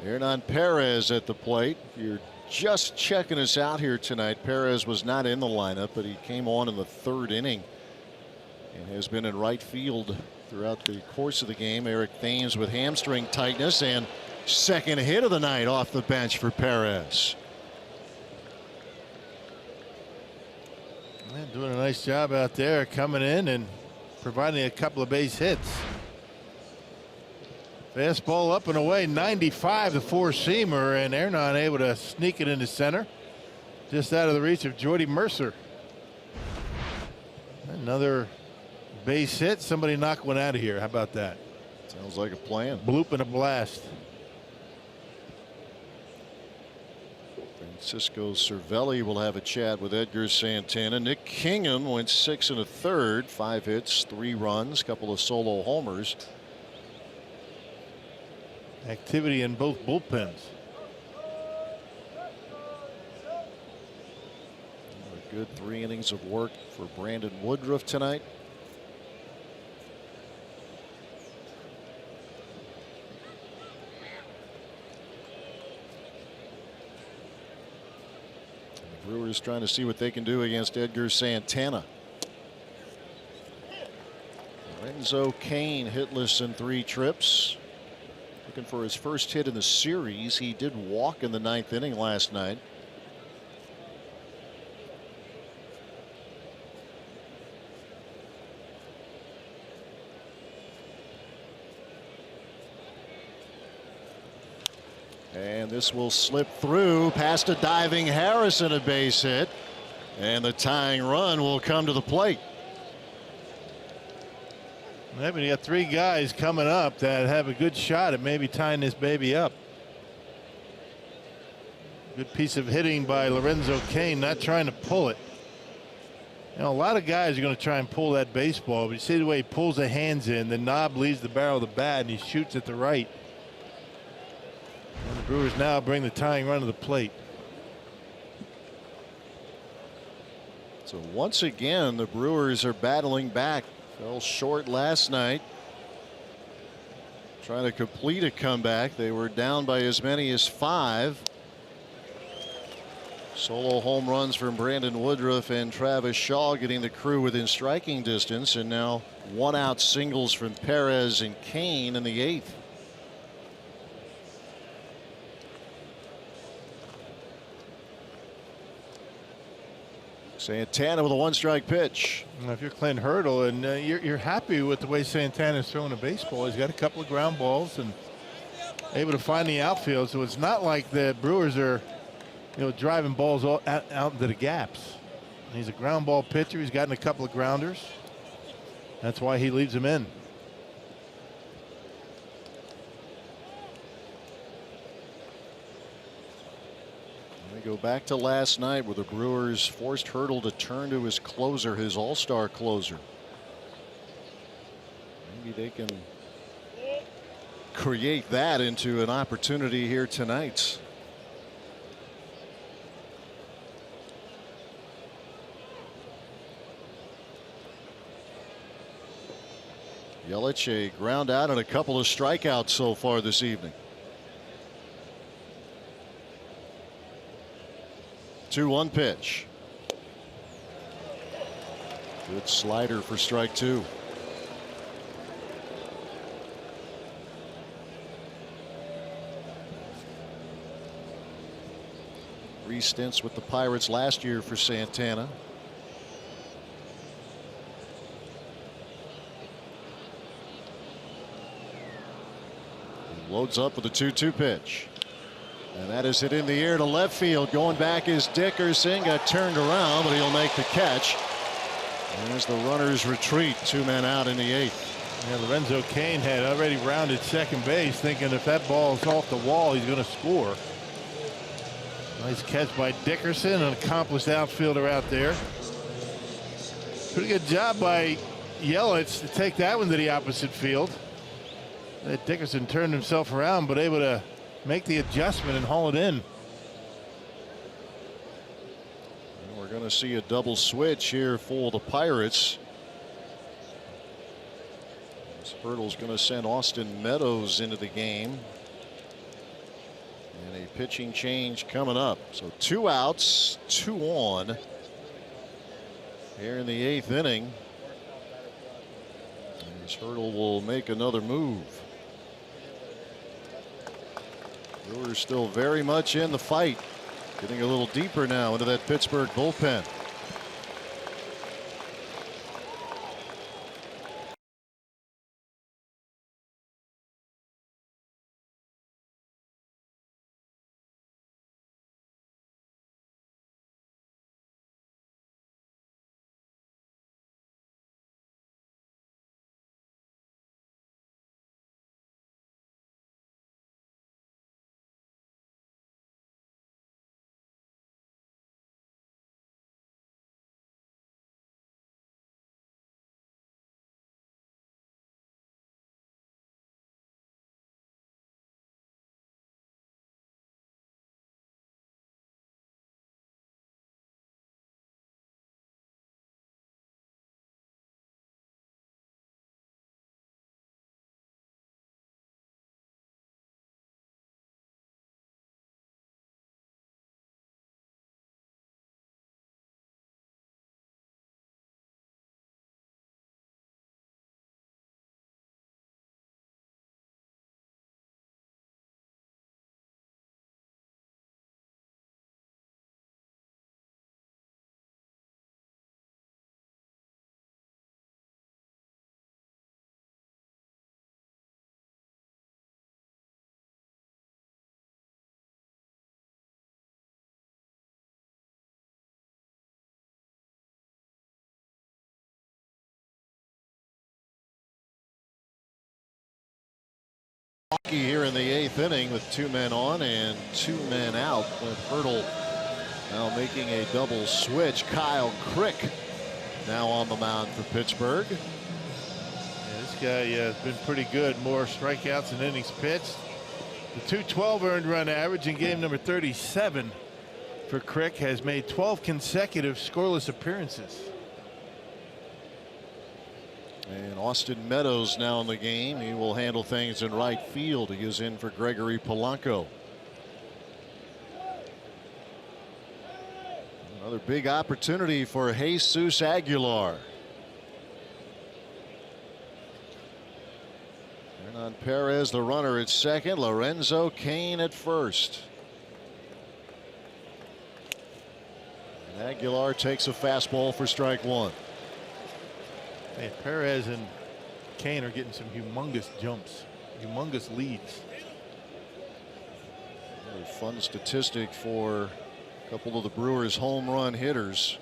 Hernan Perez at the plate. If you're just checking us out here tonight, Perez was not in the lineup, but he came on in the 3rd inning and has been in right field throughout the course of the game. Eric Thames with hamstring tightness, and second hit of the night off the bench for Perez. Yeah, doing a nice job out there, coming in and providing a couple of base hits. Fastball up and away, 95, the 4-seamer, and Hernan able to sneak it into center, just out of the reach of Jordy Mercer. Another base hit. Somebody knock one out of here. How about that? Sounds like a plan. Bloop and a blast. Francisco Cervelli will have a chat with Edgar Santana. Nick Kingham went 6 1/3, 5 hits, 3 runs, couple of solo homers. Activity in both bullpens. A good 3 innings of work for Brandon Woodruff tonight. The Brewers trying to see what they can do against Edgar Santana. Lorenzo Cain hitless in 3 trips. Looking for his first hit in the series. He did walk in the 9th inning last night. And this will slip through past a diving Harrison, a base hit, and the tying run will come to the plate. Yeah, but you got 3 guys coming up that have a good shot at maybe tying this baby up. Good piece of hitting by Lorenzo Cain, not trying to pull it. You know, a lot of guys are going to try and pull that baseball, but you see the way he pulls the hands in, the knob leaves the barrel of the bat, and he shoots at the right. And the Brewers now bring the tying run to the plate. So once again, the Brewers are battling back. Fell short last night. Trying to complete a comeback. They were down by as many as 5. Solo home runs from Brandon Woodruff and Travis Shaw getting the crew within striking distance, and now 1-out singles from Perez and Cain in the 8th. Santana with a 1-strike pitch. Now, if you're Clint Hurdle and you're happy with the way Santana's throwing a baseball, he's got a couple of ground balls and able to find the outfield. So it's not like the Brewers are, driving balls out into the gaps. He's a ground ball pitcher. He's gotten a couple of grounders. That's why he leaves them in. Go back to last night where the Brewers forced Hurdle to turn to his closer, his all-star closer. Maybe they can create that into an opportunity here tonight. Yelich, a ground out and a couple of strikeouts so far this evening. 2-1 pitch. Good slider for strike 2. Three stints with the Pirates last year for Santana. He loads up with a 2-2 pitch. And that is hit in the air to left field. Going back is Dickerson. Got turned around, but he'll make the catch. And as the runners retreat, 2 men out in the 8th. Yeah, Lorenzo Cain had already rounded second base, thinking if that ball is off the wall, he's going to score. Nice catch by Dickerson, an accomplished outfielder out there. Pretty good job by Yelich to take that one to the opposite field. Dickerson turned himself around, but able to make the adjustment and haul it in. We're going to see a double switch here for the Pirates. This hurdle's going to send Austin Meadows into the game. And a pitching change coming up. So 2 outs, 2 on here in the 8th inning. And this hurdle will make another move. Brewers still very much in the fight. Getting a little deeper now into that Pittsburgh bullpen. Here in the 8th inning with 2 men on and 2 men out, with Hurdle now making a double switch. Kyle Crick now on the mound for Pittsburgh. Yeah, this guy has been pretty good. More strikeouts than innings pitched. The 212 earned run average in game number 37 for Crick, has made 12 consecutive scoreless appearances. And Austin Meadows now in the game. He will handle things in right field. He is in for Gregory Polanco. Another big opportunity for Jesus Aguilar. Hernan Perez, the runner, at second. Lorenzo Cain at first. And Aguilar takes a fastball for strike 1. Hey, Perez and Cain are getting some humongous jumps, humongous leads. Very fun statistic for a couple of the Brewers' home run hitters.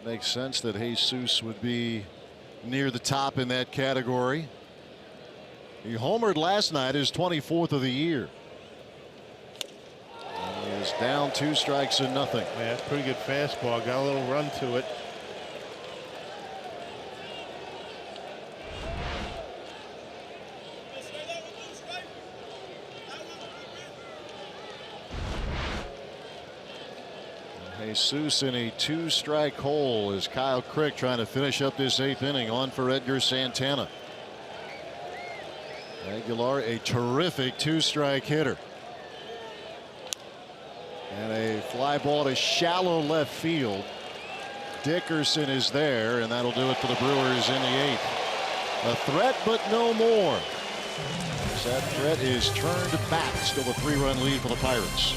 It makes sense that Jesus would be near the top in that category. He homered last night, his 24th of the year. And he is down 2 strikes and nothing. Yeah, pretty good fastball. Got a little run to it. Jesus in a 2-strike hole as Kyle Crick trying to finish up this 8th inning on for Edgar Santana. Aguilar, a terrific 2-strike hitter. And a fly ball to shallow left field. Dickerson is there, and that'll do it for the Brewers in the 8th. A threat, but no more. That threat is turned back. Still a 3-run lead for the Pirates.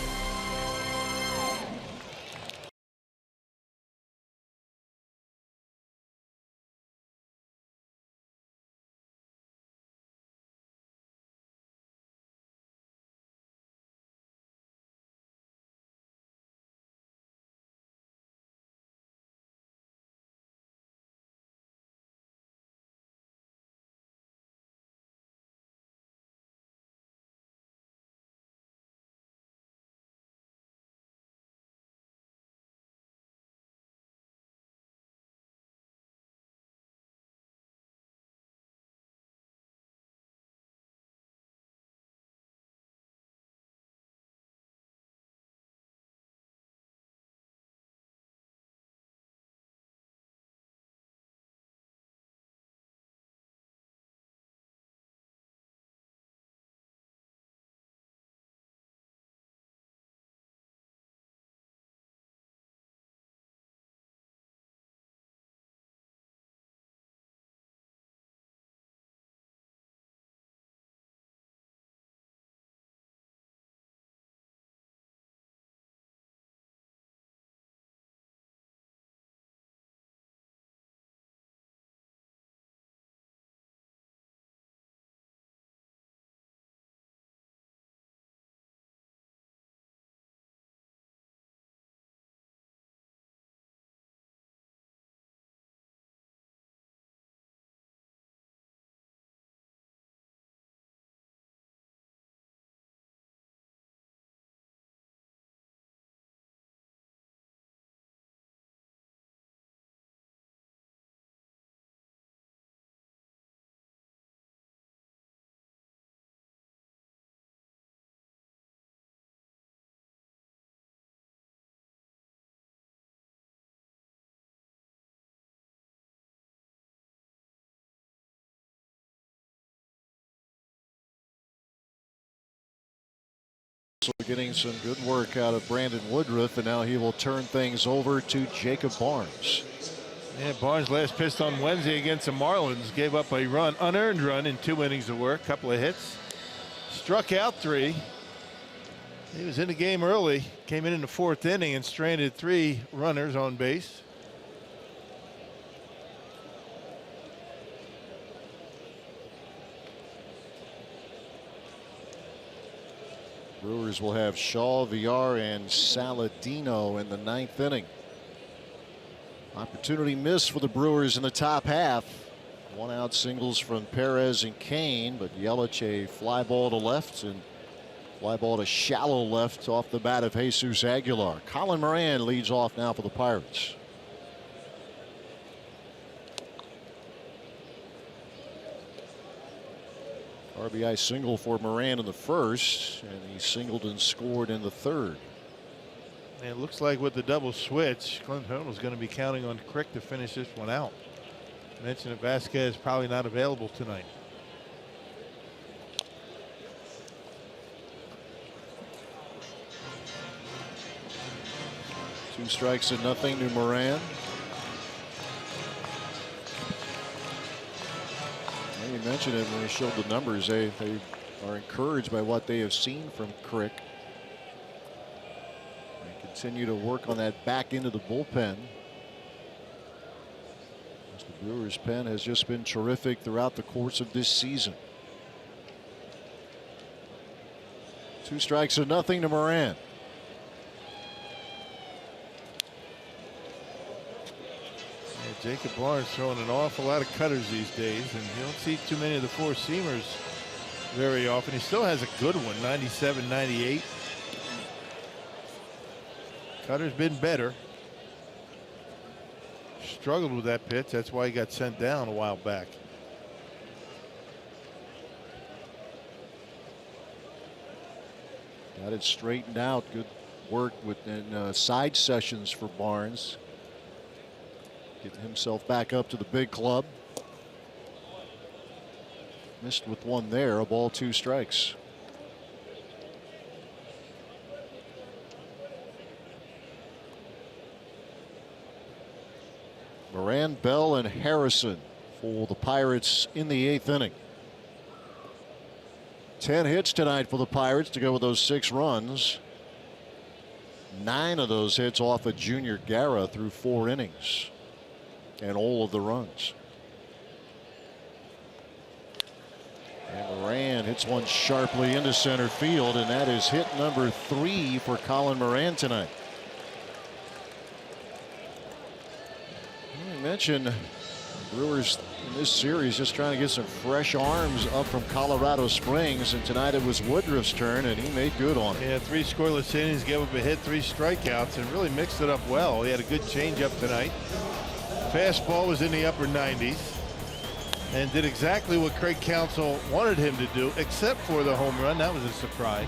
So getting some good work out of Brandon Woodruff, and now he will turn things over to Jacob Barnes. Yeah, Barnes last pitched on Wednesday against the Marlins, gave up a run, unearned run in 2 innings of work, couple of hits, struck out 3. He was in the game early, came in the 4th inning and stranded 3 runners on base. Brewers will have Shaw, Villar, and Saladino in the 9th inning. Opportunity missed for the Brewers in the top half. 1-out singles from Perez and Kane, but Yelich a fly ball to left and fly ball to shallow left off the bat of Jesus Aguilar. Colin Moran leads off now for the Pirates. RBI single for Moran in the 1st, and he singled and scored in the 3rd. And it looks like with the double switch, Clint Hurdle is going to be counting on Crick to finish this one out. Mentioned that Vasquez probably not available tonight. Two strikes and nothing to Moran. You mentioned it when he showed the numbers. They are encouraged by what they have seen from Crick. They continue to work on that back end of the bullpen. The Brewers' pen has just been terrific throughout the course of this season. 2 strikes and nothing to Moran. Jacob Barnes throwing an awful lot of cutters these days, and you don't see too many of the 4-seamers very often. He still has a good one, 97, 98. Cutter's been better. Struggled with that pitch. That's why he got sent down a while back. Got it straightened out. Good work within side sessions for Barnes. Getting himself back up to the big club. Missed with one there. A ball, 2 strikes. Moran, Bell, and Harrison for the Pirates in the 8th inning. 10 hits tonight for the Pirates to go with those 6 runs. 9 of those hits off of Junior Guerra through 4 innings. And all of the runs. And Moran hits one sharply into center field, and that is hit number 3 for Colin Moran tonight. I mentioned Brewers in this series just trying to get some fresh arms up from Colorado Springs, and tonight it was Woodruff's turn, and he made good on it. Yeah, 3 scoreless innings, gave up a hit, 3 strikeouts, and really mixed it up well. He had a good changeup tonight. Fastball was in the upper 90s and did exactly what Craig Counsell wanted him to do, except for the home run. That was a surprise.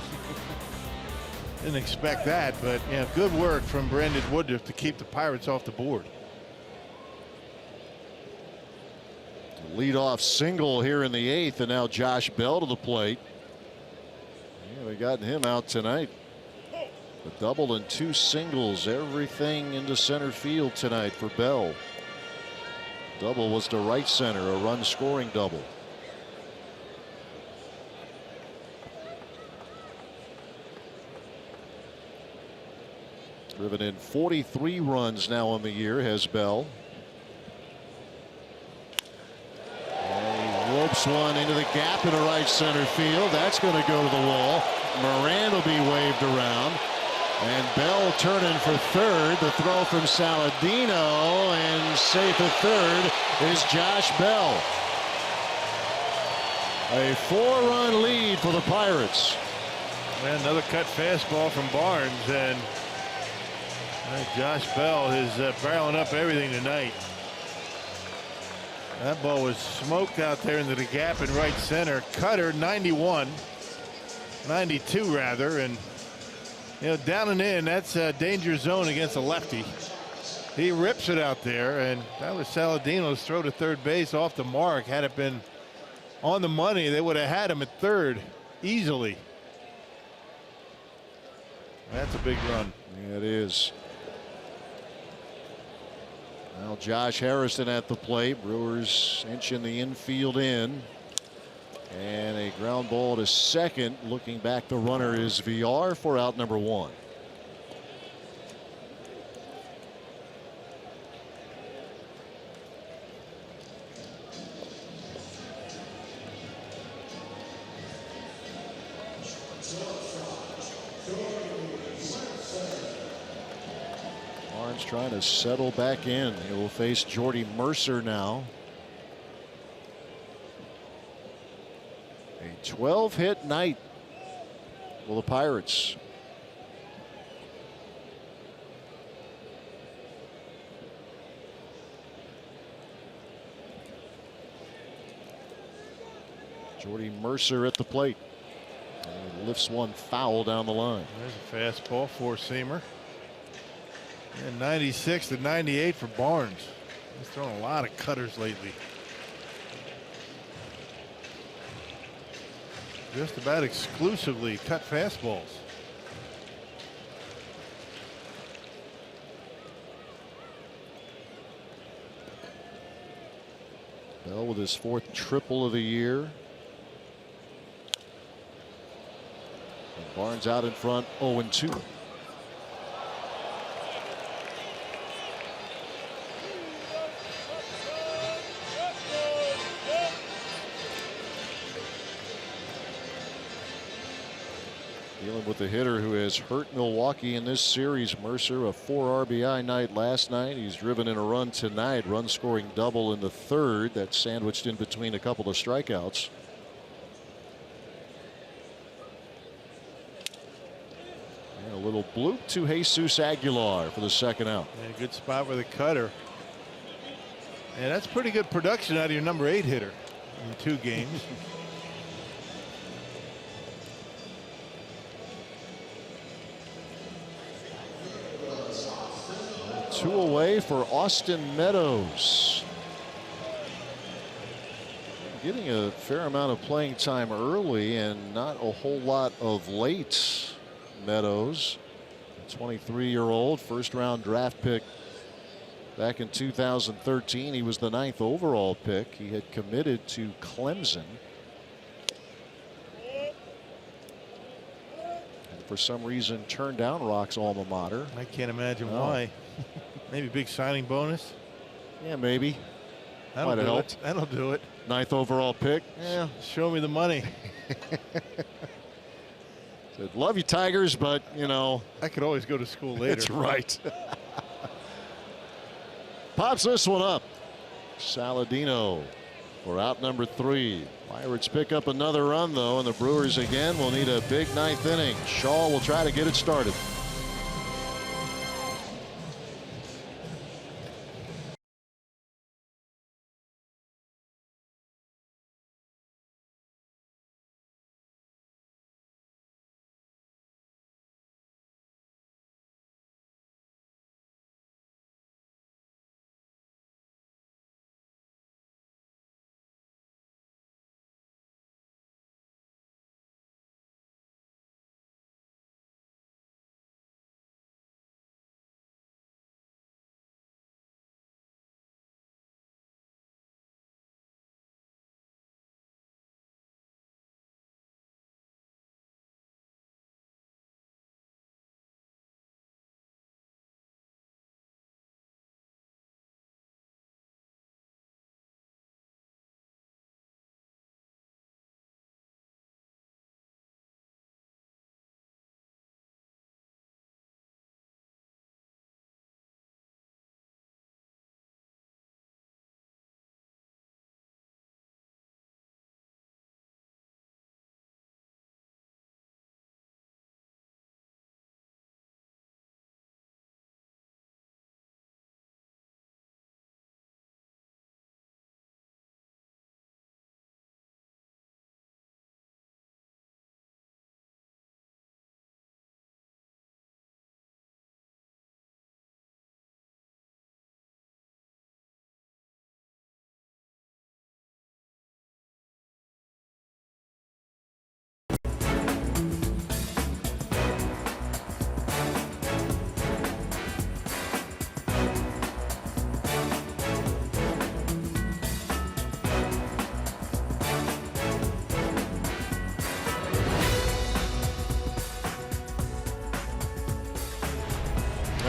Didn't expect that, but yeah, good work from Brandon Woodruff to keep the Pirates off the board. Leadoff single here in the 8th, and now Josh Bell to the plate. Yeah, we got him out tonight. A double and 2 singles, everything into center field tonight for Bell. Double was to right center, a run scoring double. Driven in 43 runs now on the year has Bell. And he ropes one into the gap into right center field. That's going to go to the wall. Moran will be waved around. And Bell turning for third. The throw from Saladino, and safe at third is Josh Bell. A 4-run lead for the Pirates. And another cut fastball from Barnes, and Josh Bell is barreling up everything tonight. That ball was smoked out there into the gap in right center. Cutter 91, 92 rather, and you know, down and in, that's a danger zone against a lefty. He rips it out there, and that was Saladino's throw to third base off the mark. Had it been on the money, they would have had him at third easily. That's a big run. Yeah, it is. Now Josh Harrison at the plate. Brewers inching the infield in. And a ground ball to second. Looking back, the runner is VR for out number 1. Barnes trying to settle back in. He will face Jordy Mercer now. A 12-hit night for the Pirates. Jordy Mercer at the plate. And he lifts one foul down the line. There's a fastball, four-seamer. And 96 to 98 for Barnes. He's thrown a lot of cutters lately. Just about exclusively cut fastballs. Bell with his 4th triple of the year. And Barnes out in front, 0-2. Dealing with the hitter who has hurt Milwaukee in this series. Mercer, a 4 RBI night last night. He's driven in a run tonight. Run scoring double in the 3rd. That's sandwiched in between a couple of strikeouts. And a little bloop to Jesus Aguilar for the 2nd out. And a good spot with a cutter. And that's pretty good production out of your number 8 hitter in 2 games. 2 away for Austin Meadows. Getting a fair amount of playing time early and not a whole lot of late. Meadows, 23-year-old, 1st-round draft pick back in 2013. He was the 9th overall pick. He had committed to Clemson. And for some reason turned down Rock's alma mater. I can't imagine why. Maybe big signing bonus. Yeah, maybe. That'll do it. That'll do it. 9th overall pick. Yeah, show me the money. Said, love you, Tigers, but you know. I could always go to school later. That's right. Pops this one up. Saladino for out number 3. Pirates pick up another run though, and the Brewers again will need a big 9th inning. Shaw will try to get it started.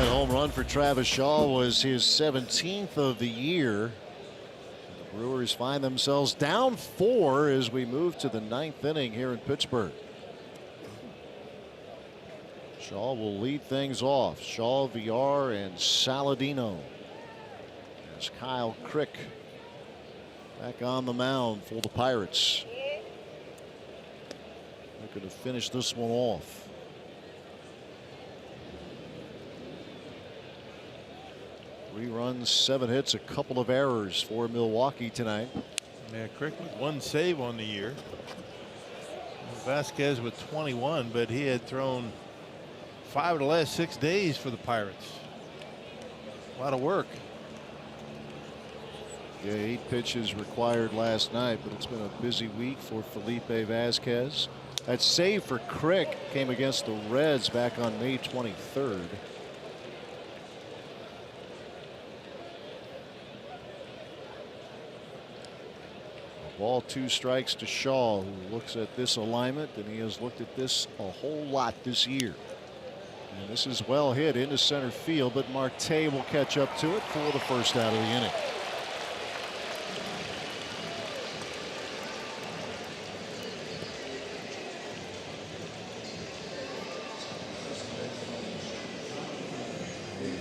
That home run for Travis Shaw was his 17th of the year. The Brewers find themselves down 4 as we move to the 9th inning here in Pittsburgh. Shaw will lead things off. Shaw, VR, and Saladino. As Kyle Crick back on the mound for the Pirates. They're going to finish this one off. 3 runs, 7 hits, a couple of errors for Milwaukee tonight. Yeah, Crick with 1 save on the year. Vasquez with 21, but he had thrown 5 of the last 6 days for the Pirates. A lot of work. Yeah, 8 pitches required last night, but it's been a busy week for Felipe Vasquez. That save for Crick came against the Reds back on May 23rd. Ball 2 strikes to Shaw, who looks at this alignment, and he has looked at this a whole lot this year. And this is well hit into center field, but Marte will catch up to it for the first out of the inning.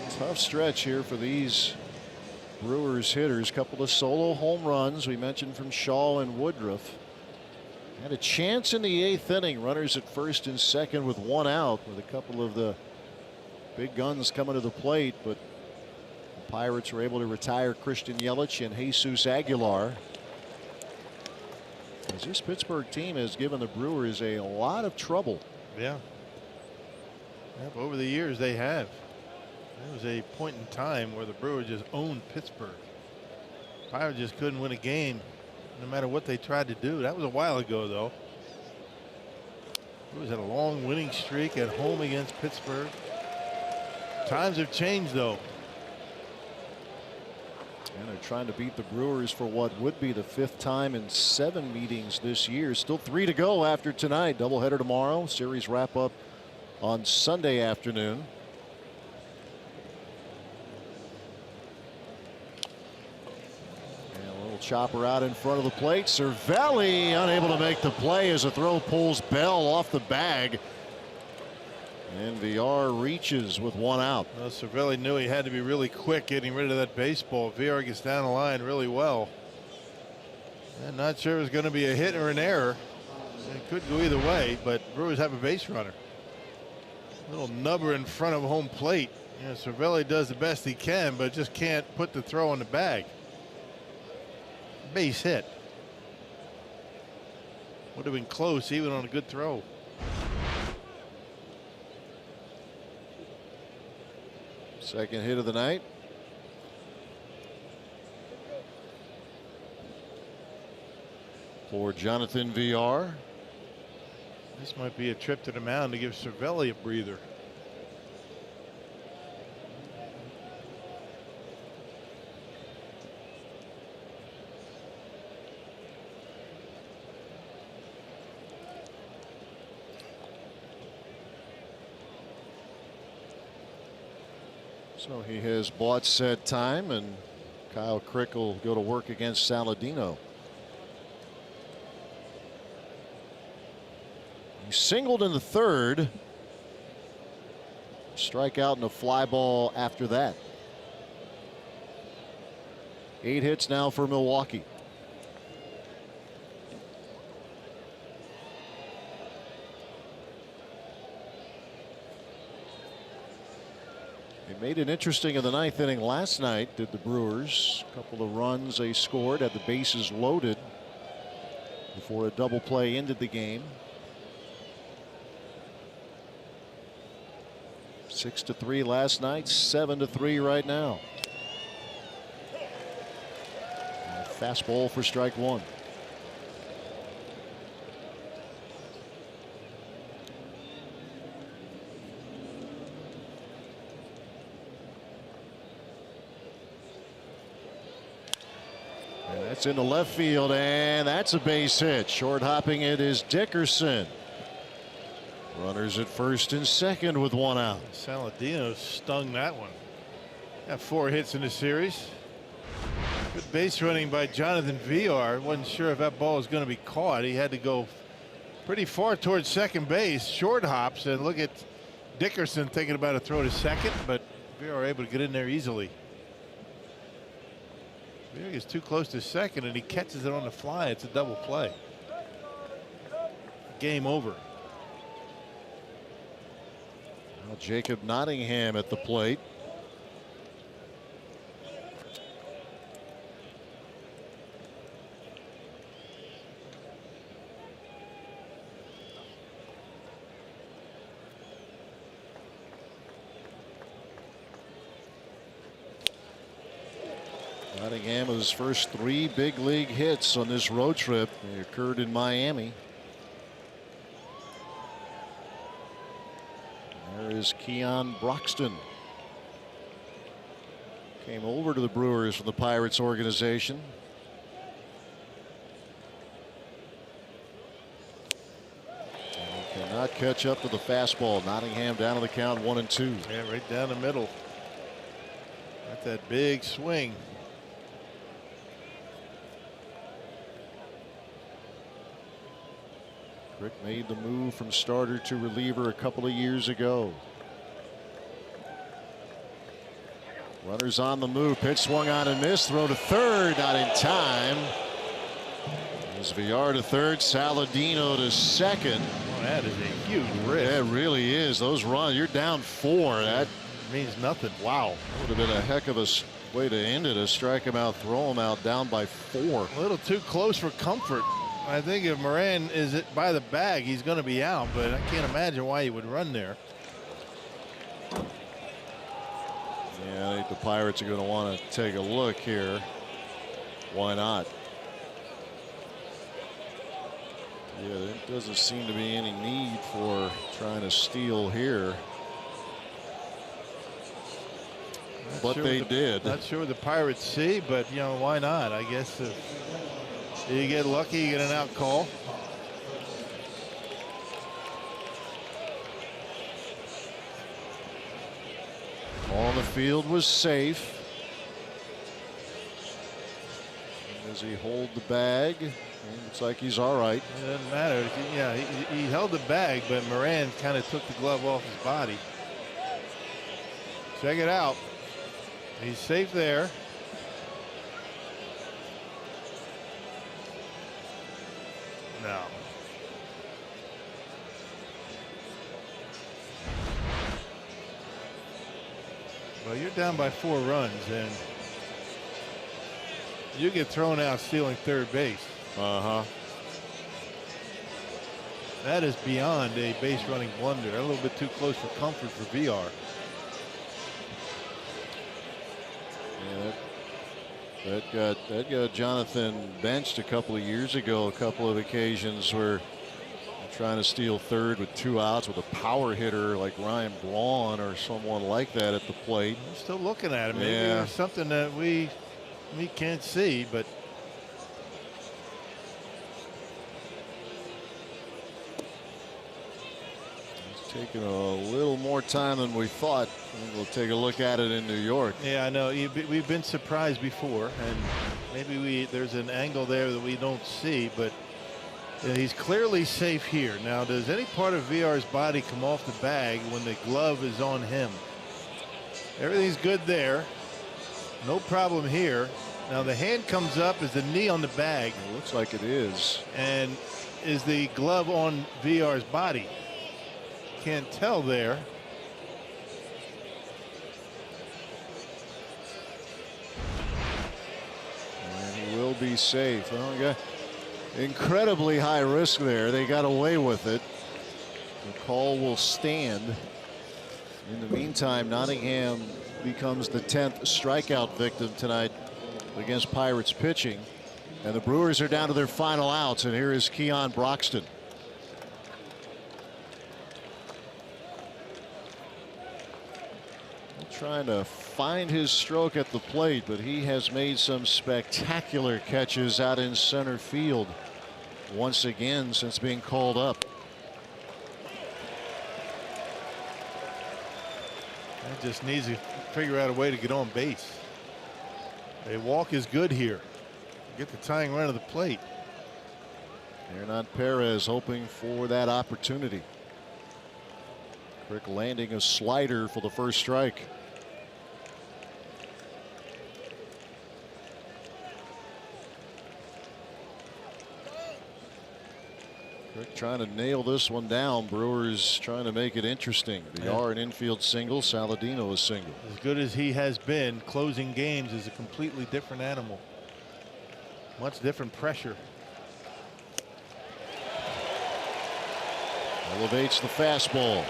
A tough stretch here for these Brewers hitters. Couple of solo home runs we mentioned from Shaw and Woodruff. Had a chance in the 8th inning. Runners at first and second with 1 out, with a couple of the big guns coming to the plate, but the Pirates were able to retire Christian Yelich and Jesus Aguilar. As this Pittsburgh team has given the Brewers a lot of trouble. Yeah. Yep, over the years they have. There was a point in time where the Brewers just owned Pittsburgh. Pirates just couldn't win a game no matter what they tried to do. That was a while ago, though. Brewers had a long winning streak at home against Pittsburgh. Times have changed, though. And they're trying to beat the Brewers for what would be the 5th time in 7 meetings this year. Still 3 to go after tonight. Doubleheader tomorrow. Series wrap up on Sunday afternoon. Chopper out in front of the plate. Cervelli unable to make the play as a throw pulls Bell off the bag. And VR reaches with 1 out. Well, Cervelli knew he had to be really quick getting rid of that baseball. VR gets down the line really well. I'm not sure it was going to be a hit or an error. It could go either way, but Brewers have a base runner. Little nubber in front of home plate. You know, Cervelli does the best he can, but just can't put the throw in the bag. Base hit. Would have been close even on a good throw. Second hit of the night. For Jonathan VR. This might be a trip to the mound to give Cervelli a breather. So he has bought said time, and Kyle Crick will go to work against Saladino. He singled in the 3rd. Strikeout and a fly ball after that. 8 hits now for Milwaukee. They made it interesting in the 9th inning last night, did the Brewers. A couple of runs they scored, had the bases loaded before a double play ended the game. 6-3 last night, 7-3 right now. And a fastball for strike 1. It's into left field, and that's a base hit. Short hopping it is Dickerson. Runners at first and second with 1 out. Saladino stung that one. Got 4 hits in the series. Good base running by Jonathan Villar. Wasn't sure if that ball was going to be caught. He had to go pretty far towards second base. Short hops, and look at Dickerson thinking about a throw to second, but Villar able to get in there easily. Villar gets too close to second and he catches it on the fly. It's a double play. Game over. Now Jacob Nottingham at the plate. Nottingham with his first 3 big league hits on this road trip. They occurred in Miami. There is Keon Broxton. Came over to the Brewers from the Pirates organization. And cannot catch up to the fastball. Nottingham down to the count 1-2. Yeah, right down the middle. Got that big swing. Rick made the move from starter to reliever a couple of years ago. Runners on the move. Pitch swung on and missed. Throw to third. Not in time. As Villar to third. Saladino to second. Oh, that is a huge risk. Yeah, it really is. Those runs. You're down 4. That means nothing. Wow. Would have been a heck of a way to end it. A strike him out, throw him out, down by 4. A little too close for comfort. I think if Moran is by the bag, he's going to be out, but I can't imagine why he would run there. Yeah, I think the Pirates are going to want to take a look here. Why not? Yeah, there doesn't seem to be any need for trying to steal here. But sure they did. Not sure what the Pirates see, but you know, why not? I guess if you get lucky, you get an out call. On the field was safe. Does he hold the bag? Looks like he's all right. It doesn't matter. Yeah, he held the bag, but Moran kind of took the glove off his body. Check it out. He's safe there. No. Well, you're down by 4 runs, and you get thrown out stealing third base. That is beyond a base running blunder. A little bit too close for comfort for VR. Yeah, that got Jonathan benched a couple of years ago. A couple of occasions where trying to steal third with 2 outs with a power hitter like Ryan Braun or someone like that at the plate. I'm still looking at it. Maybe Yeah. there's something that we can't see, but it's taking a little more time than we thought. We'll take a look at it in New York. yeah, I know we've been surprised before, and maybe there's an angle there that we don't see, but yeah, he's clearly safe here. Now, does any part of VR's body come off the bag when the glove is on him? Everything's good there. No problem here. Now the hand comes up. Is the knee on the bag? It looks like it is. And is the glove on VR's body? Can't tell there. And he will be safe. Well, got incredibly high risk there. They got away with it. The call will stand. In the meantime, Nottingham becomes the 10th strikeout victim tonight against Pirates pitching. And the Brewers are down to their final outs. And here is Keon Broxton. Trying to find his stroke at the plate, but he has made some spectacular catches out in center field once again since being called up. just needs to figure out a way to get on base. A walk is good here. Get the tying run of the plate. Hernan Perez hoping for that opportunity. Crick landing a slider for the first strike. Crick trying to nail this one down. Brewers trying to make it interesting. They are an infield single. Saladino a single. As good as he has been, closing games is a completely different animal. Much different pressure. Elevates the fastball.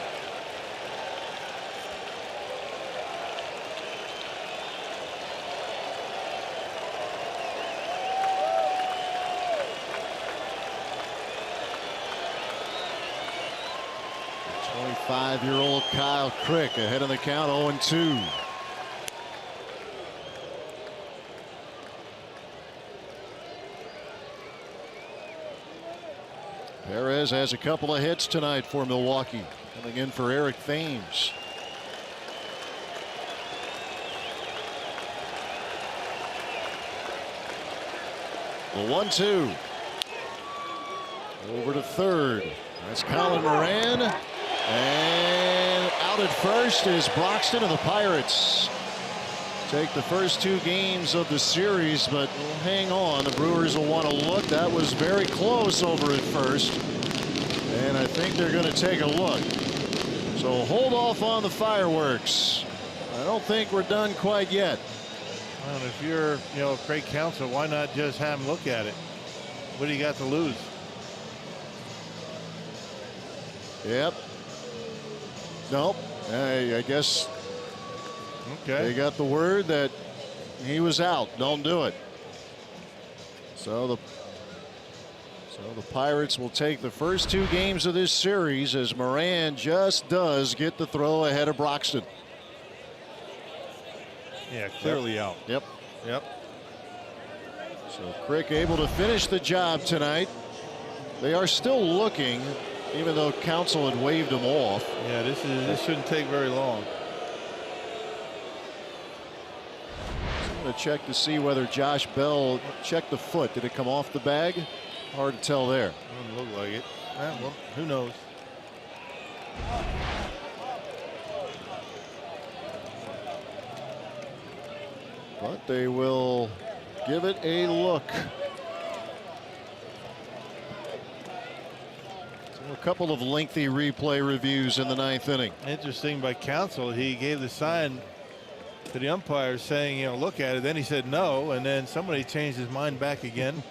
The 25-year-old Kyle Crick ahead of the count, 0-2. Perez has a couple of hits tonight for Milwaukee. Coming in for Eric Thames. The 1-2. Over to third. That's Colin Moran. And out at first is Broxton, and the Pirates take the first 2 games of the series, but hang on. The Brewers will want to look. That was very close over at first, and I think they're going to take a look. So hold off on the fireworks. I don't think we're done quite yet. Well, if you're, Craig Counsell, why not just have him look at it? What do you got to lose? Yep. Nope. I guess. Okay. They got the word that he was out. Don't do it. So the Pirates will take the first 2 games of this series as Moran just does get the throw ahead of Broxton. Yeah, clearly out. Yep. Yep. So Crick able to finish the job tonight. They are still looking, even though Counsell had waved him off. Yeah, this shouldn't take very long. I'm going to check to see whether Josh Bell checked the foot. Did it come off the bag? Hard to tell there. Doesn't look like it. Well, who knows? But they will give it a look. So a couple of lengthy replay reviews in the 9th inning. Interesting by Counsell. He gave the sign to the umpire saying, look at it. Then he said no, and then somebody changed his mind back again.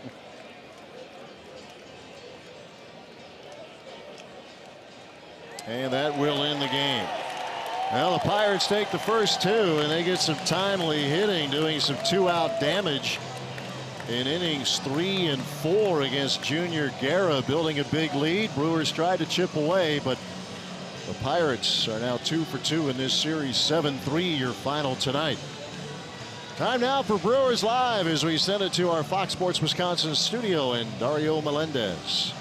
And that will end the game. Well, the Pirates take the first 2, and they get some timely hitting, doing some 2-out damage in innings 3 and 4 against Junior Guerra, building a big lead. Brewers tried to chip away, but the Pirates are now 2 for 2 in this series. 7-3 your final tonight. Time now for Brewers Live as we send it to our Fox Sports Wisconsin studio and Dario Melendez.